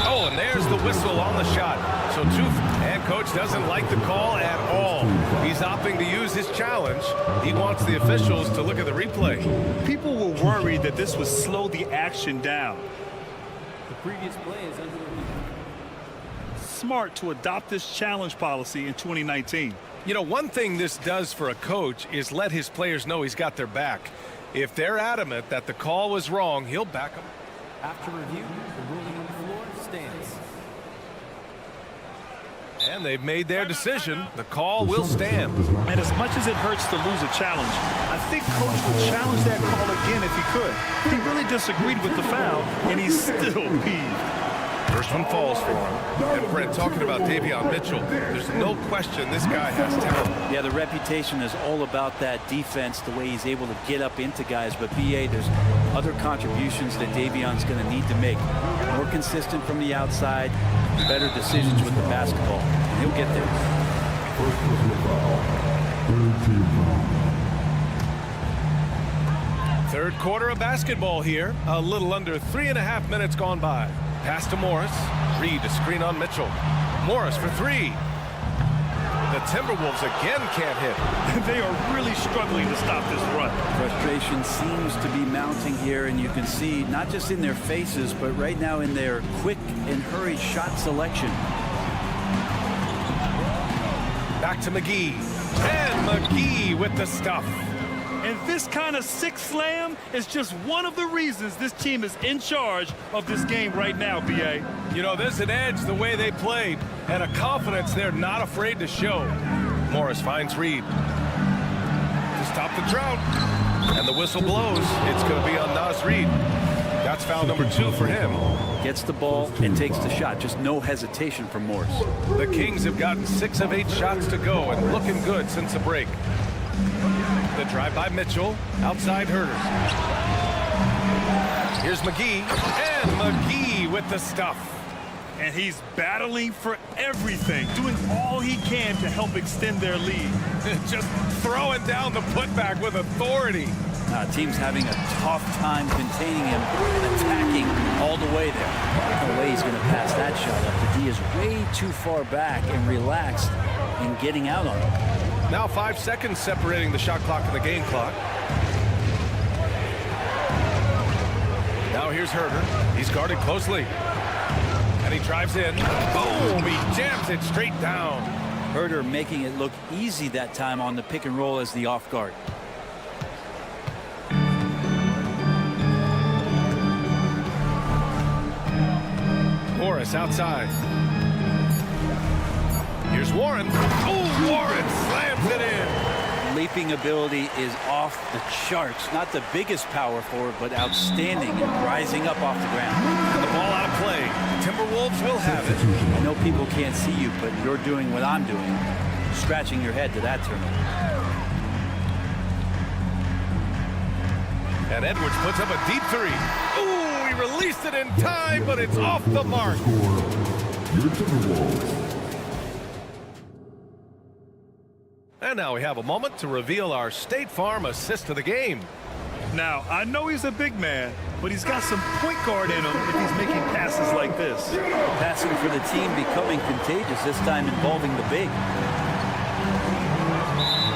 Oh, and there's the whistle on the shot. So and coach doesn't like the call at all. He's opting to use his challenge. He wants the officials to look at the replay. People were worried that this would slow the action down. The previous play is under review. Smart to adopt this challenge policy in 2019. You know, one thing this does for a coach is let his players know he's got their back. If they're adamant that the call was wrong, he'll back them. After review, the ruling on the floor stands. And they've made their decision. The call will stand. And as much as it hurts to lose a challenge, I think coach would challenge that call again if he could. He really disagreed with the foul, and he's still peeved. First one falls for him. And Brent, talking about Davion Mitchell, there's no question this guy has talent. Yeah, the reputation is all about that defense, the way he's able to get up into guys. But BA, there's other contributions that Davion's going to need to make. More consistent from the outside, better decisions with the basketball. And he'll get there. Third quarter of basketball here. A little under 3.5 minutes gone by. Pass to Morris. Reed to screen on Mitchell. Morris for 3. The Timberwolves again can't hit. They are really struggling to stop this run. Frustration seems to be mounting here, and you can see not just in their faces, but right now in their quick and hurried shot selection. Back to McGee. And McGee with the stuff. And this kind of sick slam is just one of the reasons this team is in charge of this game right now, B.A. You know, there's an edge the way they played and a confidence they're not afraid to show. Morris finds Reed to stop the drought. And the whistle blows. It's going to be on Naz Reed. That's foul number 2 for him. Gets the ball and takes the shot. Just no hesitation from Morris. The Kings have gotten 6 of 8 shots to go and looking good since the break. The drive by Mitchell, outside Herter. Here's McGee, and McGee with the stuff. And he's battling for everything, doing all he can to help extend their lead. Just throwing down the putback with authority. Team's having a tough time containing him and attacking all the way there. No way he's going to pass that shot up. The D is way too far back and relaxed in getting out on him. Now 5 seconds separating the shot clock and the game clock. Now here's Herter. He's guarded closely. And he drives in. Boom! He jams it straight down. Herter making it look easy that time on the pick and roll as the off guard. Morris outside. Here's Warren. Oh, Warren slams it in. shaping ability is off the charts. Not the biggest power forward, but outstanding and rising up off the ground. The ball out of play. Timberwolves will have it. I know people can't see you, but you're doing what I'm doing, scratching your head to that turnover. And Edwards puts up a deep three. Ooh, he released it in time, but it's off the mark. And now we have a moment to reveal our State Farm assist of the game. Now, I know he's a big man, but he's got some point guard in him if he's making passes like this. Passing for the team becoming contagious, this time involving the big.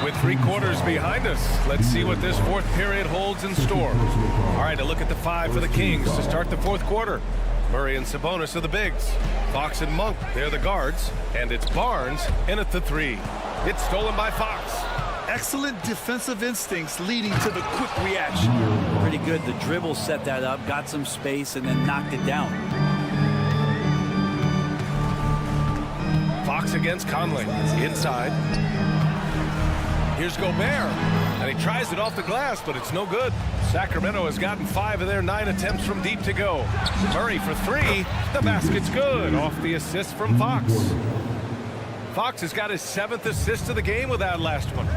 With 3 quarters behind us, let's see what this fourth period holds in store. All right, a look at the 5 for the Kings to start the fourth quarter. Murray and Sabonis are the bigs. Fox and Monk, they're the guards. And it's Barnes in at the 3. It's stolen by Fox. Excellent defensive instincts leading to the quick reaction. Pretty good. The dribble set that up, got some space, and then knocked it down. Fox against Conley. Inside. Here's Gobert. And he tries it off the glass, but it's no good. Sacramento has gotten 5 of their 9 attempts from deep to go. Murray for 3. The basket's good. Off the assist from Fox. Fox has got his 7th assist of the game with that last one.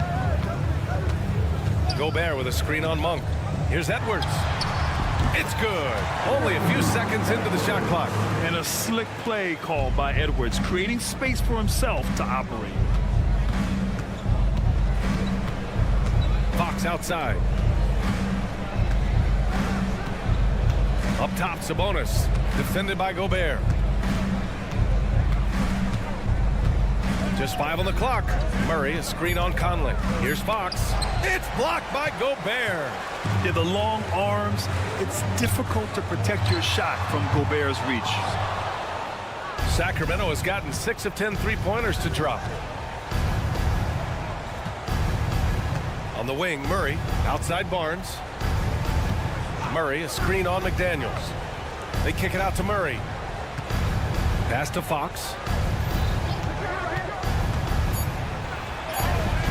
Gobert with a screen on Monk. Here's Edwards. It's good. Only a few seconds into the shot clock. And a slick play called by Edwards, creating space for himself to operate. Fox outside. Up top, Sabonis. Defended by Gobert. Just 5 on the clock. Murray, a screen on Conley. Here's Fox. It's blocked by Gobert. Yeah, the long arms. It's difficult to protect your shot from Gobert's reach. Sacramento has gotten 6 of 10 3-pointers to drop. On the wing, Murray. Outside Barnes. Murray, a screen on McDaniels. They kick it out to Murray. Pass to Fox.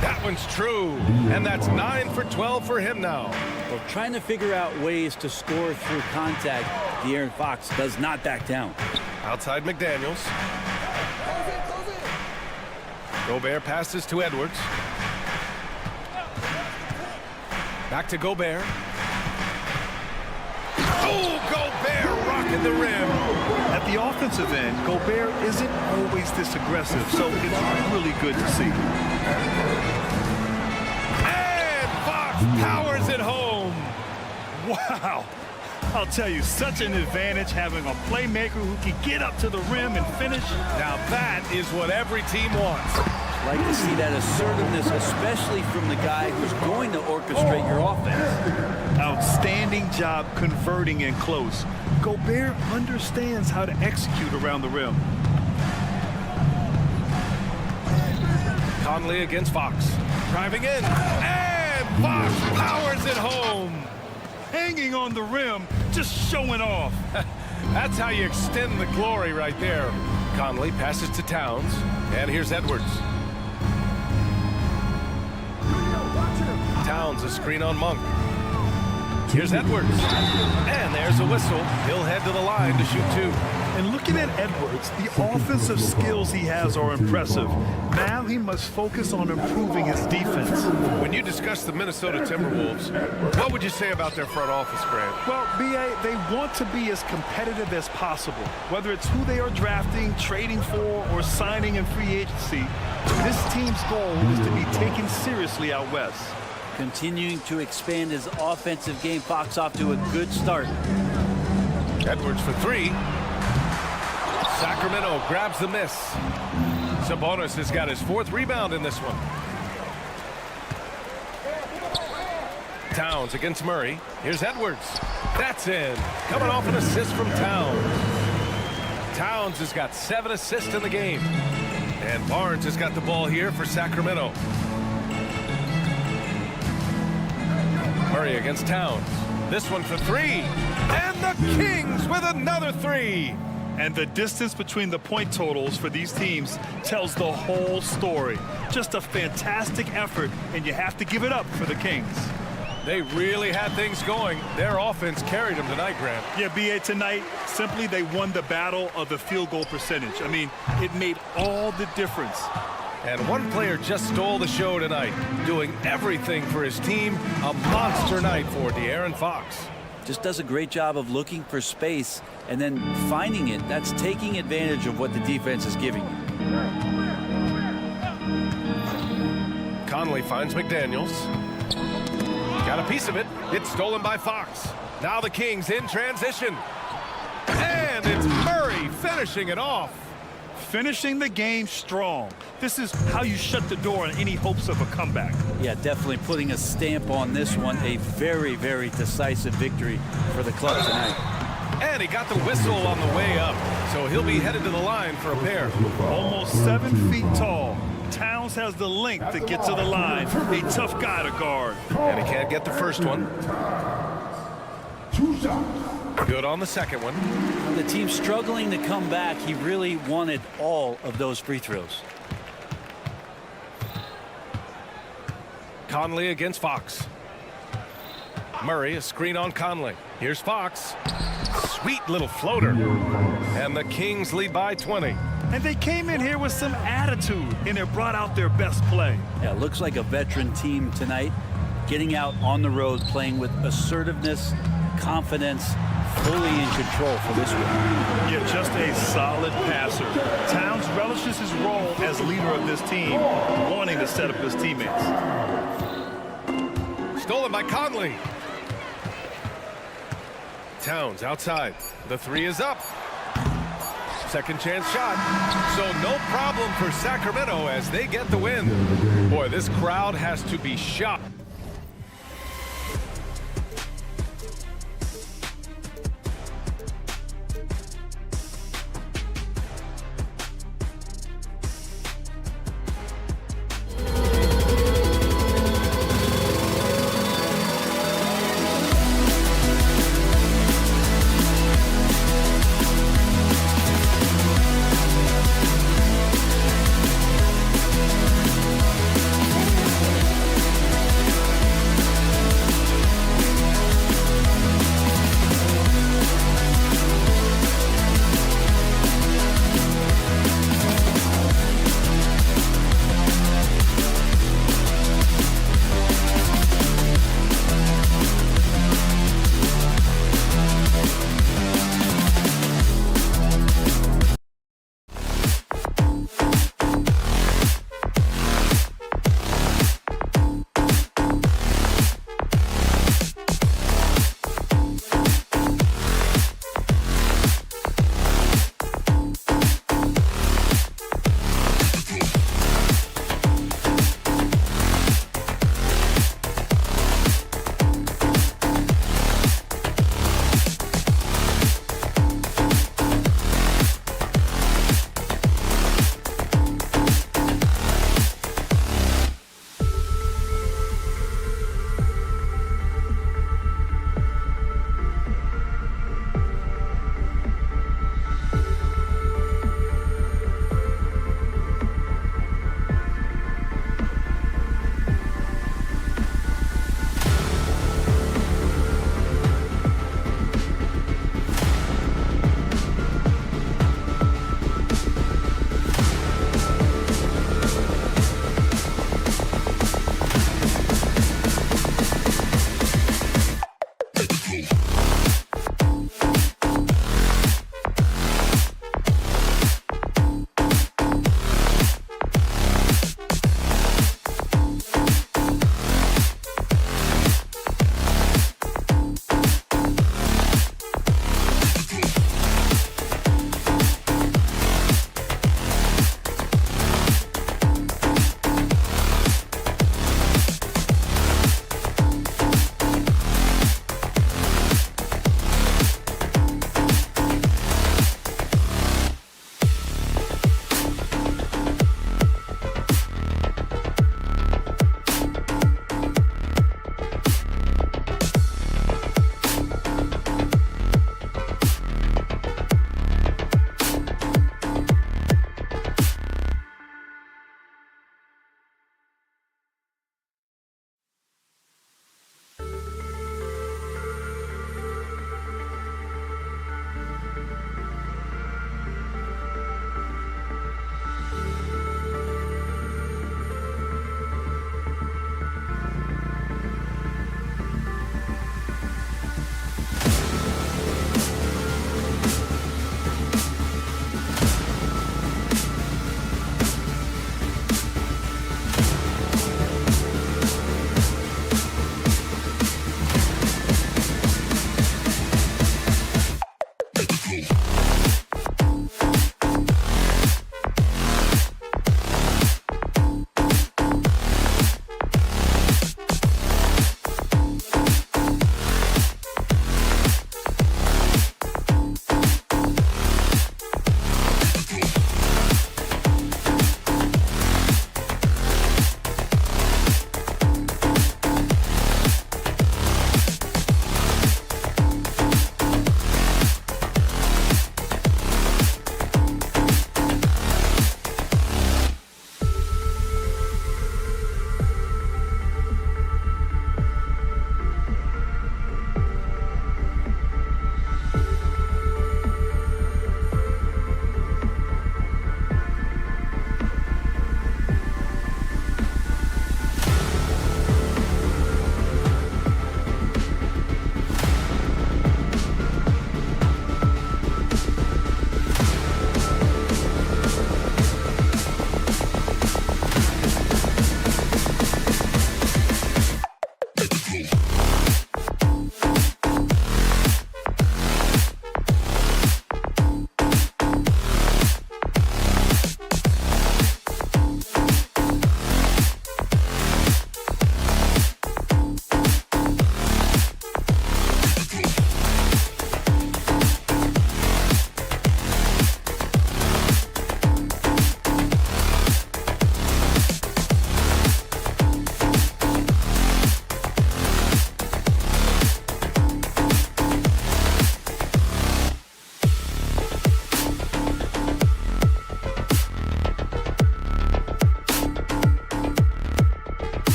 That one's true, and that's 9 for 12 for him now. Well, trying to figure out ways to score through contact, De'Aaron Fox does not back down. Outside McDaniels. Gobert passes to Edwards. Back to Gobert. Oh, Gobert rocking the rim. At the offensive end, Gobert isn't always this aggressive, so it's really good to see. And Fox powers it home. Wow. I'll tell you, such an advantage having a playmaker who can get up to the rim and finish. Now that is what every team wants. Like to see that assertiveness, especially from the guy who's going to orchestrate your offense. Outstanding job converting in close. Gobert understands how to execute around the rim. Conley against Fox. Driving in. And Fox powers it home. Hanging on the rim, just showing off. That's how you extend the glory right there. Conley passes to Towns. And here's Edwards. Towns, a screen on Monk. Here's Edwards. And there's a whistle. He'll head to the line to shoot 2. And looking at Edwards, the offensive skills he has are impressive. Now he must focus on improving his defense. When you discuss the Minnesota Timberwolves, what would you say about their front office, Grant? Well, B.A., they want to be as competitive as possible. Whether it's who they are drafting, trading for, or signing in free agency, this team's goal is to be taken seriously out west. Continuing to expand his offensive game. Fox off to a good start. Edwards for 3. Sacramento grabs the miss. Sabonis has got his 4th rebound in this one. Towns against Murray. Here's Edwards. That's in. Coming off an assist from Towns. Towns has got 7 assists in the game. And Barnes has got the ball here for Sacramento. Murray against Towns. This one for 3. And the Kings with another 3. And the distance between the point totals for these teams tells the whole story. Just a fantastic effort, and you have to give it up for the Kings. They really had things going. Their offense carried them tonight, Grant. Yeah, B.A., tonight, simply they won the battle of the field goal percentage. I mean, it made all the difference. And one player just stole the show tonight, doing everything for his team. A monster night for De'Aaron Fox. Just does a great job of looking for space and then finding it. That's taking advantage of what the defense is giving you. Conley finds McDaniels. Got a piece of it. It's stolen by Fox. Now the Kings in transition. And it's Murray finishing it off. Finishing the game strong. This is how you shut the door on any hopes of a comeback. Yeah, definitely putting a stamp on this one. A very, very decisive victory for the club tonight. And he got the whistle on the way up, so he'll be headed to the line for a pair. Almost 7 feet tall. Towns has the length to get to the line. A tough guy to guard. And he can't get the first one. Good on the second one. The team struggling to come back. He really wanted all of those free throws. Conley against Fox. Murray, a screen on Conley. Here's Fox. Sweet little floater. And the Kings lead by 20. And they came in here with some attitude, and they brought out their best play. Yeah, looks like a veteran team tonight. Getting out on the road, playing with assertiveness, confidence, fully in control for this one. Yeah, just a solid passer. Towns relishes his role as leader of this team, wanting to set up his teammates. Stolen by Conley. Towns outside. The three is up. Second chance shot. So no problem for Sacramento as they get the win. Boy, this crowd has to be shocked.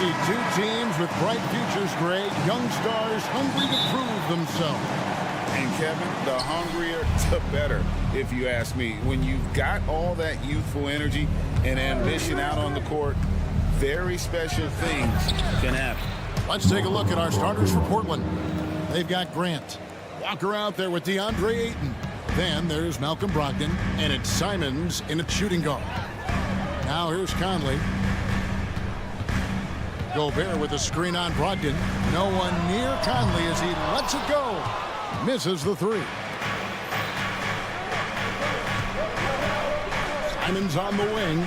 see two teams with bright futures, Greg. Young stars hungry to prove themselves. And Kevin, the hungrier, the better, if you ask me. When you've got all that youthful energy and ambition out on the court, very special things can happen. Let's take a look at our starters for Portland. They've got Grant. Walker out there with DeAndre Ayton. Then there's Malcolm Brogdon, and it's Simons in at shooting guard. Now here's Conley. Gobert with a screen on Brogdon. No one near Conley as he lets it go. Misses the three. Simons on the wing.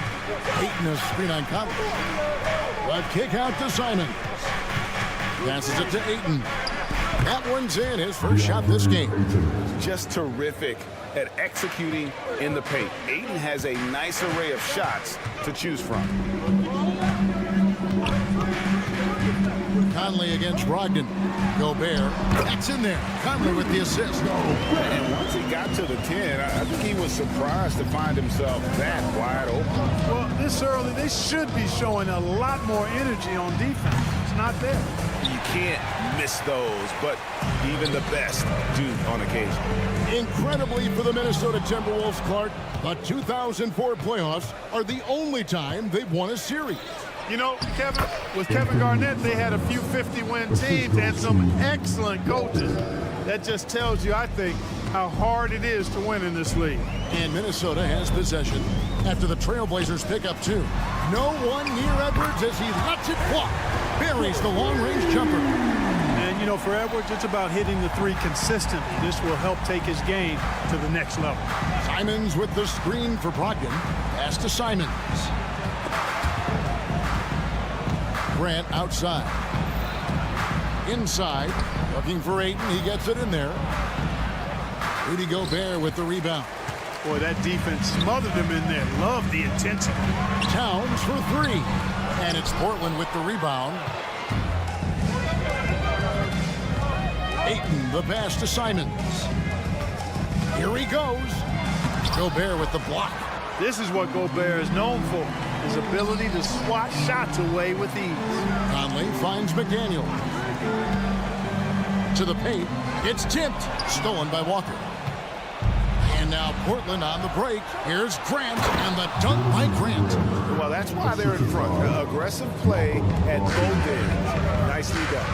Ayton a screen on Conley. A kick out to Simons. Passes it to Ayton. That one's in, his first shot this game. Just terrific at executing in the paint. Ayton has a nice array of shots to choose from. Conley against Brogdon. Gobert. That's in there. Conley with the assist. And once he got to the 10, I think he was surprised to find himself that wide open. Well, this early, they should be showing a lot more energy on defense. It's not there. You can't miss those, but even the best do on occasion. Incredibly for the Minnesota Timberwolves, Clark, the 2004 playoffs are the only time they've won a series. You know, Kevin, with Kevin Garnett, they had a few 50-win teams and some excellent coaches. That just tells you, I think, how hard it is to win in this league. And Minnesota has possession after the Trailblazers pick up two. No one near Edwards as he lets it fly. Buries the long-range jumper. And, you know, for Edwards, it's about hitting the three consistently. This will help take his game to the next level. Simons with the screen for Brogdon. Pass to Simons. Grant outside. Inside. Looking for Ayton. He gets it in there. Rudy Gobert with the rebound. Boy, that defense smothered him in there. Love the intensity. Towns for three. And it's Portland with the rebound. Ayton, the pass to Simons. Here he goes. Gobert with the block. This is what Gobert is known for, his ability to swat shots away with ease. Conley finds McDaniel. To the paint. It's tipped. Stolen by Walker. And now Portland on the break. Here's Grant, and the dunk by Grant. Well, that's why they're in front. Aggressive play at both ends. Nicely done.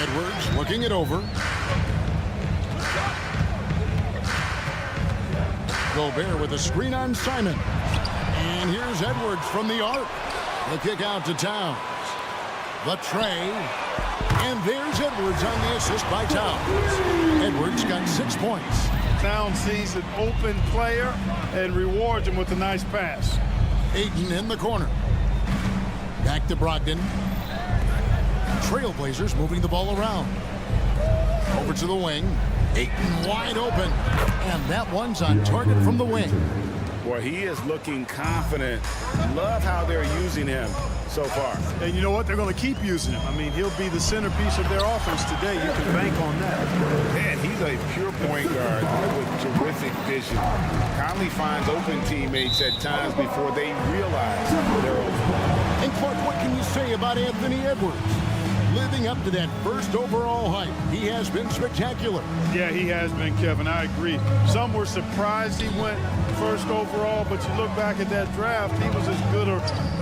Edwards looking it over. Gobert with a screen on Simon. And here's Edwards from the arc. The kick out to Towns. The tray. And there's Edwards on the assist by Towns. Edwards got 6 points. Towns sees an open player and rewards him with a nice pass. Ayton in the corner. Back to Brogdon. Trailblazers moving the ball around. Over to the wing. Ayton wide open. And that one's on target from the wing. Boy, he is looking confident. Love how they're using him so far. And you know what? They're going to keep using him. I mean, he'll be the centerpiece of their offense today. You can bank on that. Man, he's a pure point guard with terrific vision. Conley finds open teammates at times before they realize they're open. And Clark, what can you say about Anthony Edwards? Living up to that first overall hype, he has been spectacular. Yeah, he has been, Kevin. I agree. Some were surprised he went first overall, but you look back at that draft, he was as good a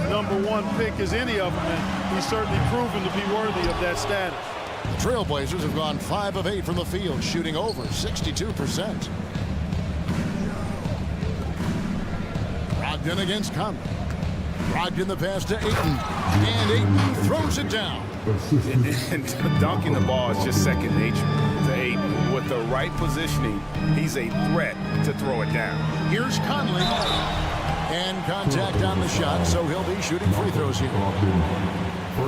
#1 pick as any of them, and he's certainly proven to be worthy of that status. The Trailblazers have gone 5 of 8 from the field, shooting over 62%. Brogdon against Conley. Brogdon the pass to Ayton, and Ayton throws it down. And dunking the ball is just second nature to Ayton. With the right positioning, he's a threat to throw it down. Here's Conley. And contact on the shot, so he'll be shooting free throws here.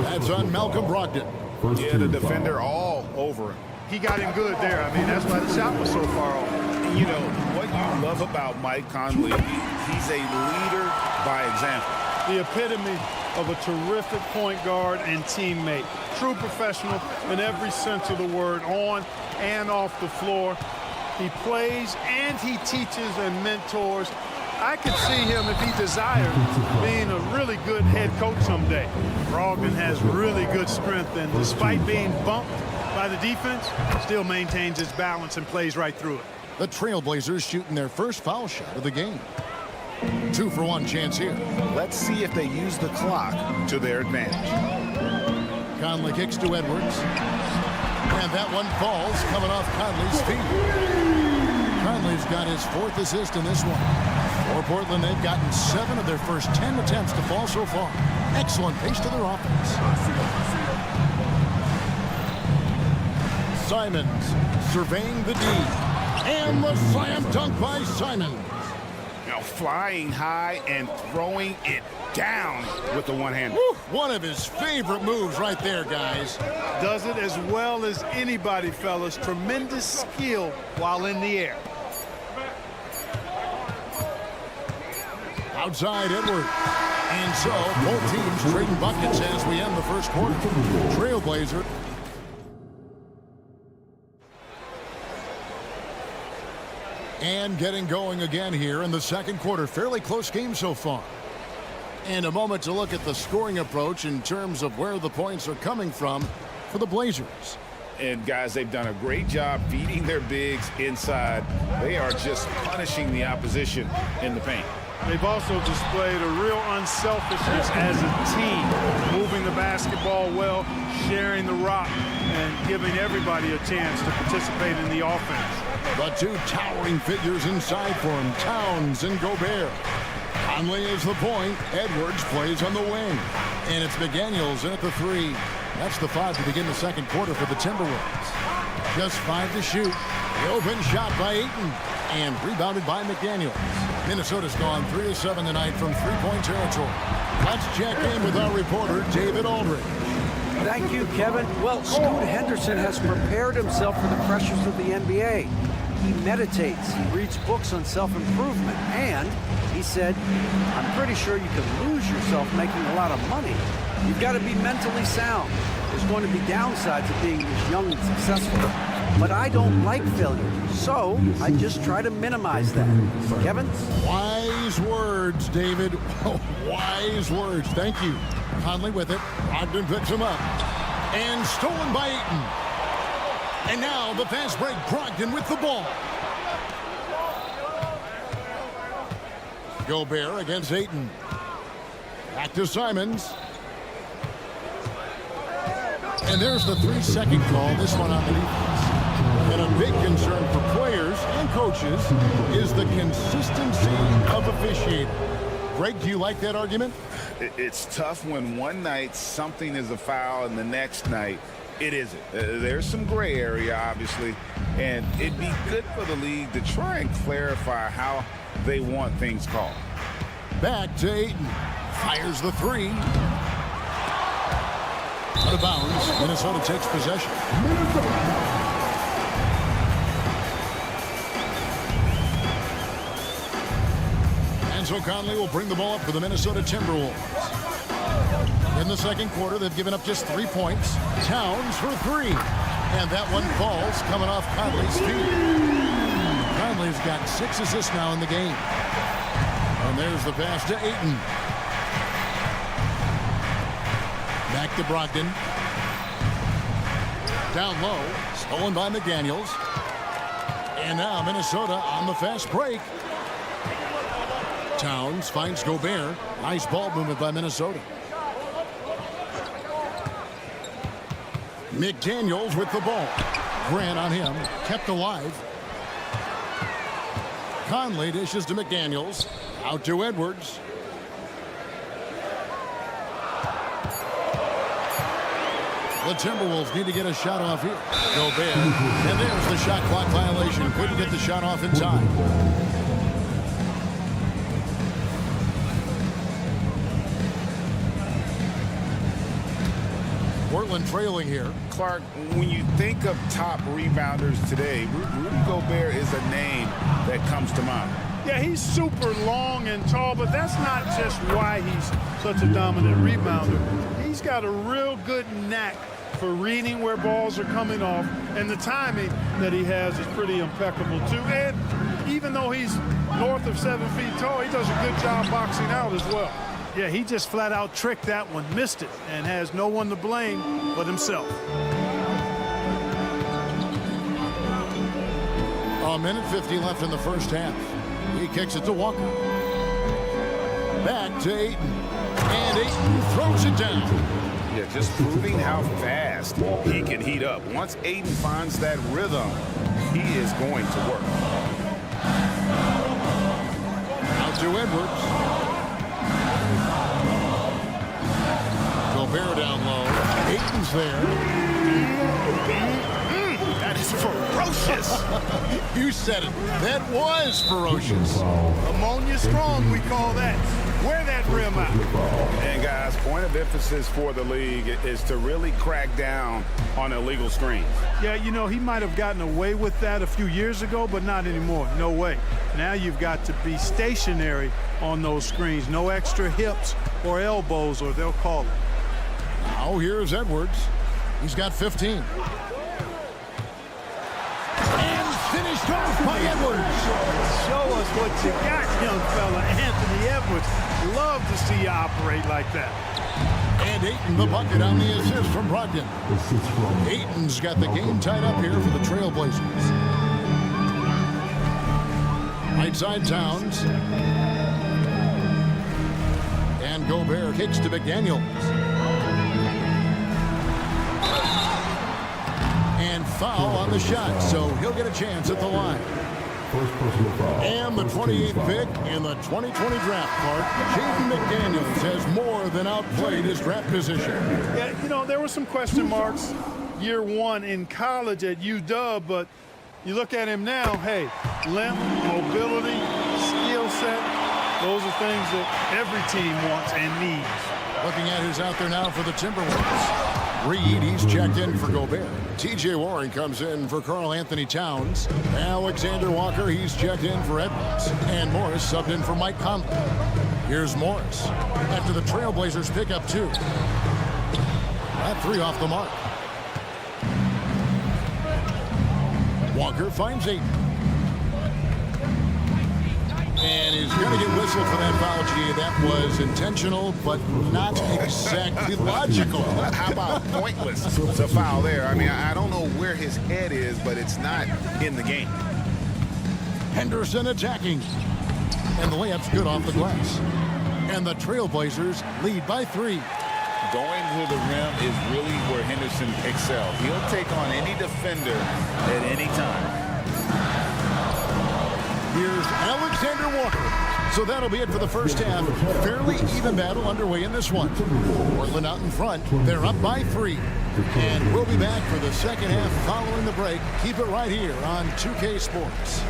That's on Malcolm Brogdon. Yeah, the defender all over him. He got him good there. I mean, that's why the shot was so far off. And you know, what you love about Mike Conley, he's a leader by example. The epitome of a terrific point guard and teammate. True professional in every sense of the word, on and off the floor. He plays and he teaches and mentors. I could see him, if he desired, being a really good head coach someday. Brogdon has really good strength, and despite being bumped by the defense, still maintains his balance and plays right through it. The Trailblazers shooting their first foul shot of the game. 2-for-1 chance here. Let's see if they use the clock to their advantage. Conley kicks to Edwards. And that one falls, coming off Conley's feet. Conley's got his 4th assist in this one. For Portland, they've gotten 7 of their first 10 attempts to fall so far. Excellent pace to their offense. Simons surveying the D. And the slam dunk by Simons. Now flying high and throwing it down with the one-hander. One of his favorite moves right there, guys. Does it as well as anybody, fellas. Tremendous skill while in the air. Outside Edwards. And so both teams trading buckets as we end the first quarter. Trailblazer. And getting going again here in the second quarter. Fairly close game so far. And a moment to look at the scoring approach in terms of where the points are coming from for the Blazers. And guys, they've done a great job feeding their bigs inside. They are just punishing the opposition in the paint. They've also displayed a real unselfishness as a team, moving the basketball well, sharing the rock, and giving everybody a chance to participate in the offense. The 2 towering figures inside for him, Towns and Gobert. Conley is the point. Edwards plays on the wing. And it's McDaniels in at the 3. That's the 5 to begin the second quarter for the Timberwolves. Just 5 to shoot. The open shot by Ayton. And rebounded by McDaniels. Minnesota's gone 3 of 7 tonight from three-point territory. Let's check in with our reporter, David Aldridge. Thank you, Kevin. Well, Scoot Henderson has prepared himself for the pressures of the NBA. He meditates, he reads books on self-improvement, and he said, I'm pretty sure you can lose yourself making a lot of money. You've got to be mentally sound. There's going to be downsides of being this young and successful. But I don't like failure, so I just try to minimize that. Kevin? Wise words, David. Wise words. Thank you. Conley with it. Brogdon picks him up. And stolen by Ayton. And now the fast break. Brogdon with the ball. Gobert against Ayton. Back to Simons. And there's the 3-second call. This one on the defense. And a big concern for players and coaches is the consistency of officiating. Greg, do you like that argument? It's tough when one night something is a foul and the next night it isn't. There's some gray area, obviously, and it'd be good for the league to try and clarify how they want things called. Back to Ayton. Fires the 3. Out of bounds. Minnesota takes possession. And so Conley will bring the ball up for the Minnesota Timberwolves. In the second quarter, they've given up just 3 points. Towns for 3. And that one falls, coming off Conley's feet. Conley's got 6 assists now in the game. And there's the pass to Ayton. Back to Brogdon. Down low. Stolen by McDaniels. And now Minnesota on the fast break. Towns finds Gobert. Nice ball movement by Minnesota. McDaniels with the ball. Grant on him. Kept alive. Conley dishes to McDaniels. Out to Edwards. The Timberwolves need to get a shot off here. Gobert. And there's the shot clock violation. Couldn't get the shot off in time. Portland trailing here. Clark, when you think of top rebounders today, Rudy Gobert is a name that comes to mind. Yeah, he's super long and tall, but that's not just why he's such a dominant rebounder. He's got a real good knack for reading where balls are coming off, and the timing that he has is pretty impeccable too. And even though he's north of 7 feet tall, he does a good job boxing out as well. Yeah, he just flat out tricked that one, missed it, and has no one to blame but himself. A minute 50 left in the first half. He kicks it to Walker. Back to Ayton. And Ayton throws it down. Yeah, just proving how fast he can heat up. Once Ayton finds that rhythm, he is going to work. Out to Edwards. Gobert down low. Ayton's there. That is ferocious. You said it. That was ferocious. Ammonia strong, we call that. Wear that rim out. And guys, point of emphasis for the league is to really crack down on illegal screens. Yeah, you know, he might have gotten away with that a few years ago, but not anymore. No way. Now you've got to be stationary on those screens. No extra hips or elbows, or they'll call it. Now here's Edwards. He's got 15. And finished off by Edwards. Show us what you got, young fella. Anthony Edwards. Love to see you operate like that. And Ayton the bucket on the assist from Brogdon. Ayton's got the game tied up here for the Trailblazers. Right side Towns. And Gobert kicks to McDaniels. And foul on the shot, so he'll get a chance at the line. And the 28th pick in the 2020 draft, Clark, Jaden McDaniels has more than outplayed his draft position. Yeah, you know, there were some question marks year one in college at UW, but you look at him now, hey, length, mobility, skill set, those are things that every team wants and needs. Looking at who's out there now for the Timberwolves. Reed, he's checked in for Gobert. T.J. Warren comes in for Karl Anthony Towns. Alexander Walker, he's checked in for Edwards. And Morris subbed in for Mike Conley. Here's Morris after the Trailblazers pick up 2. That 3 off the mark. Walker finds Ayton. And he's going to get whistled for that foul, G. That was intentional, but not exactly logical. How about pointless? It's a foul there. I mean, I don't know where his head is, but it's not in the game. Henderson attacking. And the layup's good off the glass. And the Trailblazers lead by 3. Going to the rim is really where Henderson excels. He'll take on any defender at any time. Here's Alexander Walker. So that'll be it for the first half. Fairly even battle underway in this one. Portland out in front. They're up by 3. And we'll be back for the second half following the break. Keep it right here on 2K Sports.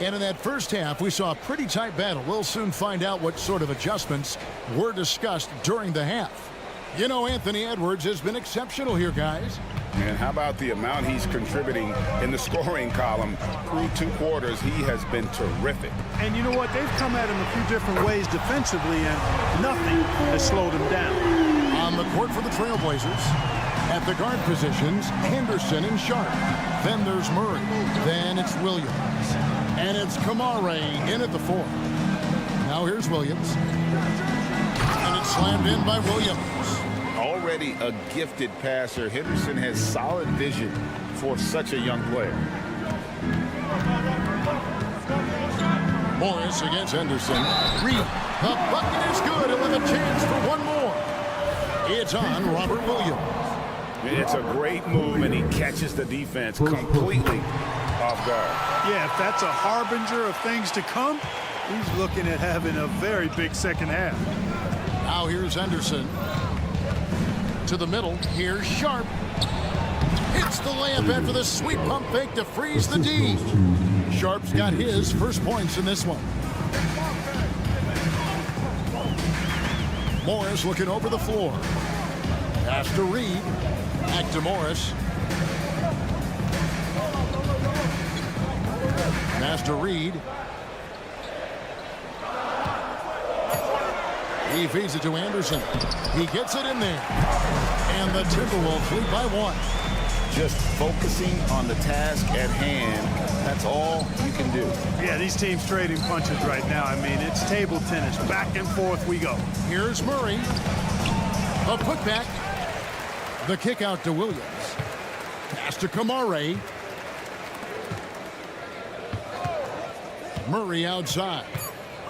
And in that first half, we saw a pretty tight battle. We'll soon find out what sort of adjustments were discussed during the half. You know, Anthony Edwards has been exceptional here, guys. And how about the amount he's contributing in the scoring column through 2 quarters? He has been terrific. And you know what? They've come at him a few different ways defensively, and nothing has slowed him down. On the court for the Trailblazers. At the guard positions, Henderson and Sharp. Then there's Murray. Then it's Williams. And it's Kamare in at the 4. Now here's Williams. And it's slammed in by Williams. Already a gifted passer, Henderson has solid vision for such a young player. Morris against Henderson. Reed. The bucket is good. He'll have a chance for one more. It's on Robert Williams. It's a great move, and he catches the defense completely off guard. Yeah, if that's a harbinger of things to come, he's looking at having a very big second half. Now here's Henderson. To the middle. Here's Sharp. Hits the layup after the sweet pump fake to freeze the D. Sharp's got his first points in this one. Morris looking over the floor. Pass to Reed. Back to Morris. Pass to Reed. He feeds it to Anderson. He gets it in there. And the Timberwolves lead by 1. Just focusing on the task at hand. That's all you can do. Yeah, these teams trading punches right now. I mean, it's table tennis. Back and forth we go. Here's Murray. A putback. The kick out to Williams. Pass to Kamare. Murray outside.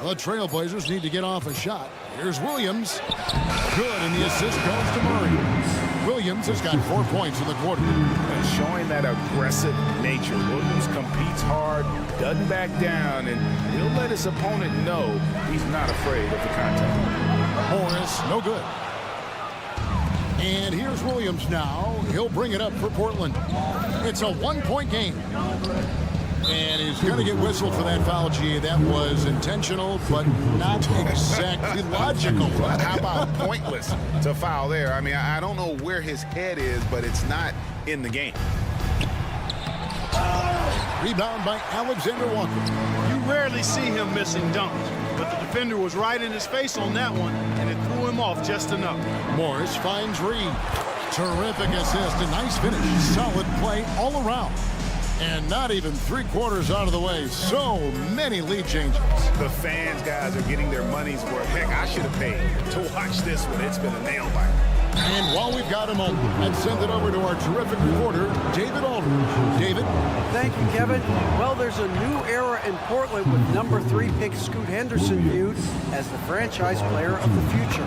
The Trailblazers need to get off a shot. Here's Williams. Good, and the assist goes to Murray. Williams has got 4 points in the quarter. And showing that aggressive nature. Williams competes hard, doesn't back down, and he'll let his opponent know he's not afraid of the contact. Morris, no good. And here's Williams now. He'll bring it up for Portland. It's a 1-point game. And he's going to get whistled for that foul, G. That was intentional, but not exactly logical. How about pointless to foul there? I mean, I don't know where his head is, but it's not in the game. Rebound by Alexander Walker. You rarely see him missing dunks, but the defender was right in his face on that one, and it threw him off just enough. Morris finds Reed. Terrific assist, a nice finish. Solid play all around. And not even 3/4 out of the way. So many lead changes. The fans, guys, are getting their money's worth. Heck, I should have paid to watch this one. It's been a nail biter. And while we've got him on, let's send it over to our terrific reporter, David Aldridge. David? Thank you, Kevin. Well, there's a new era in Portland with number 3 pick Scoot Henderson viewed as the franchise player of the future.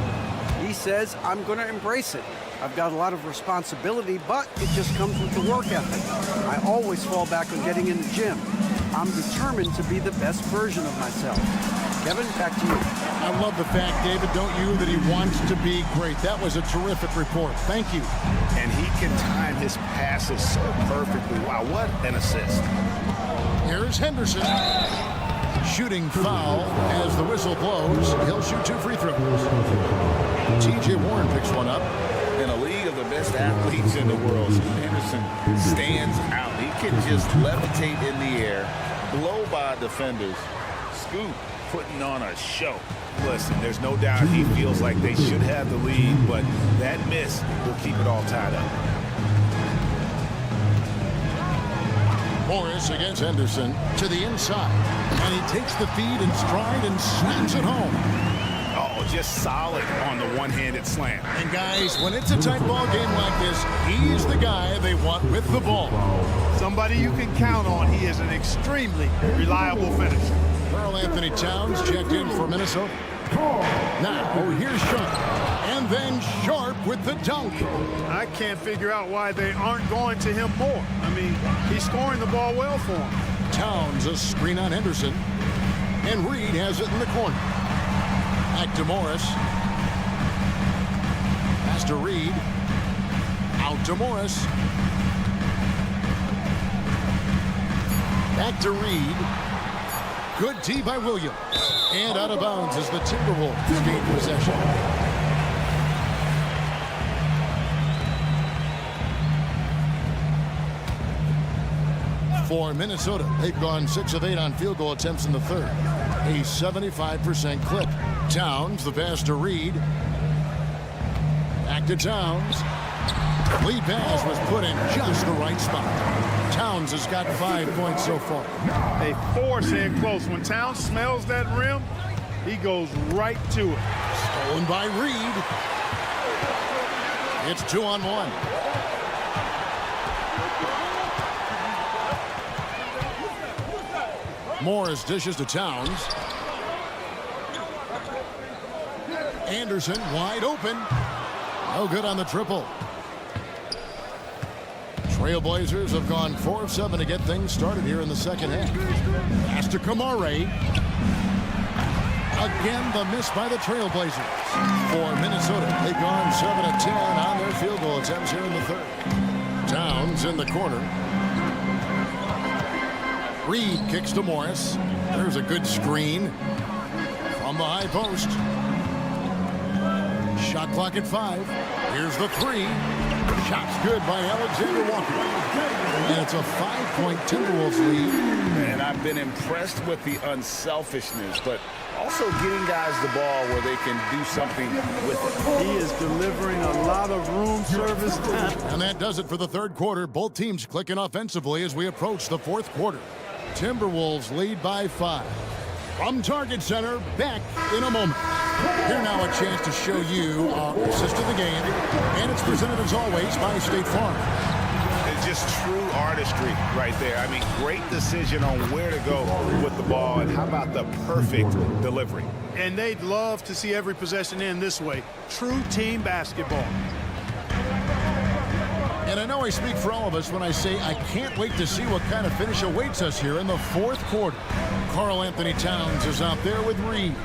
He says, I'm going to embrace it. I've got a lot of responsibility, but it just comes with the work ethic. I always fall back on getting in the gym. I'm determined to be the best version of myself. Kevin, back to you. I love the fact, David, don't you, that he wants to be great. That was a terrific report. Thank you. And he can time his passes so perfectly. Wow, what an assist. Here's Henderson. Shooting foul as the whistle blows. He'll shoot 2 free throws. T.J. Warren picks one up. In a league of the best athletes in the world, Anderson stands out. He can just levitate in the air, blow by defenders. Scoot putting on a show. Listen, there's no doubt he feels like they should have the lead, but that miss will keep it all tied up. Morris against Henderson to the inside. And he takes the feed in stride and slams it home. Oh, just solid on the one-handed slam. And guys, when it's a tight ball game like this, he's the guy they want with the ball. Somebody you can count on. He is an extremely reliable finisher. Karl Anthony Towns checked in for Minnesota. Now, here's Sharp. And then Sharp with the dunk. I can't figure out why they aren't going to him more. I mean, he's scoring the ball well for him. Towns a screen on Henderson. And Reed has it in the corner. Back to Morris. Pass to Reed. Out to Morris. Back to Reed. Good tee by Williams. And out of bounds as the Timberwolves gain possession. For Minnesota, they've gone 6 of 8 on field goal attempts in the third. A 75% clip. Towns, the pass to Reed. Back to Towns. Lead pass was put in just the right spot. Towns has got 5 points so far. They force in close. When Towns smells that rim, he goes right to it. Stolen by Reed. It's 2-on-1. Morris dishes to Towns. Anderson wide open. No good on the triple. Trailblazers have gone 4 of 7 to get things started here in the second half. Pass to Kamare. Again, the miss by the Trailblazers. For Minnesota, they've gone 7 of 10 on their field goal attempts here in the third. Towns in the corner. Reed kicks to Morris. There's a good screen from the high post. Shot clock at 5. Here's the 3. Shot's good by Alexander Walker. And it's a 5-point Timberwolves lead. And I've been impressed with the unselfishness, but also getting guys the ball where they can do something with it. He is delivering a lot of room service time. And that does it for the third quarter. Both teams clicking offensively as we approach the fourth quarter. Timberwolves lead by 5. From Target Center, back in a moment. Here now a chance to show you our assist of the game. And it's presented as always by State Farm. It's just true artistry right there. I mean, great decision on where to go with the ball, and how about the perfect delivery. And they'd love to see every possession end this way. True team basketball. And I know I speak for all of us when I say I can't wait to see what kind of finish awaits us here in the fourth quarter. Karl Anthony Towns is out there with Reed.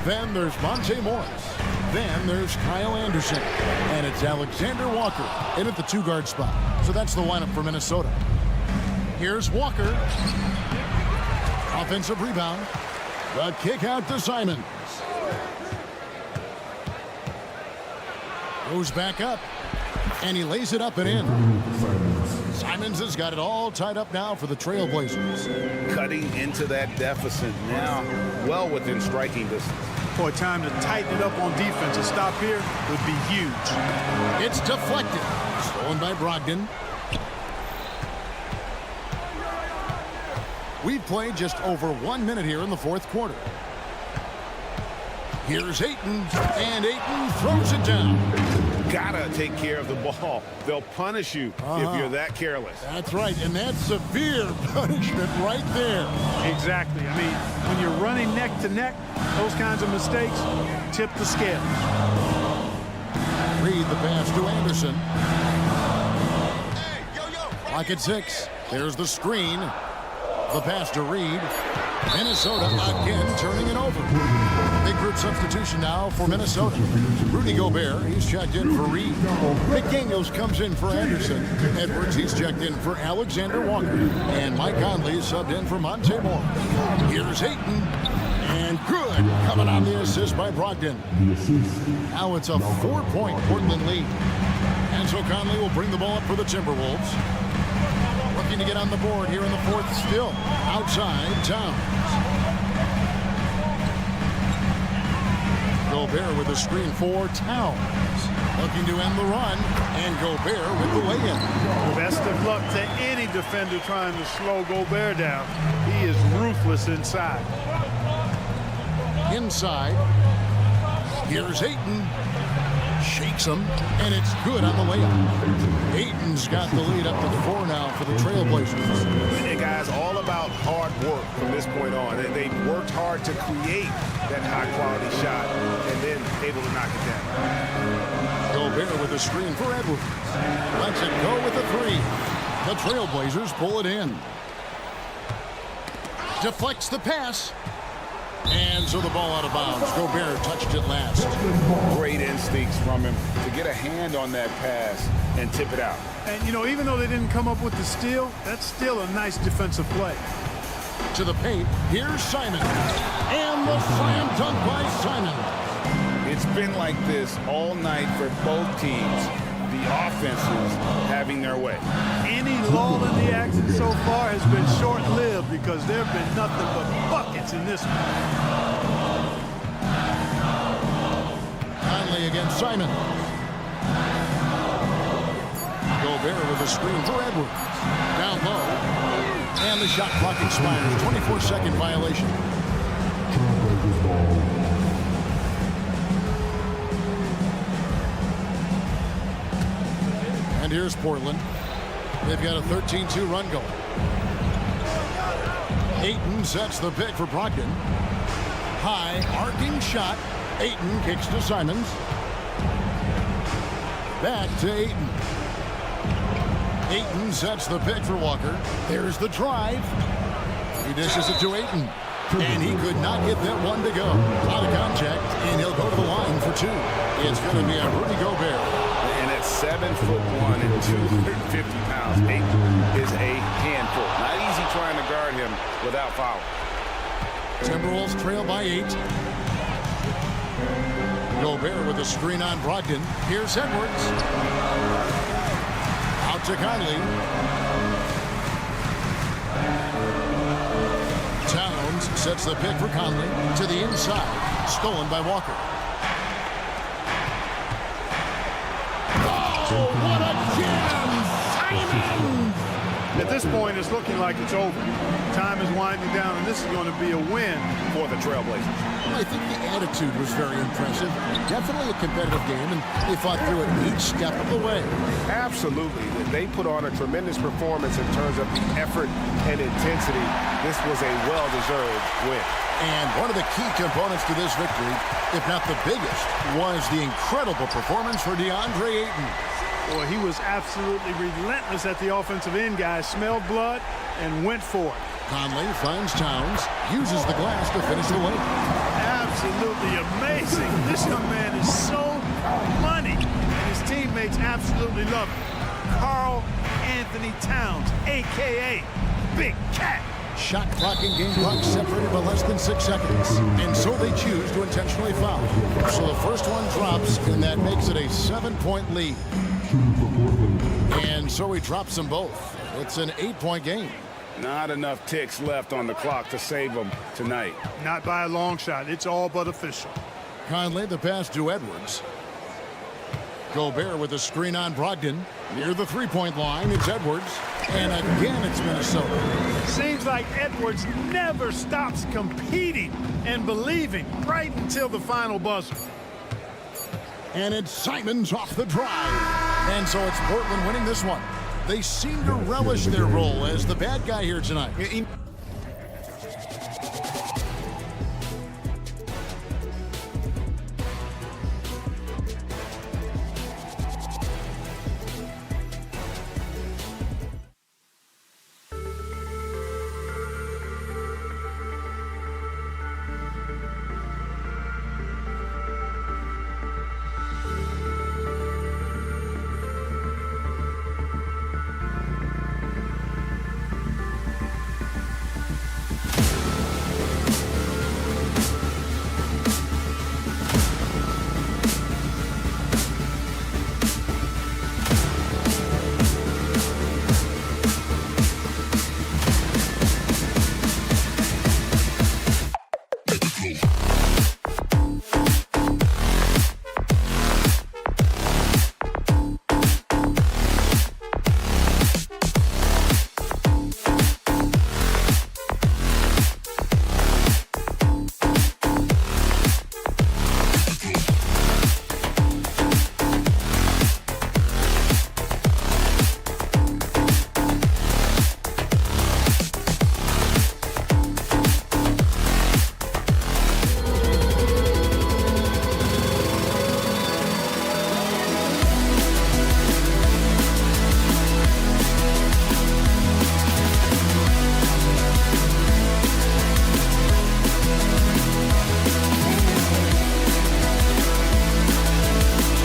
Then there's Monte Morris. Then there's Kyle Anderson. And it's Alexander Walker in at the 2-guard spot. So that's the lineup for Minnesota. Here's Walker. Offensive rebound. The kick out to Simons. Goes back up. And he lays it up and in. Simons has got it all tied up now for the Trailblazers. Cutting into that deficit now, well within striking distance. Boy, time to tighten it up on defense. A stop here would be huge. It's deflected. Stolen by Brogdon. We've played just over 1 minute here in the fourth quarter. Here's Ayton, and Ayton throws it down. Gotta take care of the ball. They'll punish you if you're that careless. That's right, and that's severe punishment right there. Exactly. I mean, when you're running neck to neck, those kinds of mistakes tip the scale. Reed the pass to Anderson. Clock at 6. There's the screen. The pass to Reed. Minnesota again turning it over. Big group substitution now for Minnesota. Rudy Gobert, he's checked in for Reed. McDaniels comes in for Anderson. Edwards, he's checked in for Alexander Walker. And Mike Conley subbed in for Monte Morris. Here's Ayton. And good, coming on the assist by Brogdon. Now it's a 4-point Portland lead. And so Conley will bring the ball up for the Timberwolves. Looking to get on the board here in the fourth still. Outside, Towns. Gobert with a screen for Towns. Looking to end the run. And Gobert with the lay-in. Best of luck to any defender trying to slow Gobert down. He is ruthless inside. Inside. Here's Ayton. Shakes him, and it's good on the layup. Ayton's got the lead up to 4 now for the Trailblazers. And guys, all about hard work from this point on. They worked hard to create that high-quality shot and then able to knock it down. Gobert with a screen for Edwards. Lets it go with a 3. The Trailblazers pull it in. Deflects the pass. And so the ball out of bounds. Gobert touched it last. Great instincts from him to get a hand on that pass and tip it out. And, you know, even though they didn't come up with the steal, that's still a nice defensive play. To the paint, here's Simon. And the slam dunk by Simon. It's been like this all night for both teams. The offenses having their way. Any lull in the action so far has been short-lived because there have been nothing but buckets in this one. Conley against Simon. Gobert with a screen for Edwards. Down low. And the shot clock expires. 24-second violation. And here's Portland. They've got a 13-2 run going. Ayton sets the pick for Brogdon. High, arcing shot. Ayton kicks to Simons. Back to Ayton. Ayton sets the pick for Walker. There's the drive. He dishes it to Ayton. And he could not get that one to go. Out of contact, and he'll go to the line for 2. It's going to be a Rudy Gobert. And at 7'1" and 250 pounds, Ayton is a handful. Not easy trying to guard him without foul. Timberwolves trail by 8. Gobert with a screen on Brogdon. Here's Edwards. Out to Conley. Towns sets the pick for Conley to the inside. Stolen by Walker. Oh, what a jam! Simons! At this point, it's looking like it's over. Time is winding down, and this is going to be a win for the Trailblazers. I think the attitude was very impressive. Definitely a competitive game, and they fought through it each step of the way. Absolutely. They put on a tremendous performance in terms of the effort and intensity. This was a well-deserved win. And one of the key components to this victory, if not the biggest, was the incredible performance for DeAndre Ayton. Boy, he was absolutely relentless at the offensive end, guys. Smelled blood and went for it. Conley finds Towns, uses the glass to finish the win. Absolutely amazing. This young man is so money, and his teammates absolutely love him. Karl Anthony Towns, a.k.a. Big Cat. Shot clock and game clock separated by less than 6 seconds. And so they choose to intentionally foul. So the first one drops, and that makes it a 7-point lead. And so he drops them both. It's an 8-point game. Not enough ticks left on the clock to save them tonight. Not by a long shot. It's all but official. Conley the pass to Edwards. Gobert with a screen on Brogdon. Near the three-point line, it's Edwards. And again, it's Minnesota. Seems like Edwards never stops competing and believing right until the final buzzer. And it's Simons off the drive. And so it's Portland winning this one. They seem to relish their role as the bad guy here tonight.